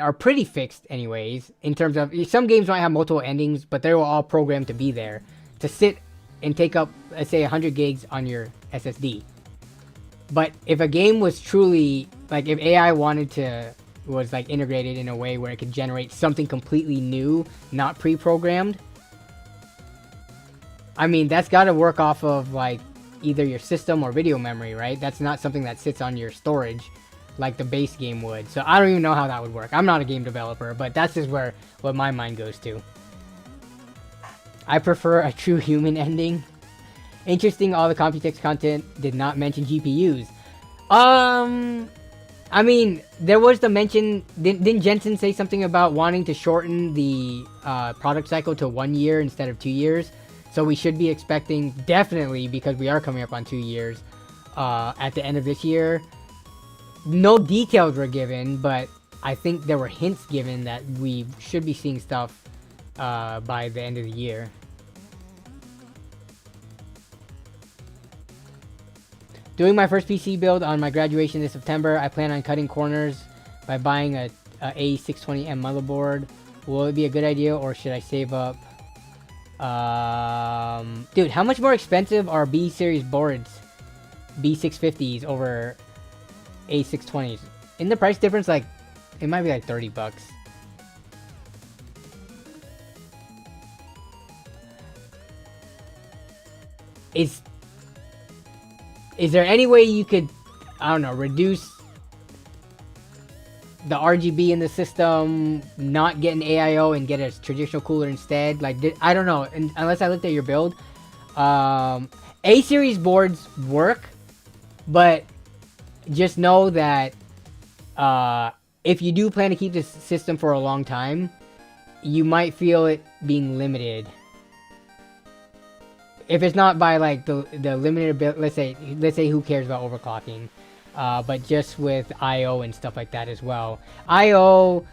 are pretty fixed anyways, in terms of some games might have multiple endings, but they were all programmed to be there to sit and take up, let's say, 100 gigs on your SSD. But if a game was truly like, if AI was like integrated in a way where it could generate something completely new, not pre-programmed, I mean, that's got to work off of like either your system or video memory, right? That's not something that sits on your storage like the base game would. So I don't even know how that would work. I'm not a game developer, but that's just what my mind goes to. I prefer a true human ending. Interesting, all the COMPUTEX content did not mention GPUs. I mean, there was the mention, didn't Jensen say something about wanting to shorten the product cycle to 1 year instead of 2 years? So we should be expecting, definitely, because we are coming up on 2 years, at the end of this year. No details were given, but I think there were hints given that we should be seeing stuff by the end of the year. Doing my first PC build on my graduation this September. I plan on cutting corners by buying a A620M motherboard. Will it be a good idea or should I save up? Dude, how much more expensive are B series boards? B650s over A620s? In the price difference, like, it might be like 30 bucks. Is there any way you could, I don't know, reduce the RGB in the system, not get an AIO and get a traditional cooler instead? Like, I don't know, unless I looked at your build. A-series boards work, but just know that if you do plan to keep this system for a long time, you might feel it being limited. If it's not by like the limited ability, let's say who cares about overclocking, but just with I/O and stuff like that as well. I/O,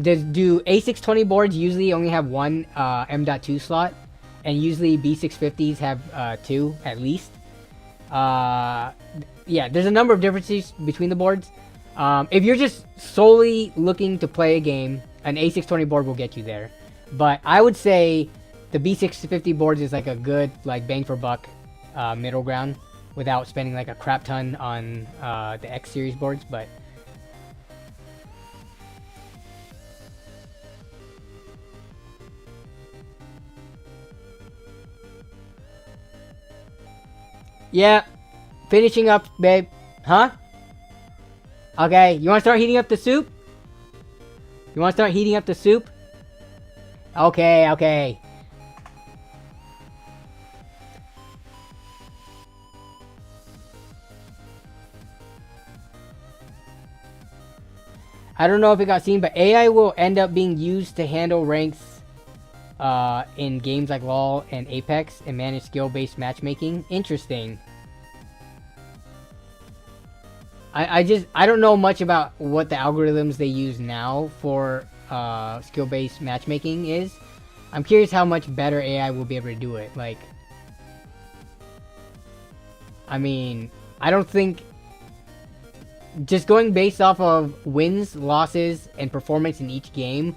do A620 boards usually only have one M.2 slot, and usually B650s have 2 at least. Yeah, there's a number of differences between the boards. If you're just solely looking to play a game, an A620 board will get you there. But I would say the B650 boards is like a good like bang for buck middle ground without spending like a crap ton on the X series boards. But yeah, finishing up, babe. Huh? Okay, you want to start heating up the soup? You want to start heating up the soup? Okay, okay. I don't know if it got seen, but AI will end up being used to handle ranks in games like LoL and Apex and manage skill-based matchmaking. Interesting. I don't know much about what the algorithms they use now for skill-based matchmaking is. I'm curious how much better AI will be able to do it. Like, I mean, I don't think just going based off of wins, losses, and performance in each game,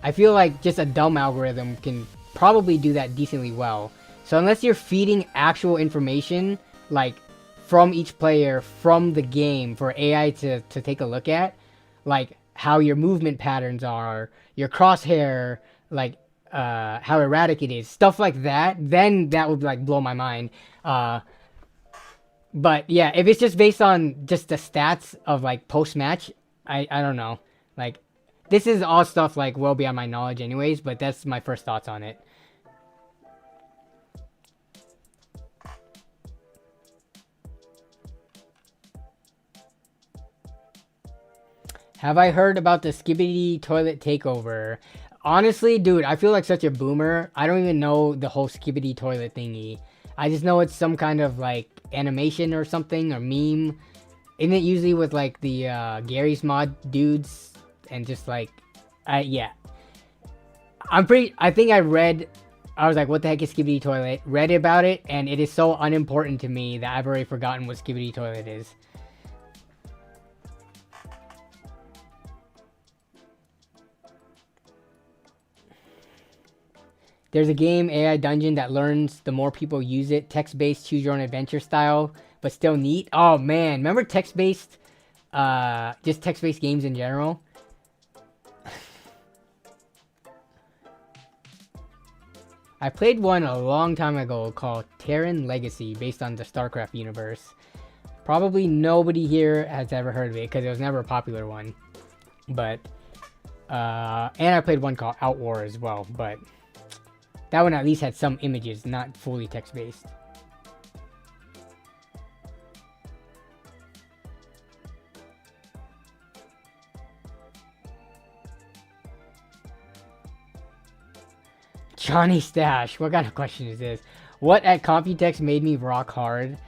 I feel like just a dumb algorithm can probably do that decently well. So unless you're feeding actual information, like from each player, from the game, for AI to take a look at, like how your movement patterns are, your crosshair, like how erratic it is, stuff like that, then that would like blow my mind. But yeah, if it's just based on just the stats of like post-match, I don't know. Like, this is all stuff like well beyond my knowledge anyways, but that's my first thoughts on it. Have I heard about the Skibidi toilet takeover? Honestly, dude, I feel like such a boomer. I don't even know the whole Skibidi toilet thingy. I just know it's some kind of like animation or something or meme. Isn't it usually with like the Gary's Mod dudes and just like, yeah. I think I was like, what the heck is Skibidi toilet? Read about it, and it is so unimportant to me that I've already forgotten what Skibidi toilet is. There's a game, AI Dungeon, that learns the more people use it. Text-based, choose-your-own-adventure style, but still neat. Oh, man. Remember text-based? Just text-based games in general? I played one a long time ago called Terran Legacy, based on the StarCraft universe. Probably nobody here has ever heard of it, because it was never a popular one. But, and I played one called Outwar as well, but that one at least had some images, not fully text-based. Johnny Stash, what kind of question is this? What at COMPUTEX made me rock hard?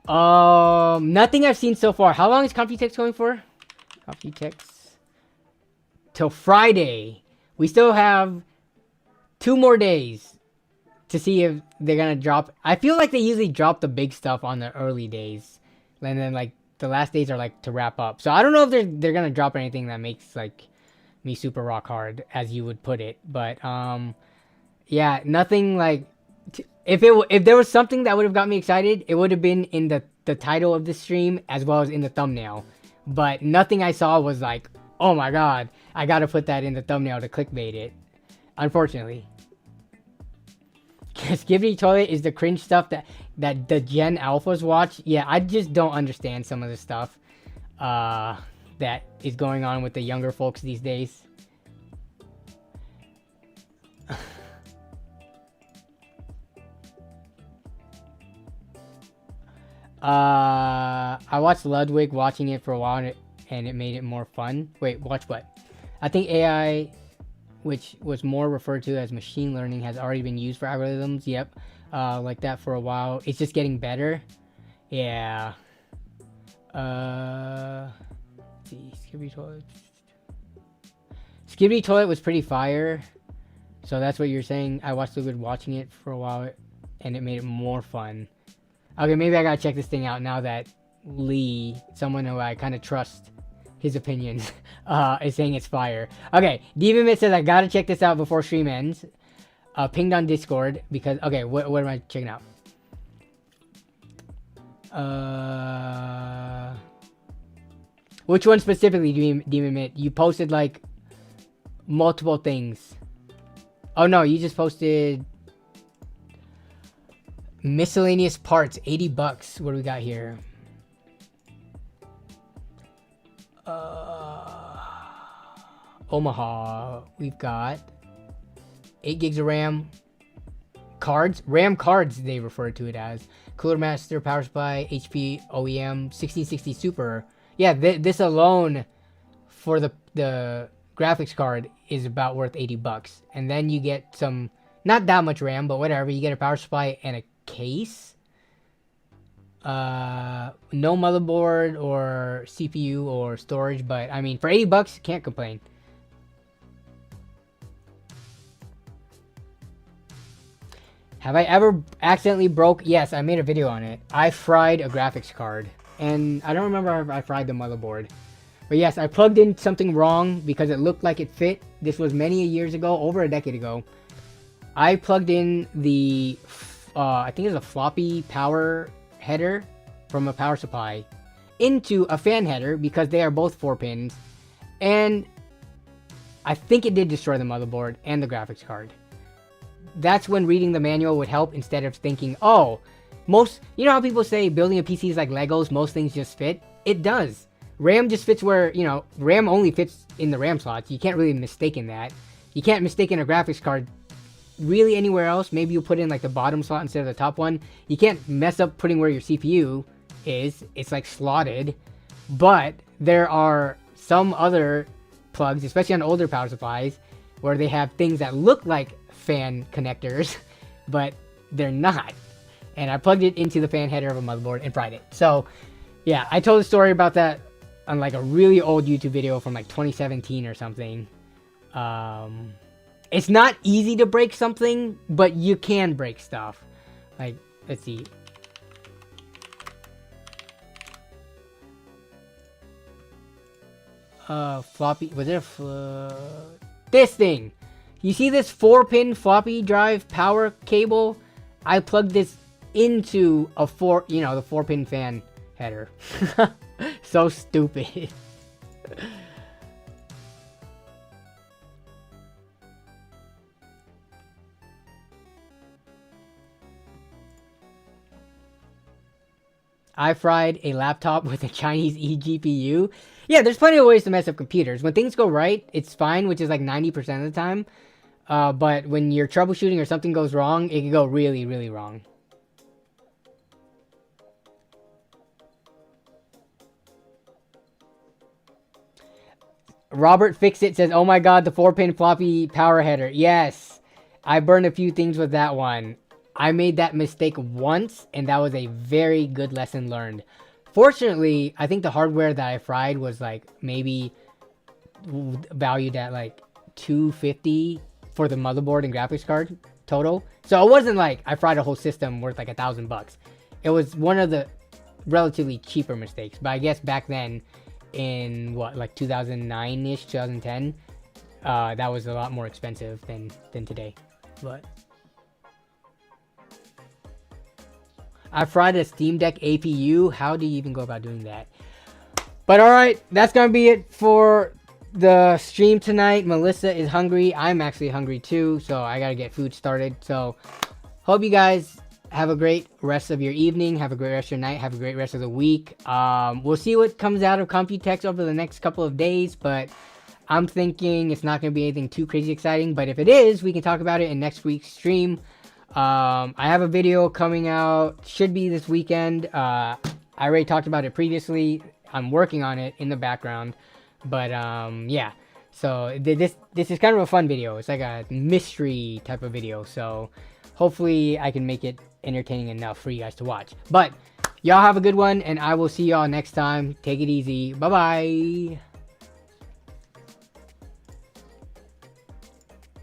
Nothing I've seen so far. How long is COMPUTEX going for? COMPUTEX till Friday. We still have 2 more days to see if they're gonna drop. I feel like they usually drop the big stuff on the early days, and then like the last days are like to wrap up. So I don't know if they're gonna drop anything that makes like me super rock hard, as you would put it. But yeah, nothing like. If there was something that would have got me excited, it would have been in the title of this stream as well as in the thumbnail. But nothing I saw was like, oh my god, I gotta put that in the thumbnail to clickbait it. Unfortunately. Skibidi toilet is the cringe stuff that the Gen Alphas watch. Yeah, I just don't understand some of the stuff that is going on with the younger folks these days. I watched Ludwig watching it for a while and it made it more fun. Wait, watch what? I think AI, which was more referred to as machine learning, has already been used for algorithms. Yep. Like that for a while. It's just getting better. Yeah. Let's see. Skibidi Toilet. Skibidi Toilet was pretty fire. So that's what you're saying. I watched Ludwig watching it for a while and it made it more fun. Okay, maybe I gotta check this thing out now that Lee, someone who I kind of trust his opinions, is saying it's fire. Okay, DemonMit says I gotta check this out before stream ends. Pinged on Discord because, okay, what am I checking out? Which one specifically, DemonMit? You posted like multiple things. Oh no, you just posted miscellaneous parts, 80 bucks. What do we got here? Omaha, we've got 8 gigs of RAM. Cards, RAM cards, they refer to it as. Cooler Master, Power Supply, HP OEM, 1660 Super. Yeah, this alone for the graphics card is about worth 80 bucks. And then you get some, not that much RAM, but whatever. You get a power supply and a case. No motherboard or CPU or storage, but I mean, for 80 bucks, can't complain. Have I ever accidentally broke? Yes, I made a video on it. I fried a graphics card. And I don't remember if I fried the motherboard. But yes, I plugged in something wrong because it looked like it fit. This was many years ago, over a decade ago. I plugged in the, I think it was a floppy power header from a power supply into a fan header because they are both 4 pins. And I think it did destroy the motherboard and the graphics card. That's when reading the manual would help instead of thinking, oh, you know how people say building a PC is like Legos, most things just fit? It does. RAM just fits where, you know, RAM only fits in the RAM slots. You can't really mistake in that. You can't mistake in a graphics card really anywhere else. Maybe you put in like the bottom slot instead of the top one. You can't mess up putting where your CPU is. It's like slotted. But there are some other plugs, especially on older power supplies, where they have things that look like fan connectors, but they're not. And I plugged it into the fan header of a motherboard and fried it. So yeah, I told a story about that on like a really old YouTube video from like 2017 or something. It's not easy to break something, but you can break stuff. Like, let's see. Floppy, was it this thing? You see this 4-pin floppy drive power cable? I plugged this into a the 4-pin fan header. So stupid. I fried a laptop with a Chinese eGPU. Yeah, there's plenty of ways to mess up computers. When things go right, it's fine, which is like 90% of the time. But when you're troubleshooting or something goes wrong, it can go really, really wrong. Robert Fixit says, oh my god, the 4-pin floppy power header. Yes, I burned a few things with that one. I made that mistake once, and that was a very good lesson learned. Fortunately, I think the hardware that I fried was like maybe valued at like $250 for the motherboard and graphics card total. So it wasn't like I fried a whole system worth like $1,000. It was one of the relatively cheaper mistakes. But I guess back then, in what, like 2009-ish, 2010, that was a lot more expensive than today. But I fried a Steam Deck APU. How do you even go about doing that? But alright, that's gonna be it for the stream tonight. Melissa is hungry. I'm actually hungry too, so I gotta get food started. So hope you guys have a great rest of your evening, have a great rest of your night, have a great rest of the week. We'll see what comes out of COMPUTEX over the next couple of days, but I'm thinking it's not going to be anything too crazy exciting. But if it is, we can talk about it in next week's stream. I have a video coming out, should be this weekend. I already talked about it previously. I'm working on it in the background, but yeah. So this is kind of a fun video. It's like a mystery type of video. So hopefully I can make it entertaining enough for you guys to watch. But y'all have a good one, and I will see y'all next time. Take it easy. Bye bye.